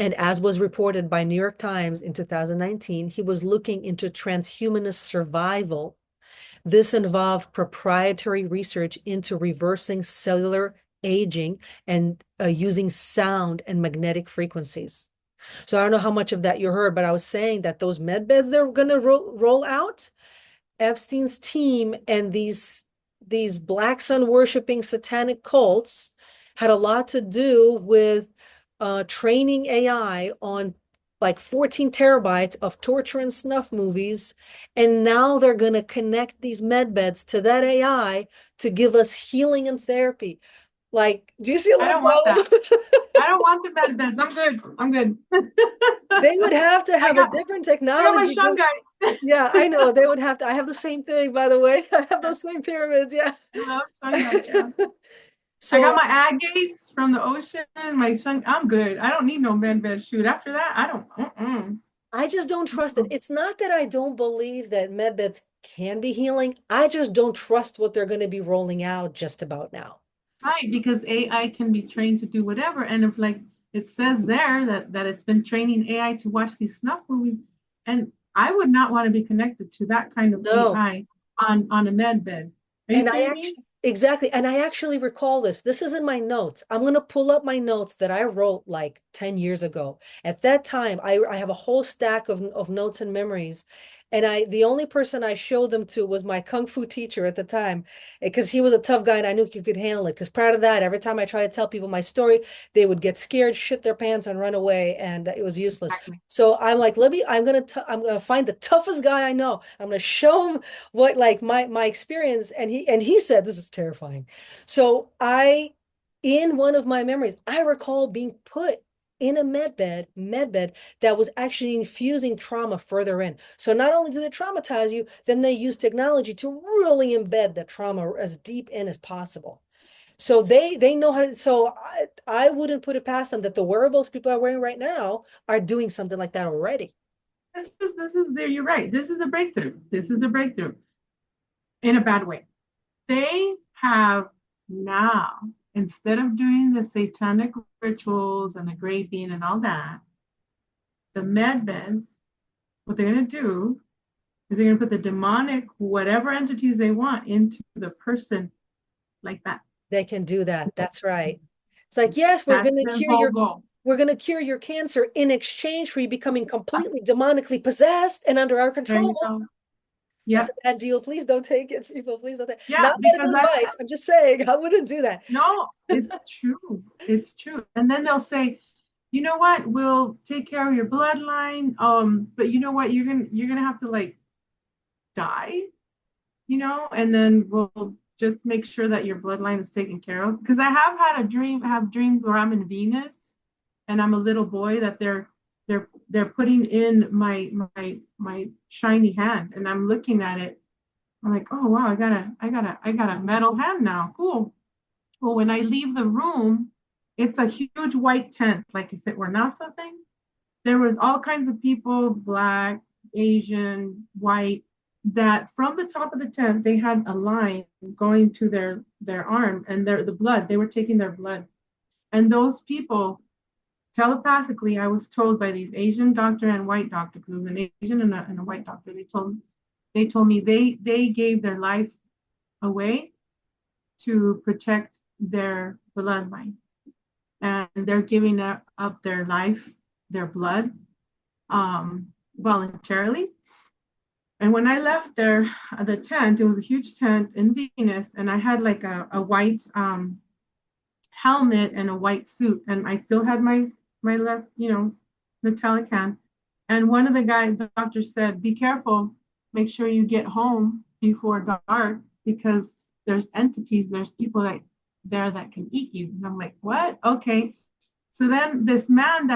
And as was reported by New York Times in 2019, he was looking into transhumanist survival. This involved proprietary research into reversing cellular aging and using sound and magnetic frequencies. So I don't know how much of that you heard, but I was saying that those med beds they're going to roll out, Epstein's team and these black sun worshiping satanic cults had a lot to do with training AI on like 14 terabytes of torture and snuff movies. And now they're going to connect these med beds to that AI to give us healing and therapy. Like, do you see a I little don't want problem? that. I don't want the med beds. I'm good. I'm good. They would have to have a different I got my technology. shungite. Yeah, I know. They would have to. I have the same thing, by the way. I have those same pyramids. Yeah. I love shungite. Yeah. I So got my agates from the ocean. My shung. I'm good. I don't need no med bed. Shoot. After that, I don't. I just don't trust it. It's not that I don't believe that med beds can be healing. I just don't trust what they're going to be rolling out just about now. Right, because AI can be trained to do whatever, and if like it says there that it's been training AI to watch these snuff movies, and I would not want to be connected to that kind of No. AI on a med bed. Are you And I kidding actually, me? exactly. And I actually recall this. This is in my notes. I'm going to pull up my notes that I wrote like 10 years ago. At that time, I have a whole stack of notes and memories. And the only person I showed them to was my Kung Fu teacher at the time, because he was a tough guy and I knew he could handle it. Because prior to that, every time I tried to tell people my story, they would get scared, shit their pants, and run away, and it was useless. Exactly. So I'm like, I'm gonna find the toughest guy I know. I'm gonna show him what like my experience, and he said this is terrifying. So in one of my memories, I recall being put in a med bed that was actually infusing trauma further in. So not only do they traumatize you, then they use technology to really embed the trauma as deep in as possible. So they know how to, so I wouldn't put it past them that the wearables people are wearing right now are doing something like that already. This is there. You're right. This is a breakthrough. This is a breakthrough in a bad way. They have now, instead of doing the satanic rituals and the gray bean and all that, the med beds, what they're going to do is they're going to put the demonic, whatever entities they want into the person like that. They can do that. That's right. It's like, yes, That's their whole goal. we're going to cure your cancer in exchange for you becoming completely demonically possessed and under our There you control. go. That's Yep. a bad deal. Please don't take it, people. Please don't take it. Yeah, Not because medical advice. I'm just saying I wouldn't do that. no, it's true. It's true. And then they'll say, you know what, we'll take care of your bloodline. But you know what, you're gonna have to like die, and then we'll just make sure that your bloodline is taken care of. Because I have dreams where I'm in Venus and I'm a little boy that they're putting in my shiny hand and I'm looking at it. I'm like, oh wow, I got a metal hand now. Cool. Well, when I leave the room, it's a huge white tent, like if it were NASA thing. There was all kinds of people, black, Asian, white, that from the top of the tent, they had a line going to their arm and the blood. They were taking their blood. And those people telepathically, I was told by these Asian doctor and white doctor, because it was an Asian and a white doctor. They told me they gave their life away to protect their bloodline, and they're giving up their life, their blood, voluntarily. And when I left there, the tent, it was a huge tent in Venus, and I had like a white helmet and a white suit, and I still had my left, metallic hand. And one of the doctors said, "Be careful, make sure you get home before dark, because there's entities, there's people there that can eat you." And I'm like, "What? Okay." So then this man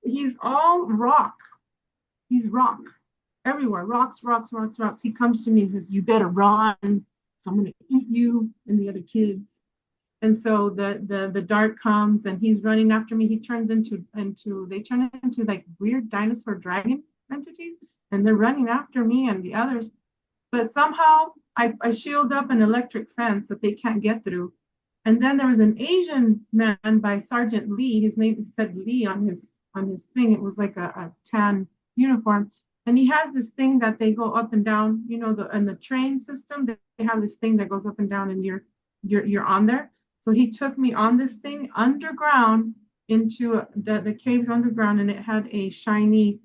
he's all rock. He's rock everywhere, rocks, rocks, rocks, rocks. He comes to me and says, "You better run. Someone to eat you and the other kids." And so the dark comes and he's running after me. They turn into like weird dinosaur dragon entities, and they're running after me and the others. But somehow I shield up an electric fence that they can't get through. And then there was an Asian man by Sergeant Lee. His name said Lee on his thing. It was like a tan uniform. And he has this thing that they go up and down, in the train system, they have this thing that goes up and down, and you're on there. So he took me on this thing underground into the caves underground, and it had a shiny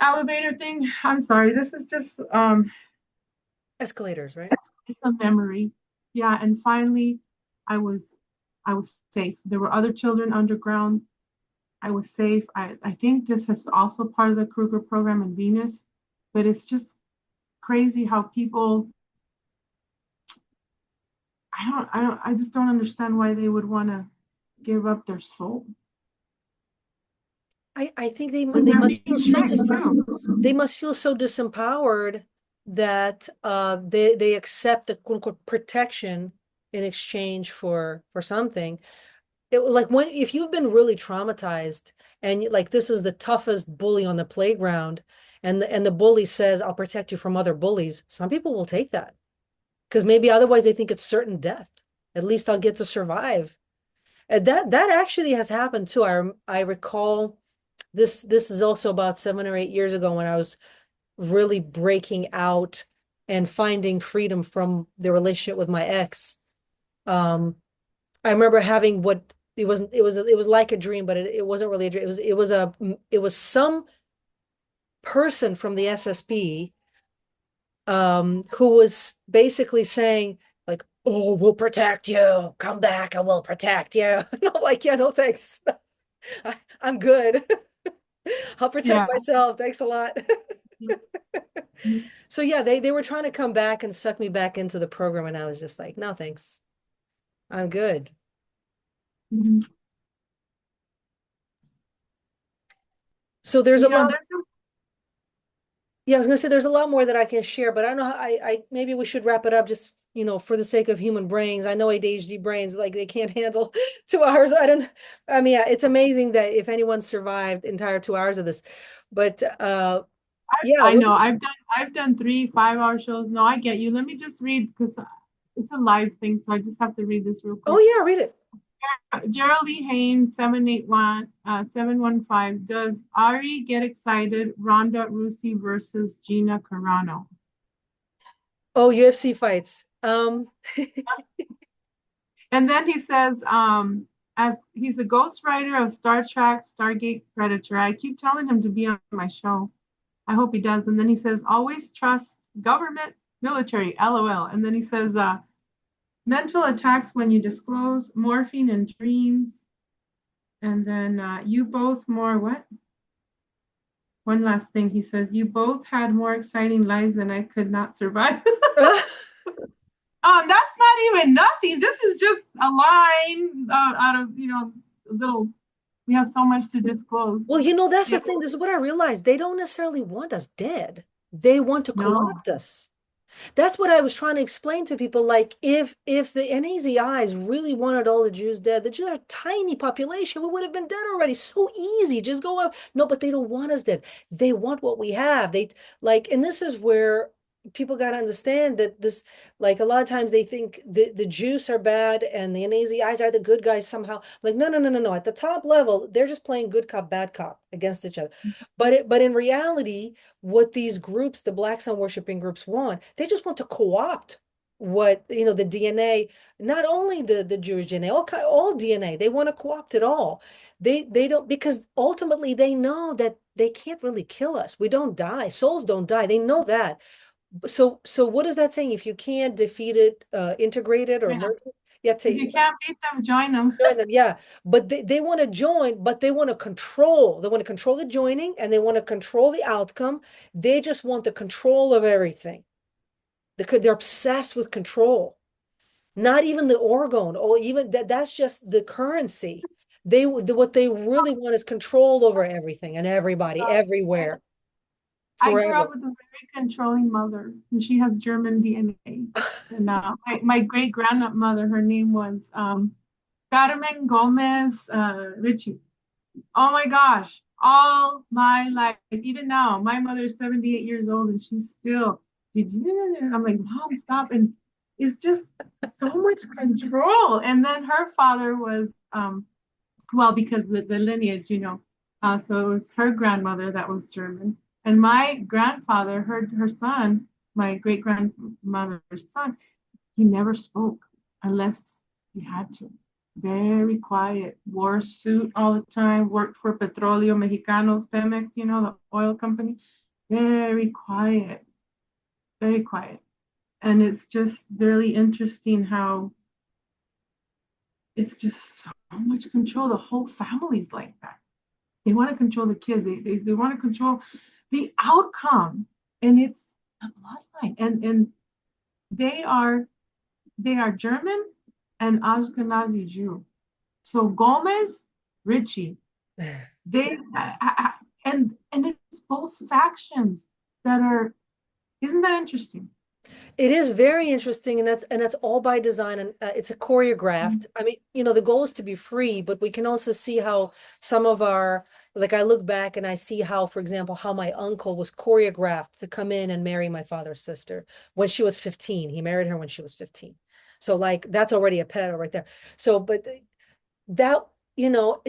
elevator thing. I'm sorry, this is just Escalators, right? it's a memory. Yeah, and finally I was safe. There were other children underground. I was safe. I think this is also part of the Kruger program in Venus, but it's just crazy how people, I just don't understand why they would want to give up their soul. I think they must feel they must feel so disempowered that they accept the quote unquote protection in exchange for something. Like if you've been really traumatized and like this is the toughest bully on the playground, and the bully says, "I'll protect you from other bullies," some people will take that because maybe otherwise they think it's certain death. At least I'll get to survive. And that actually has happened too. I recall this is also about 7 or 8 years ago when I was really breaking out and finding freedom from the relationship with my ex. I remember having what it was like a dream, but it wasn't really a dream. It was some person from the SSB who was basically saying like, "Oh, we'll protect you. Come back, I will protect you." And I'm like, "Yeah, no, thanks. I'm good. I'll protect myself. Thanks a lot." So yeah, they were trying to come back and suck me back into the program, and I was just like, "No, thanks. I'm good." Mhm. So there's a lot. There's this, Yeah, I was gonna say there's a lot more that I can share, but I don't know how I maybe we should wrap it up just, for the sake of human brains. I know ADHD brains, like they can't handle 2 hours. I mean, yeah, it's amazing that if anyone survived entire 2 hours of this. But yeah, I know I've done 3 5-hour shows. No, I get you. Let me just read, because it's a live thing, so I just have to read this real oh quick. yeah, read it. Gerald Lee Haynes 715. Does Ari get excited? Ronda Rousey versus Gina Carano. Oh, UFC fights. And then he says, as he's a ghostwriter of Star Trek, Stargate, Predator. I keep telling him to be on my show. I hope he does. And then he says, always trust government, military, LOL. And then he says, mental attacks when you disclose, morphine in dreams. And then you both more what? One last thing, he says, you both had more exciting lives than I could not survive. That's not even nothing. This is just a line out of, a little, we have so much to disclose. Well, that's the thing. This is what I realized. They don't necessarily want us dead. They want to co-opt us. That's what I was trying to explain to people. Like, if the NAZIs really wanted all the Jews dead, the Jews are a tiny population. We would have been dead already. So easy. Just go up. No, but they don't want us dead. They want what we have. And this is where people got to understand that this, like a lot of times they think the Jews are bad and the Nazis are the good guys somehow. Like, no, no, no, no, no. At the top level, they're just playing good cop, bad cop against each other. But in reality, what these groups, the Black Sun worshiping groups want, they just want to co-opt what, the DNA, not only the Jewish DNA, all DNA, they want to co-opt it all. They don't, because ultimately they know that they can't really kill us. We don't die. Souls don't die. They know that. So what is that saying? If you can't defeat it, integrate it or Yeah. merge it, yeah, If you can't beat them, join them. join them. Yeah. But they want to join, but they want to control. They want to control the joining and they want to control the outcome. They just want the control of everything. They're obsessed with control. Not even the orgone, or even that's just the currency. What they really want is control over everything and everybody, everywhere, I grew up forever. with a very controlling mother, and she has German DNA. And my great grandmother, her name was Carmen Gomez Ritchie. Oh my gosh, all my life, even now, my mother's 78 years old, and she's still, did you? I'm like, Mom, stop. And it's just so much control. And then her father was, well, because the lineage, so it was her grandmother that was German. And my grandfather, her son, my great grandmother's son, he never spoke unless he had to. Very quiet, wore a suit all the time, worked for Petróleo Mexicanos, Pemex, the oil company. Very quiet, very quiet. And it's just really interesting how it's just so much control. The whole family's like that. They want to control the kids. They want to control the outcome. And it's the bloodline. And they are German and Ashkenazi Jew. So Gomez, Ritchie, they and it's both factions that are. Isn't that interesting? It is very interesting, and that's all by design, and it's a choreographed. I mean, the goal is to be free, but we can also see how some of our, like I look back and I see how, for example, how my uncle was choreographed to come in and marry my father's sister when she was 15. He married her when she was 15. So like that's already a pedo right there. So, but that,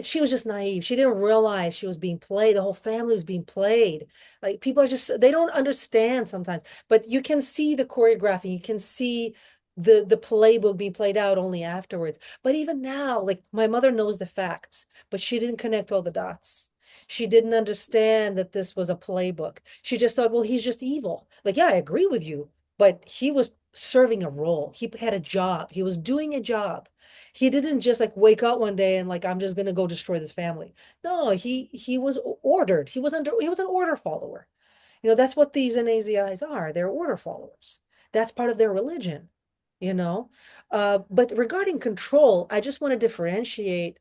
she was just naive. She didn't realize she was being played. The whole family was being played. Like people are just, they don't understand sometimes, but you can see the choreography. You can see the playbook being played out only afterwards. But even now, like my mother knows the facts, but she didn't connect all the dots. She didn't understand that this was a playbook. She just thought, well, he's just evil. Like, yeah, I agree with you, but he was serving a role. He had a job. He was doing a job. He didn't just like wake up one day and like I'm just gonna go destroy this family. No, he was ordered. He was an order follower. That's what these Anasiais are. They're order followers. That's part of their religion, you know. But regarding control, I just want to differentiate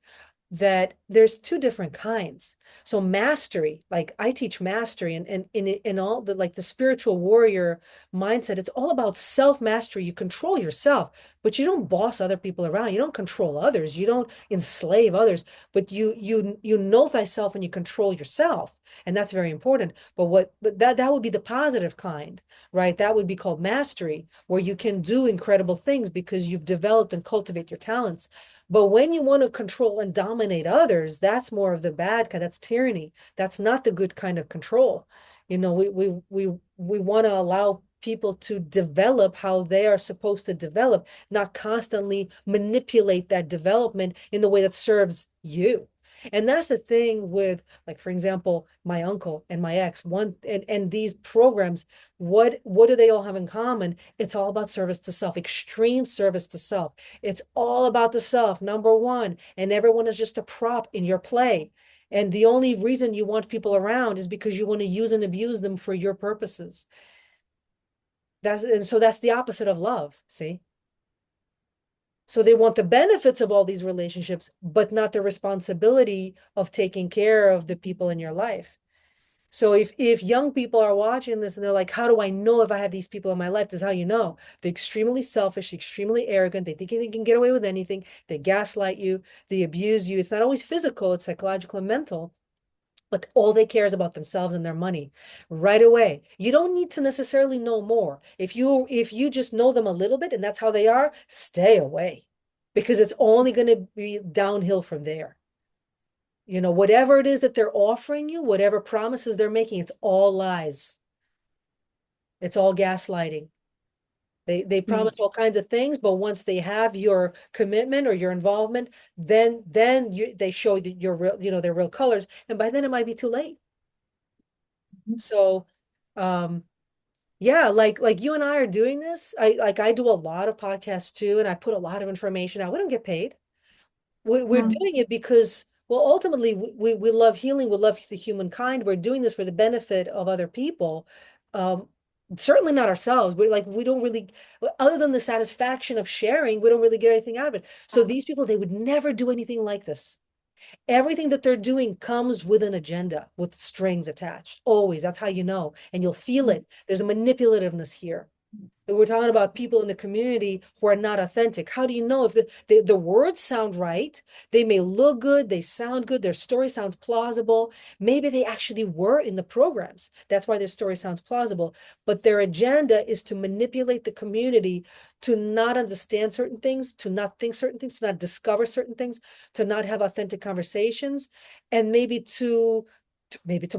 that there's two different kinds. So mastery, like I teach mastery, and in all the like the spiritual warrior mindset, it's all about self-mastery. You control yourself, but you don't boss other people around. You don't control others. You don't enslave others, but you know thyself and you control yourself. And that's very important. But that would be the positive kind, right? That would be called mastery, where you can do incredible things because you've developed and cultivate your talents. But when you want to control and dominate others, that's more of the bad kind. That's tyranny. That's not the good kind of control. We want to allow people to develop how they are supposed to develop, not constantly manipulate that development in the way that serves you. And that's the thing with, like, for example, my uncle and my ex, and these programs, what do they all have in common? It's all about service to self, extreme service to self. It's all about the self, number one, and everyone is just a prop in your play. And the only reason you want people around is because you want to use and abuse them for your purposes. And so that's the opposite of love, see? So they want the benefits of all these relationships, but not the responsibility of taking care of the people in your life. So if young people are watching this and they're like, how do I know if I have these people in my life? This is how you know. They're extremely selfish, extremely arrogant. They think they can get away with anything. They gaslight you. They abuse you. It's not always physical. It's psychological and mental. but all they care is about themselves and their money right away. You don't need to necessarily know more. If you just know them a little bit and that's how they are, stay away because it's only going to be downhill from there. Whatever it is that they're offering you, whatever promises they're making, it's all lies. It's all gaslighting. They promise all kinds of things, but once they have your commitment or your involvement, then they show that your real, their real colors, and by then it might be too late. So, yeah, like you and I are doing this. I do a lot of podcasts too, and I put a lot of information out. We don't get paid. We're doing it because, well, ultimately we love healing, we love the humankind. We're doing this for the benefit of other people. Certainly not ourselves. We don't really, other than the satisfaction of sharing, we don't really get anything out of it. So these people, they would never do anything like this. Everything that they're doing comes with an agenda, with strings attached. Always. That's how you know. And you'll feel it. There's a manipulativeness here. We're talking about people in the community who are not authentic. How do you know if the words sound right? They may look good, they sound good, their story sounds plausible. Maybe they actually were in the programs. That's why their story sounds plausible. But their agenda is to manipulate the community to not understand certain things, to not think certain things, to not discover certain things, to not have authentic conversations, and maybe to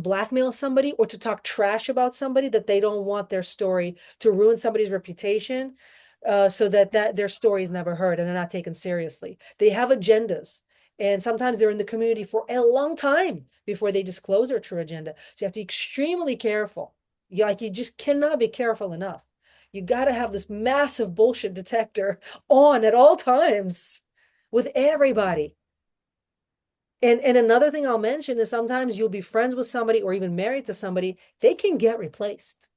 blackmail somebody or to talk trash about somebody that they don't want their story to ruin somebody's reputation, so that their story is never heard and they're not taken seriously. They have agendas. And sometimes they're in the community for a long time before they disclose their true agenda. So you have to be extremely careful. You just cannot be careful enough. You got to have this massive bullshit detector on at all times with everybody. And another thing I'll mention is sometimes you'll be friends with somebody or even married to somebody, they can get replaced.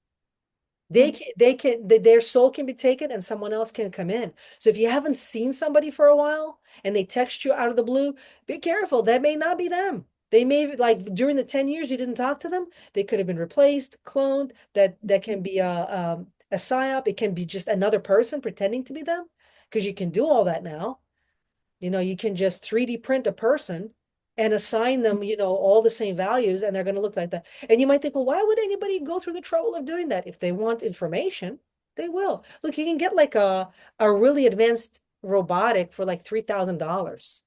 Their soul can be taken and someone else can come in. So if you haven't seen somebody for a while and they text you out of the blue, be careful. That may not be them. They may, like, during the 10 years you didn't talk to them, they could have been replaced, cloned. That can be a psyop. It can be just another person pretending to be them, because you can do all that now. You can just 3D print a person and assign them, all the same values, and they're going to look like that. And you might think, well, why would anybody go through the trouble of doing that? If they want information, they will. Look, you can get like a really advanced robotic for like $3,000.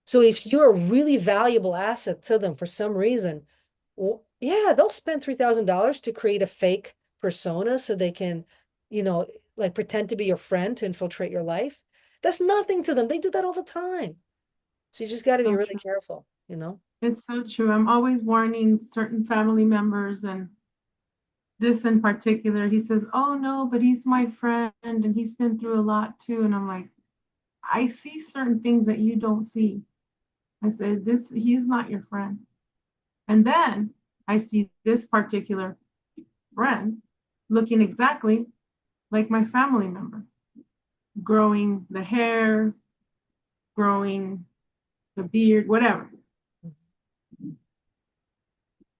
So if you're a really valuable asset to them for some reason, well, yeah, they'll spend $3,000 to create a fake persona so they can, like pretend to be your friend to infiltrate your life. That's nothing to them. They do that all the time. So you just got to be really careful, It's so true. I'm always warning certain family members, and this in particular, he says, oh no, but he's my friend and he's been through a lot too. And I'm like, I see certain things that you don't see. I said, he's not your friend. And then I see this particular friend looking exactly like my family member, growing the hair, growing the beard, whatever.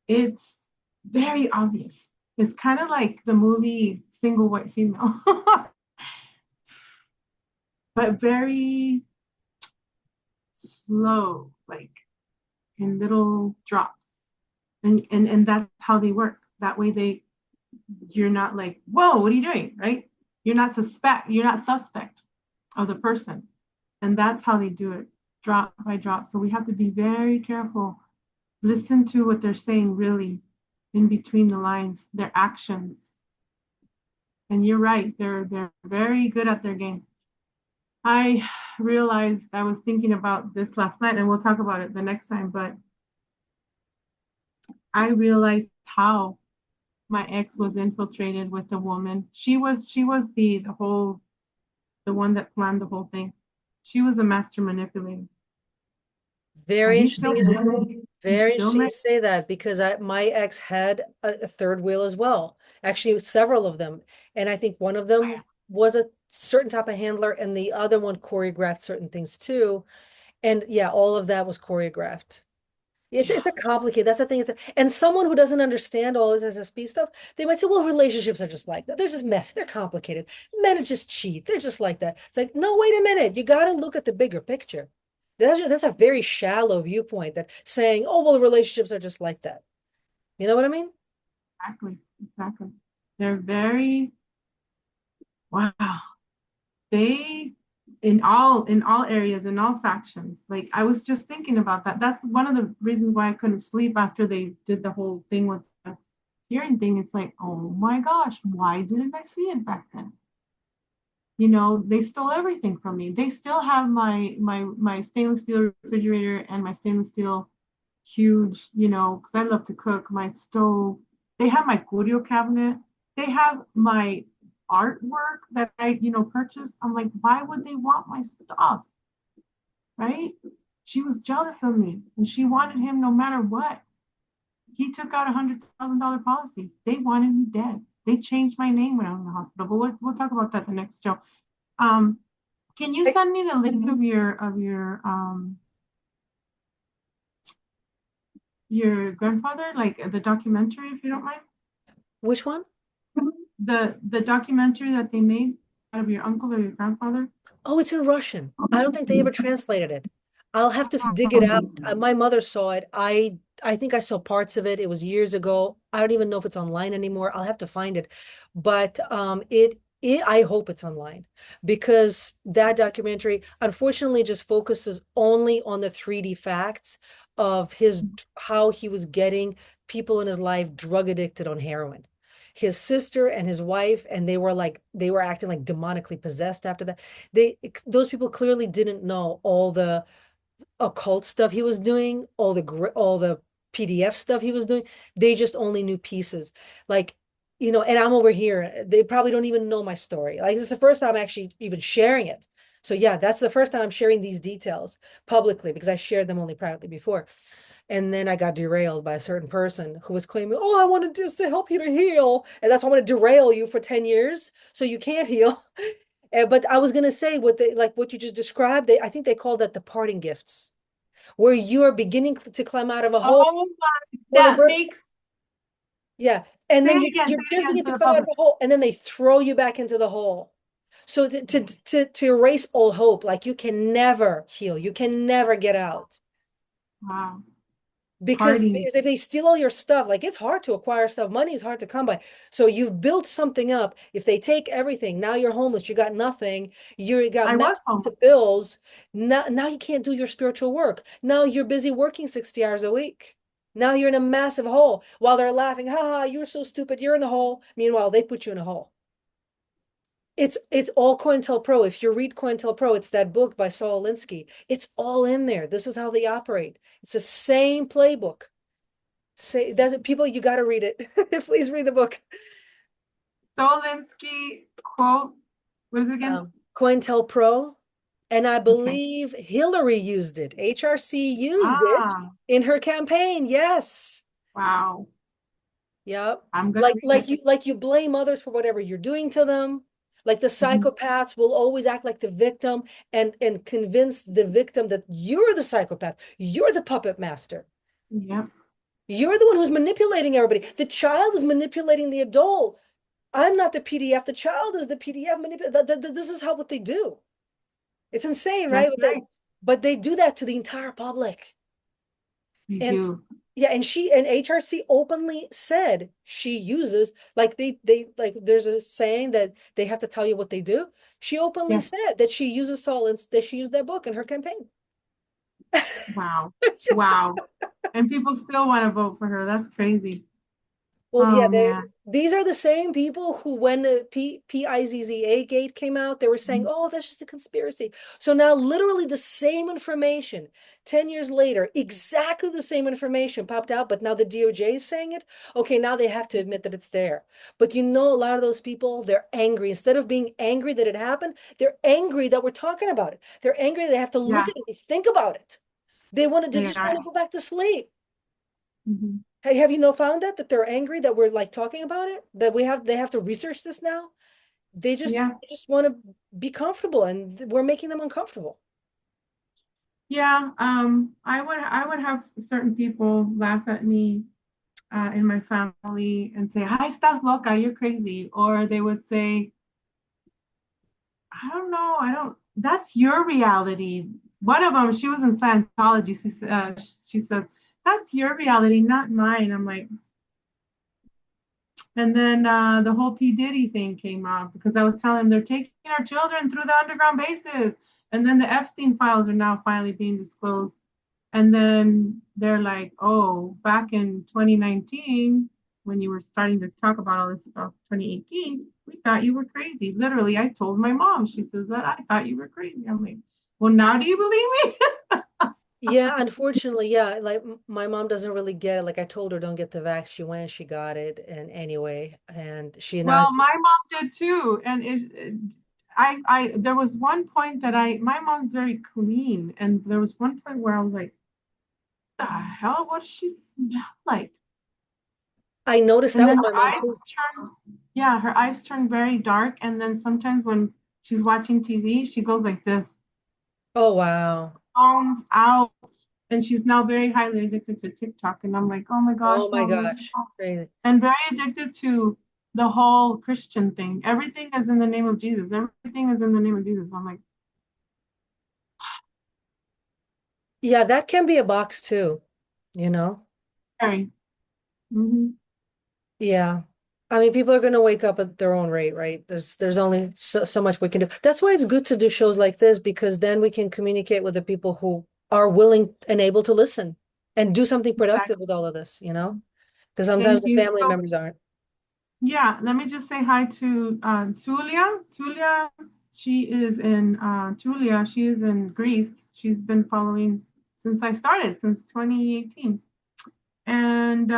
It's very obvious. It's kind of like the movie Single White Female, but very slow, like in little drops. And that's how they work. That way you're not like, whoa, what are you doing? Right? You're not suspect of the person. And that's how they do it, drop by drop. So we have to be very careful. Listen to what they're saying, really, in between the lines, their actions. And you're right, they're very good at their game. I realized, I was thinking about this last night, and we'll talk about it the next time, but I realized how my ex was infiltrated with a woman. She was the one that planned the whole thing. She was a master manipulator. Very interesting. Very Still interesting you say that, because my ex had a third wheel as well. Actually, several of them. And I think one of them was a certain type of handler, and the other one choreographed certain things too. And yeah, all of that was choreographed. It's a complicated, that's the thing. And someone who doesn't understand all this SSP stuff, they might say, well, relationships are just like that. They're just messy. They're complicated. Men are just cheat. They're just like that. It's like, no, wait a minute. You got to look at the bigger picture. That's a very shallow viewpoint, that saying, oh, well, relationships are just like that. You know what I mean? Exactly, exactly. They're very, wow. They, in all areas, in all factions. Like I was just thinking about that. That's one of the reasons why I couldn't sleep after they did the whole thing with the hearing thing. It's like, oh my gosh, why didn't I see it back then? You know, they stole everything from me. They still have my stainless steel refrigerator and my stainless steel huge, you know, because I love to cook, my stove. They have my curio cabinet. They have my artwork that I, purchased. I'm like, why would they want my stuff? Right? She was jealous of me and she wanted him no matter what. He took out $100,000 policy. They wanted me dead. They changed my name when I was in the hospital. But we'll talk about that the next show. Um, can you send me the link of your grandfather, like the documentary, if you don't mind? Which one? The documentary that they made out of your uncle or your grandfather? Oh, it's in Russian. I don't think they ever translated it. I'll have to dig it out. My mother saw it. I think I saw parts of it. It was years ago. I don't even know if it's online anymore. I'll have to find it. But it I hope it's online, because that documentary unfortunately just focuses only on the 3D facts of his how he was getting people in his life drug addicted on heroin. His sister and his wife, and they were acting like demonically possessed after that. Those people clearly didn't know all the occult stuff he was doing, all the PDF stuff he was doing. They just only knew pieces. Like, and I'm over here. They probably don't even know my story. Like, this is the first time I'm actually even sharing it. So yeah, that's the first time I'm sharing these details publicly, because I shared them only privately before. And then I got derailed by a certain person who was claiming, oh, I wanted just to help you to heal. And that's why I want to derail you for 10 years so you can't heal. But I was going to say, what you just described, I think they call that the parting gifts, where you are beginning to climb out of a hole. Oh my, Well, that makes, yeah. And say then it again, say you're it just again beginning to for the climb out of public. a hole, and then they throw you back into the hole. So to erase all hope, like you can never heal, you can never get out. Wow. Because Party. if they steal all your stuff, like, it's hard to acquire stuff. Money is hard to come by. So you've built something up. If they take everything, now you're homeless. You got nothing. You got I was massive home. bills. Now you can't do your spiritual work. Now you're busy working 60 hours a week. Now you're in a massive hole while they're laughing. Ha ha, you're so stupid. You're in a hole. Meanwhile, they put you in a hole. It's all COINTELPRO. If you read COINTELPRO, it's that book by Saul Alinsky. It's all in there. This is how they operate. It's the same playbook. Say, that's it, people, you got to read it. Please read the book. Solinsky quote. What is it again? COINTELPRO, and I Okay. believe Hillary used it. HRC used it Ah, in her campaign. Yes. wow. Yep. I'm gonna Like read it. like you blame others for whatever you're doing to them. Like the Mhm. psychopaths will always act like the victim, and convince the victim that you're the psychopath. You're the puppet master. Yep. You're the one who's manipulating everybody. The child is manipulating the adult. I'm not the PDF. The child is the PDF. This is how what they do. It's insane, right? That's right. But they do that to the entire public. They And do. yeah, and HRC openly said she uses, like, they like, there's a saying that they have to tell you what they do. She openly Yes. said that she uses Solins, that she used that book in her campaign. Wow. Wow. And people still want to vote for her. That's crazy. Well, yeah, Oh man. these are the same people who, when the PIZZA gate came out, they were saying, oh, that's just a conspiracy. So now, literally the same information, 10 years later, exactly the same information popped out, but now the DOJ is saying it. Okay, now they have to admit that it's there. But a lot of those people, they're angry. Instead of being angry that it happened, they're angry that we're talking about it. They're angry they have to look Yeah, at it and think about it. They they just are. want to go back to sleep. Mhm. Hey, have you found that they're angry that we're like talking about it? That they have to research this now? Yeah. They just want to be comfortable, and we're making them uncomfortable. Yeah. I would have certain people laugh at me in my family and say, "Hi, estás loca, you're crazy," or they would say, "I don't know, I don't. That's your reality. one of them, she was in Scientology. She says, that's your reality, not mine. I'm like, and then the whole P. Diddy thing came up because I was telling them they're taking our children through the underground bases. And then the Epstein files are now finally being disclosed. And then they're like, oh, back in 2019, when you were starting to talk about all this stuff, 2018, we thought you were crazy. Literally, I told my mom, she says that I thought you were crazy. I'm like, well, now do you believe me? Yeah, unfortunately, yeah. Like my mom doesn't really get it. Like I told her, don't get the vax. She went, she got it, and anyway, and she now has. Well, my mom did too. And there was one point that my mom's very clean. And there was one point where I was like, the hell, what does she smell like? I noticed And that then with her my mom eyes too. turned, yeah, her eyes turn very dark. And then sometimes when she's watching TV, she goes like this, Oh wow. phones out. And she's now very highly addicted to TikTok. And I'm like, oh my gosh, Oh my mom. gosh. Crazy. And very addicted to the whole Christian thing. Everything is in the name of Jesus. Everything is in the name of Jesus. I'm like, Yeah, that can be a box too, you know? Harry. Mm-hmm. Yeah. I mean, people are going to wake up at their own rate, right? There's only so much we can do. That's why it's good to do shows like this because then we can communicate with the people who are willing and able to listen and do something productive Exactly. with all of this, you know? Because sometimes Thank the you. family So, members aren't. yeah, let me just say hi to Tulia. Tulia, she is in Tulia. She is in Greece. She's been following since I started, since 2018. And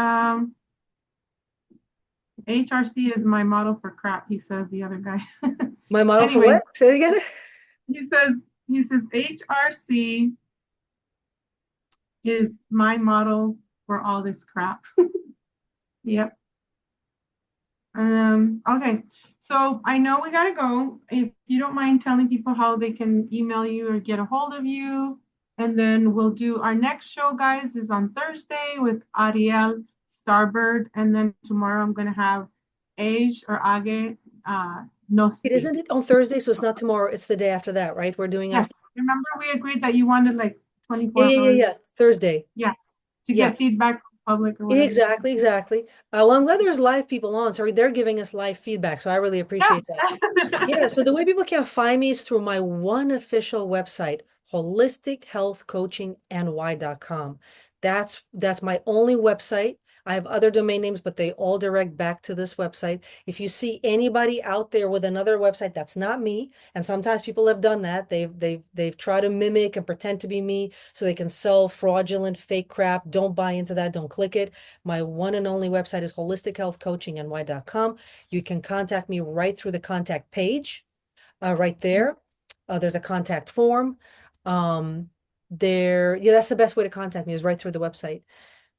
HRC is my model for crap, he says, the other guy. My model for Anyway, what? Say it again. he says HRC is my model for all this crap. Yep. Okay. So I know we gotta go. If you don't mind telling people how they can email you or get a hold of you, and then we'll do our next show, guys, is on Thursday with Ariel Starbird, and then tomorrow I'm gonna have Age or Age no It speak. isn't it on Thursday, so it's not tomorrow. It's the day after that, right? We're doing Yes. after. Remember we agreed that you wanted like Yeah, 24 yeah, yeah, hours. yeah. Thursday. Yes. To Yeah. get feedback from the public or whatever. Exactly, exactly. Well, I'm glad there's live people on. So they're giving us live feedback. So I really appreciate that. Yeah, Yes. so the way people can find me is through my one official website, holistichealthcoachingny.com. That's my only website. I have other domain names, but they all direct back to this website. If you see anybody out there with another website, that's not me. And sometimes people have done that. They've tried to mimic and pretend to be me so they can sell fraudulent fake crap. Don't buy into that. Don't click it. My one and only website is holistichealthcoachingny.com. You can contact me right through the contact page, right there. There's a contact form. Yeah, that's the best way to contact me is right through the website. And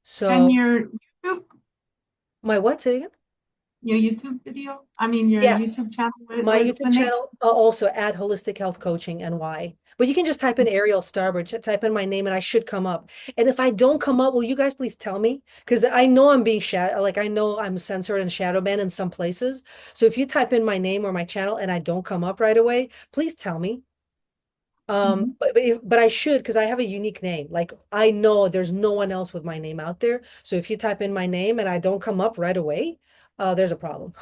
So your YouTube, my what, say again? your YouTube video, I mean your Yes, YouTube channel, my what's the YouTube name? channel also at Holistic Health Coaching NY. But you can just type in Ariel Starbird, type in my name, and I should come up. And if I don't come up, will you guys please tell me? Because I know I'm being like I know I'm censored and shadow banned in some places. So if you type in my name or my channel and I don't come up right away, please tell me. Mhm. But I should because I have a unique name. Like I know there's no one else with my name out there. So if you type in my name and I don't come up right away, there's a problem.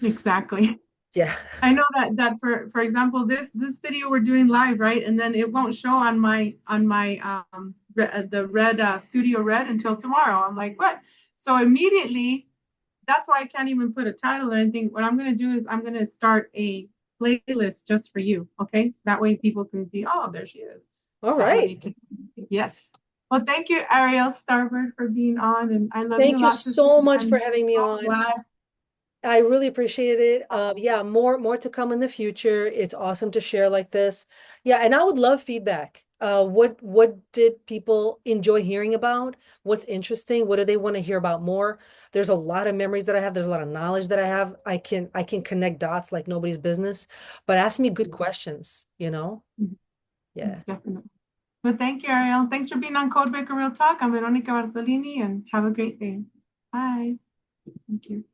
Exactly. Yeah. I know that for example, this video we're doing live, right? And then it won't show on my the red studio red until tomorrow. I'm like, what? So immediately, that's why I can't even put a title or anything. What I'm gonna do is I'm gonna start a playlist just for you. Okay. That way people can see, oh, there she is. All That way right. they can, yes. Well, thank you, Ariel Starboard, for being on. And I love you a Thank you lot, sister. so much for I'm having me so on. glad. I really appreciate it. Yeah, more to come in the future. It's awesome to share like this. Yeah, and I would love feedback. What did people enjoy hearing about? What's interesting? What do they want to hear about more? There's a lot of memories that I have. There's a lot of knowledge that I have. I can connect dots like nobody's business. But ask me good questions, you know? Yeah. Definitely. But thank you, Ariel. Thanks for being on Codebreaker Real Talk. I'm Veronica Bartolini, and have a great day. Bye. Thank you.